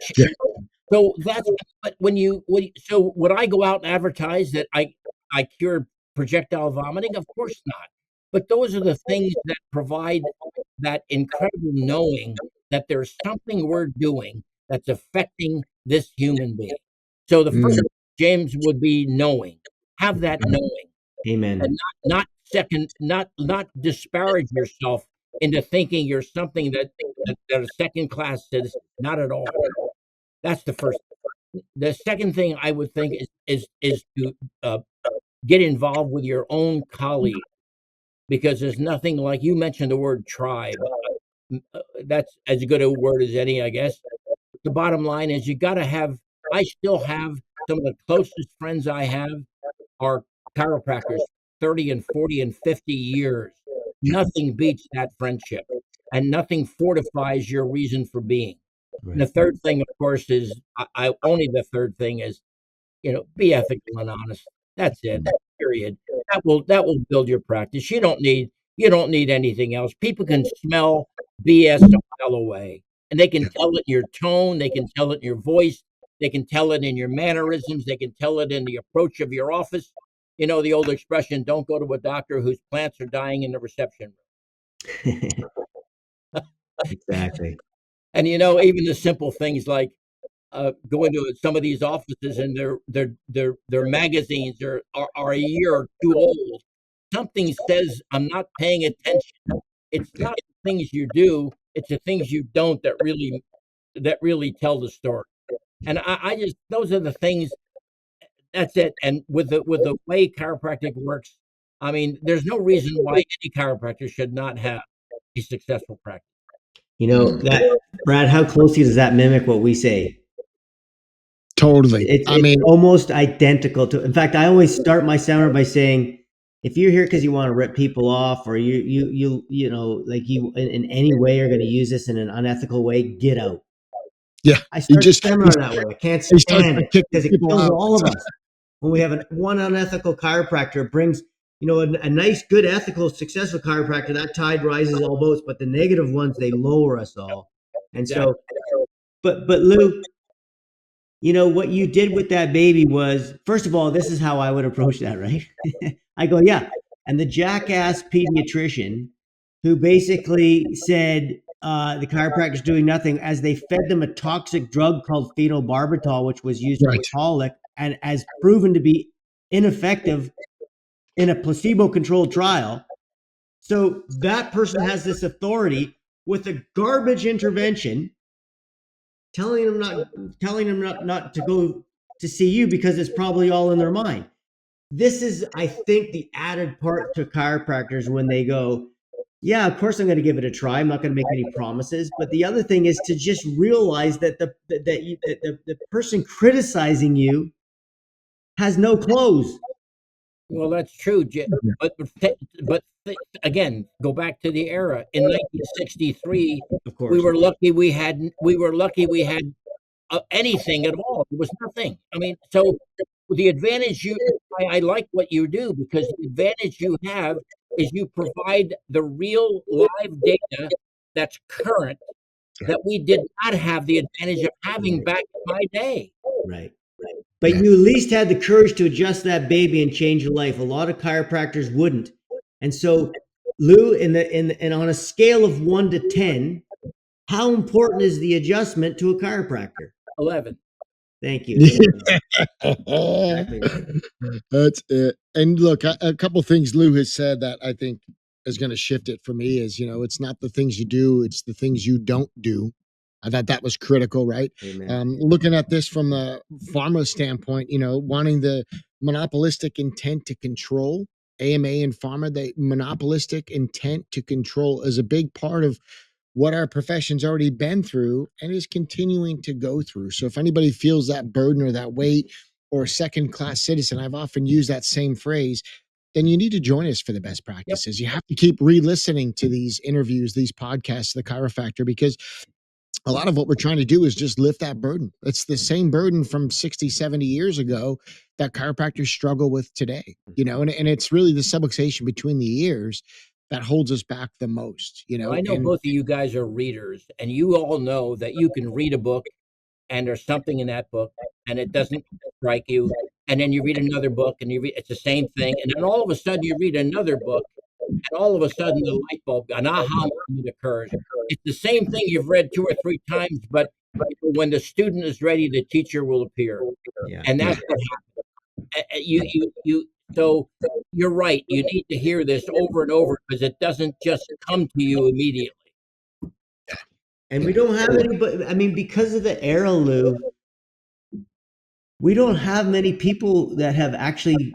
C: So that's, but so would I go out and advertise that I cured projectile vomiting? Of course not. But those are the things that provide that incredible knowing that there's something we're doing that's affecting this human being. So the first,
A: Mm.
C: James, would be knowing. Have that knowing, and
B: Amen.
C: not disparage yourself into thinking you're something that a second class citizen. Not at all. That's the first. The second thing I would think is to get involved with your own colleagues, because there's nothing like, you mentioned the word tribe. That's as good a word as any, I guess. The bottom line is you got to have. I still have some of the closest friends I have are chiropractors, 30 and 40 and 50 years. Nothing beats that friendship, and nothing fortifies your reason for being. And the
B: Right.
C: third thing, of course, is I only the third thing is, be ethical and honest. That's it. Period. That will build your practice. You don't need anything else. People can smell BS a mile away, and they can tell it in your tone. They can tell it in your voice. They can tell it in your mannerisms. They can tell it in the approach of your office. You know the old expression: "Don't go to a doctor whose plants are dying in the reception
B: Exactly.
C: room." And even the simple things like go into some of these offices, and their magazines are a year or two old. Something says I'm not paying attention. It's
B: Yeah.
C: not the things you do; it's the things you don't that really tell the story. And I just those are the things. That's it. And with the way chiropractic works, I mean, there's no reason why any chiropractor should not have a successful practice.
B: That, Brad, how closely does that mimic what we say?
A: Totally.
B: It's
A: I
B: it's
A: mean,
B: almost identical to. In fact, I always start my seminar by saying, if you're here because you want to rip people off, or like you in any way are going to use this in an unethical way, get out.
A: yeah,
B: I
A: he
B: start the
A: just
B: seminar that way. I can't
A: he starts
B: stand
A: by
B: it
A: kicking
B: because it
A: people
B: kills
A: out.
B: all of us. When we have one unethical chiropractor, it brings a nice, good, ethical, successful chiropractor. That tide rises all boats, but the negative ones, they lower us all. And
C: Exactly.
B: so, but Lou, what you did with that baby was, first of all, this is how I would approach that, right? I go, yeah. And the jackass pediatrician who basically said the chiropractor's doing nothing as they fed them a toxic drug called phenobarbital, which was used for
A: Right.
B: colic and as proven to be ineffective in a placebo-controlled trial. So that person has this authority with a garbage intervention telling them not to go to see you because it's probably all in their mind. This is, I think, the added part to chiropractors when they go, yeah, of course I'm going to give it a try. I'm not going to make any promises. But the other thing is to just realize that the person criticizing you has no clothes.
C: Well, that's true, again, go back to the era. In 1963,
B: Of
C: we
B: course.
C: were lucky we had anything at all. There was nothing. I mean, so the advantage I like what you do, because the advantage you have is you provide the real live data that's current, that we did not have the advantage of having
B: Right.
C: back in my day.
B: Right. But you at least had the courage to adjust that baby and change your life. A lot of chiropractors wouldn't. And so, Lou, and on a scale of 1 to 10, how important is the adjustment to a chiropractor?
C: 11.
B: Thank you. Exactly right.
A: That's it. And look, a couple things Lou has said that I think is going to shift it for me is, it's not the things you do, it's the things you don't do. I thought that was critical, right?
B: Amen.
A: Looking at this from the pharma standpoint, wanting the monopolistic intent to control, AMA and pharma, the monopolistic intent to control is a big part of what our profession's already been through and is continuing to go through. So if anybody feels that burden or that weight, or second class citizen, I've often used that same phrase, then you need to join us for the best practices. You have to keep re-listening to these interviews, these podcasts, the Chiro-Factor, because a lot of what we're trying to do is just lift that burden. It's the same burden from 60, 70 years ago that chiropractors struggle with today, and it's really the subluxation between the ears that holds us back the most,
C: Well, I know
A: and
C: both of you guys are readers, and you all know that you can read a book, and there's something in that book, and it doesn't strike you. And then you read another book, and it's the same thing. And then all of a sudden, you read another book, and all of a sudden, the light bulb, an aha moment occurs. It's the same thing you've read two or three times, but when the student is ready, the teacher will appear,
B: Yeah.
C: and
A: yeah,
C: that's what happens. You. So you're right. You need to hear this over and over, because it doesn't just come to you immediately.
B: And we don't have anybody, I mean, because of the era, Lou, we don't have many people that have actually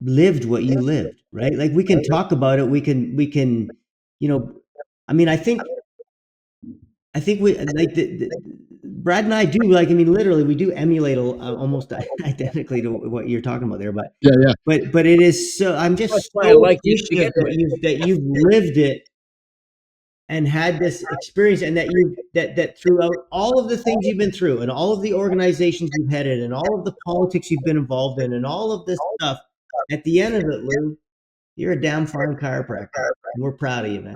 B: lived what you lived, right? Like we can talk about it. We can, you know, I mean, I think we like Brad and I do like. I mean, literally, we do emulate almost identically to what you're talking about there. But
A: Yeah.
B: but it is so. I'm
C: That's
B: just
C: why I
B: so
C: like you to
B: appreciative
C: begin with.
B: that you've lived it and had this experience, and that that throughout all of the things you've been through, and all of the organizations you've headed, and all of the politics you've been involved in, and all of this stuff, at the end of it, Lou, you're a damn fine chiropractor. And we're proud of you, man.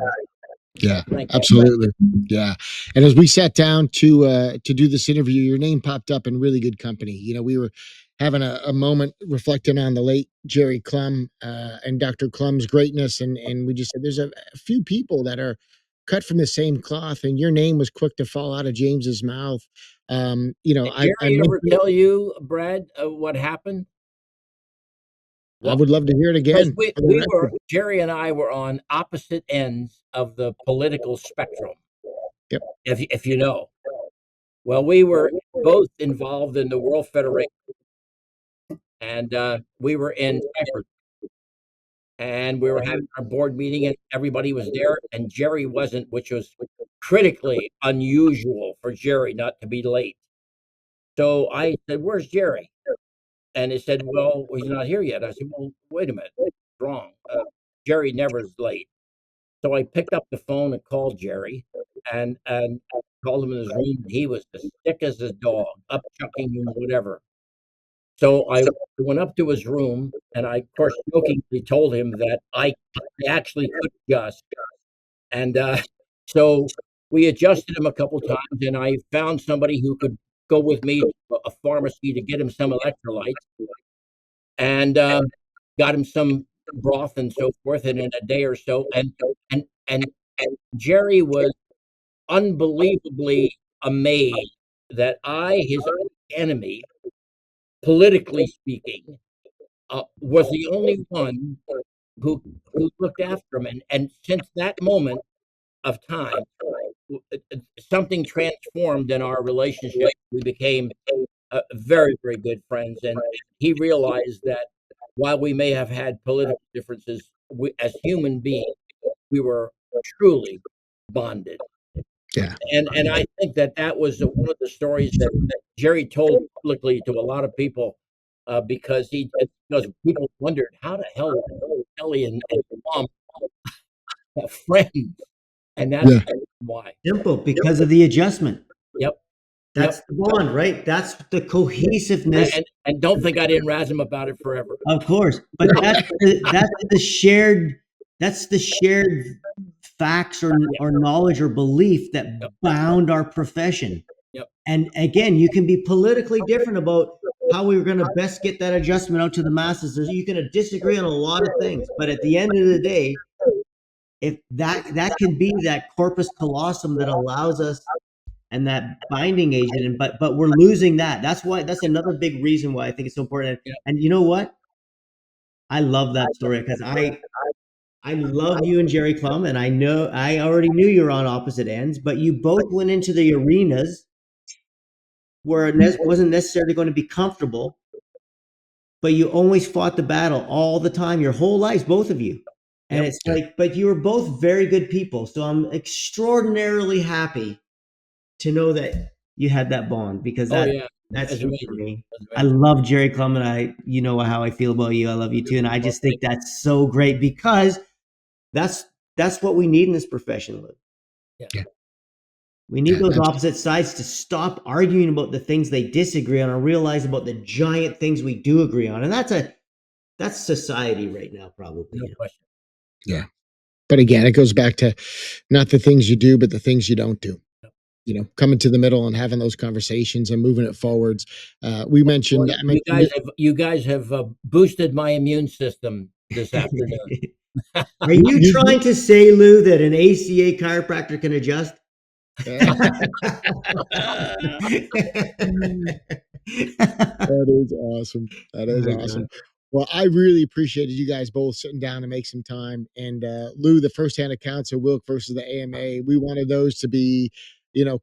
A: Yeah,
C: Thank you.
A: absolutely. Yeah. And as we sat down to do this interview, your name popped up in really good company. You know, we were having a moment reflecting on the late Jerry Clum and Dr. Clum's greatness. And we just said there's a few people that are cut from the same cloth, and your name was quick to fall out of James's mouth. You know,
C: Did
A: I
C: Jerry ever tell you, Brad, what happened? Well,
A: would love to hear it
C: because
A: again for the record.
C: Jerry and I were on opposite ends of the political spectrum.
A: Yep.
C: If you know, well, we were both involved in the World Federation, and we were in Frankfurt, and we were having our board meeting, and everybody was there, and Jerry wasn't, which was critically unusual for Jerry not to be late. So I said, "Where's Jerry?" And he said, "Well, he's not here yet." I said, "Well, wait a minute, what's wrong? Jerry never is late." So I picked up the phone and called Jerry, and called him in his room. He was as sick as a dog, up chucking and whatever. So I went up to his room, and I, of course, jokingly told him that I actually could adjust. And so we adjusted him a couple times, and I found somebody who could go with me to a pharmacy to get him some electrolytes, and got him some broth and so forth. And in a day or so, and and Jerry was unbelievably amazed that I, his own enemy, politically speaking, was the only one who looked after him. And since that moment of time, something transformed in our relationship. We became very, very good friends, and he realized that while we may have had political differences, as human beings, we were truly bonded.
A: Yeah.
C: And I think that was one of the stories that Jerry told publicly to a lot of people, because people wondered how the hell did Kelly and Mom have friends, and that's
A: Yeah.
C: why.
B: Simple, because of the adjustment.
C: Yep.
B: That's the bond, right? That's the cohesiveness.
C: And don't think I didn't razz him about it forever.
B: Of course, but that's the shared facts or knowledge or belief that bound our profession.
C: Yep.
B: And again, you can be politically different about how we were going to best get that adjustment out to the masses. You can disagree on a lot of things, but at the end of the day, if that can be that corpus callosum that allows us, and that binding agent, and but we're losing that. That's another big reason why I think it's so important. And you know what? I love that story, because I love you and Jerry Clum, and I already knew you were on opposite ends, but you both went into the arenas where it wasn't necessarily going to be comfortable, but you always fought the battle all the time, your whole lives, both of you. And it's like, but you were both very good people. So I'm extraordinarily happy to know that you had that bond, because that's huge for me. I love Jerry Clum, and you know how I feel about you. I love you too. And I just think that's so great, because that's what we need in this profession, Lou.
C: Yeah.
B: We need those opposite sides to stop arguing about the things they disagree on, and realize about the giant things we do agree on. And that's society right now, probably.
C: No question.
A: Yeah. But again, it goes back to not the things you do, but the things you don't do. You know, coming to the middle and having those conversations and moving it forwards. We mentioned,
C: you guys have boosted my immune system this afternoon.
B: Are you trying to say, Lou, that an ACA chiropractor can adjust?
A: That is awesome. That is awesome. Well, I really appreciated you guys both sitting down to make some time. And Lou, the firsthand accounts of Wilk versus the AMA, we wanted those to be,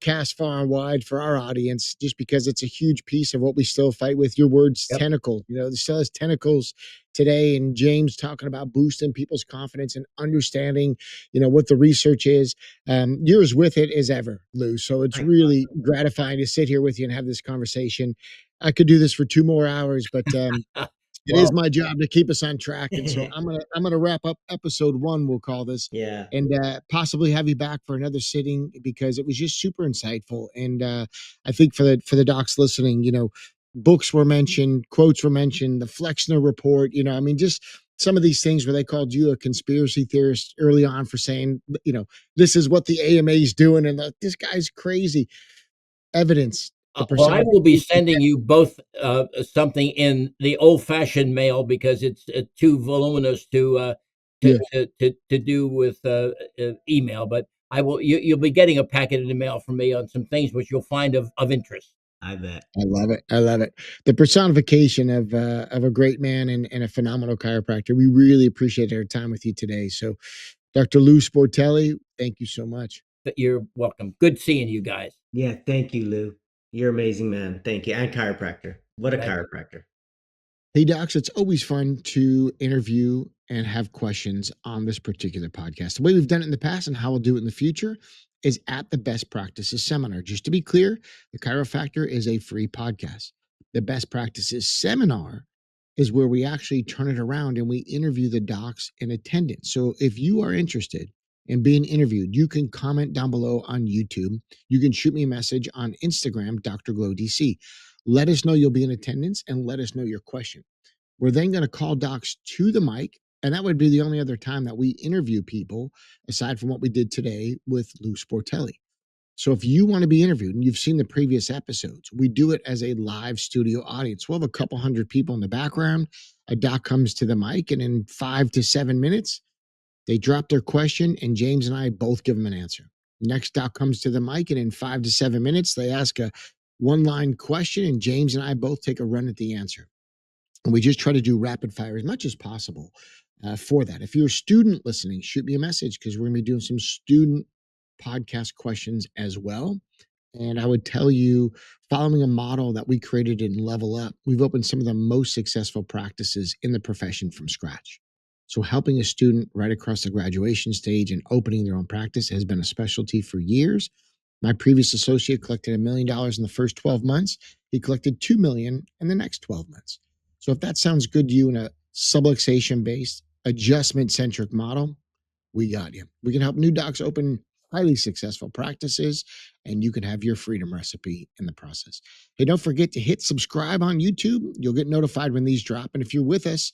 A: cast far and wide for our audience, just because it's a huge piece of what we still fight with. Your words,
B: Yep.
A: tentacle, it still has tentacles today. And James talking about boosting people's confidence and understanding, what the research is. You're as with it as ever, Lou. So it's really gratifying to sit here with you and have this conversation. I could do this for 2 more hours, but it is my job to keep us on track. And so I'm gonna wrap up episode 1, we'll call this,
B: Yeah.
A: and possibly have you back for another sitting, because it was just super insightful. And I think for the docs listening, books were mentioned, quotes were mentioned, the Flexner report, just some of these things where they called you a conspiracy theorist early on for saying, this is what the AMA is doing, and this guy's crazy. Evidence.
C: Well, I will be sending you both something in the old-fashioned mail, because it's too voluminous to do with email. But I will. You'll be getting a packet in the mail from me on some things which you'll find of interest.
B: I bet.
A: I love it. I love it. The personification of a great man and a phenomenal chiropractor. We really appreciate our time with you today. So, Dr. Lou Sportelli, thank you so much.
C: You're welcome. Good seeing you guys.
B: Yeah, thank you, Lou. You're amazing, man. Thank you. And chiropractor. What a chiropractor.
A: Hey, docs, it's always fun to interview and have questions on this particular podcast. The way we've done it in the past and how we'll do it in the future is at the Best Practices Seminar. Just to be clear, the Chiro-Factor is a free podcast. The Best Practices Seminar is where we actually turn it around and we interview the docs in attendance. So if you are interested in being interviewed, you can comment down below on YouTube. You can shoot me a message on Instagram, Dr. Glow DC. Let us know you'll be in attendance and let us know your question. We're then going to call docs to the mic, and that would be the only other time that we interview people, aside from what we did today with Lou Sportelli. So if you want to be interviewed, and you've seen the previous episodes, we do it as a live studio audience. We'll have a couple hundred people in the background. A doc comes to the mic, and in 5 to 7 minutes, they drop their question, and James and I both give them an answer. Next doc comes to the mic, and in 5 to 7 minutes, they ask a one-line question, and James and I both take a run at the answer. And we just try to do rapid fire as much as possible for that. If you're a student listening, shoot me a message, because we're going to be doing some student podcast questions as well. And I would tell you, following a model that we created in Level Up, we've opened some of the most successful practices in the profession from scratch. So helping a student right across the graduation stage and opening their own practice has been a specialty for years. My previous associate collected $1 million in the first 12 months. He collected $2 million in the next 12 months. So if that sounds good to you in a subluxation-based, adjustment-centric model, we got you. We can help new docs open highly successful practices, and you can have your freedom recipe in the process. Hey, don't forget to hit subscribe on YouTube. You'll get notified when these drop. And if you're with us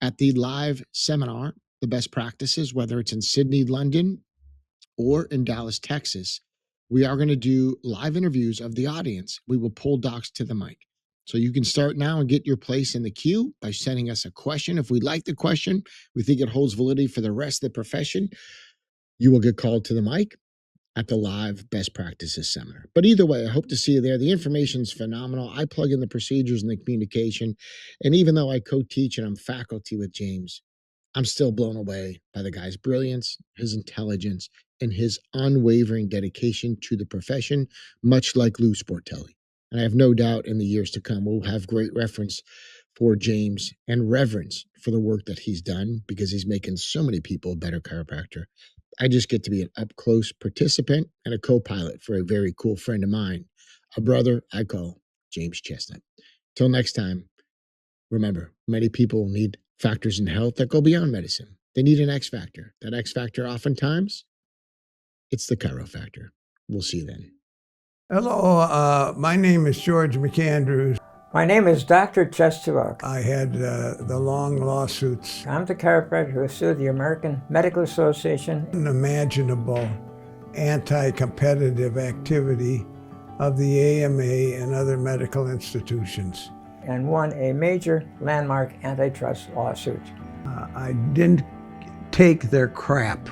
A: at the live seminar, the best practices, whether it's in Sydney, London, or in Dallas, Texas, we are going to do live interviews of the audience. We will pull docs to the mic. So you can start now and get your place in the queue by sending us a question. If we like the question, we think it holds validity for the rest of the profession, you will get called to the mic at the live best practices seminar. But either way, I hope to see you there. The information's phenomenal. I plug in the procedures and the communication. And even though I co-teach and I'm faculty with James, I'm still blown away by the guy's brilliance, his intelligence, and his unwavering dedication to the profession, much like Lou Sportelli. And I have no doubt in the years to come, we'll have great reference for James and reverence for the work that he's done, because he's making so many people a better chiropractor. I just get to be an up-close participant and a co-pilot for a very cool friend of mine, a brother I call James Chestnut. Till next time, remember, many people need factors in health that go beyond medicine. They need an X factor. That X factor, oftentimes, it's the Chiro-Factor. We'll see you then.
D: Hello, my name is George McAndrews.
E: My name is Dr. Chestnut.
D: I had the long lawsuits,
E: I'm the chiropractor who sued the American Medical Association.
D: unimaginable anti-competitive activity of the AMA and other medical institutions.
E: And won a major landmark antitrust lawsuit.
D: I didn't take their crap.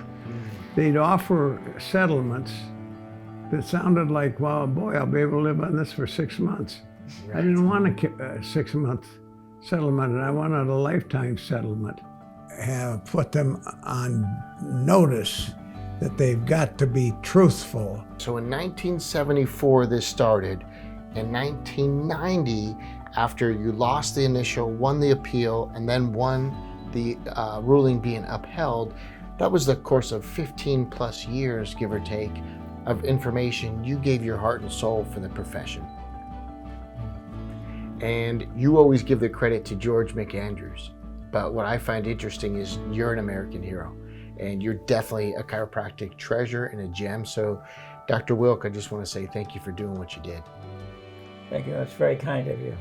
D: They'd offer settlements that sounded like, well, boy, I'll be able to live on this for 6 months. Right. I didn't want a 6-month settlement, and I wanted a lifetime settlement. Have put them on notice that they've got to be truthful.
A: So in 1974, this started. In 1990, after you lost the initial, won the appeal, and then won the ruling being upheld, that was the course of 15 plus years, give or take, of information. You gave your heart and soul for the profession. And you always give the credit to George McAndrews. But what I find interesting is you're an American hero, and you're definitely a chiropractic treasure and a gem. So, Dr. Wilk, I just want to say thank you for doing what you did.
E: Thank you. That's very kind of you.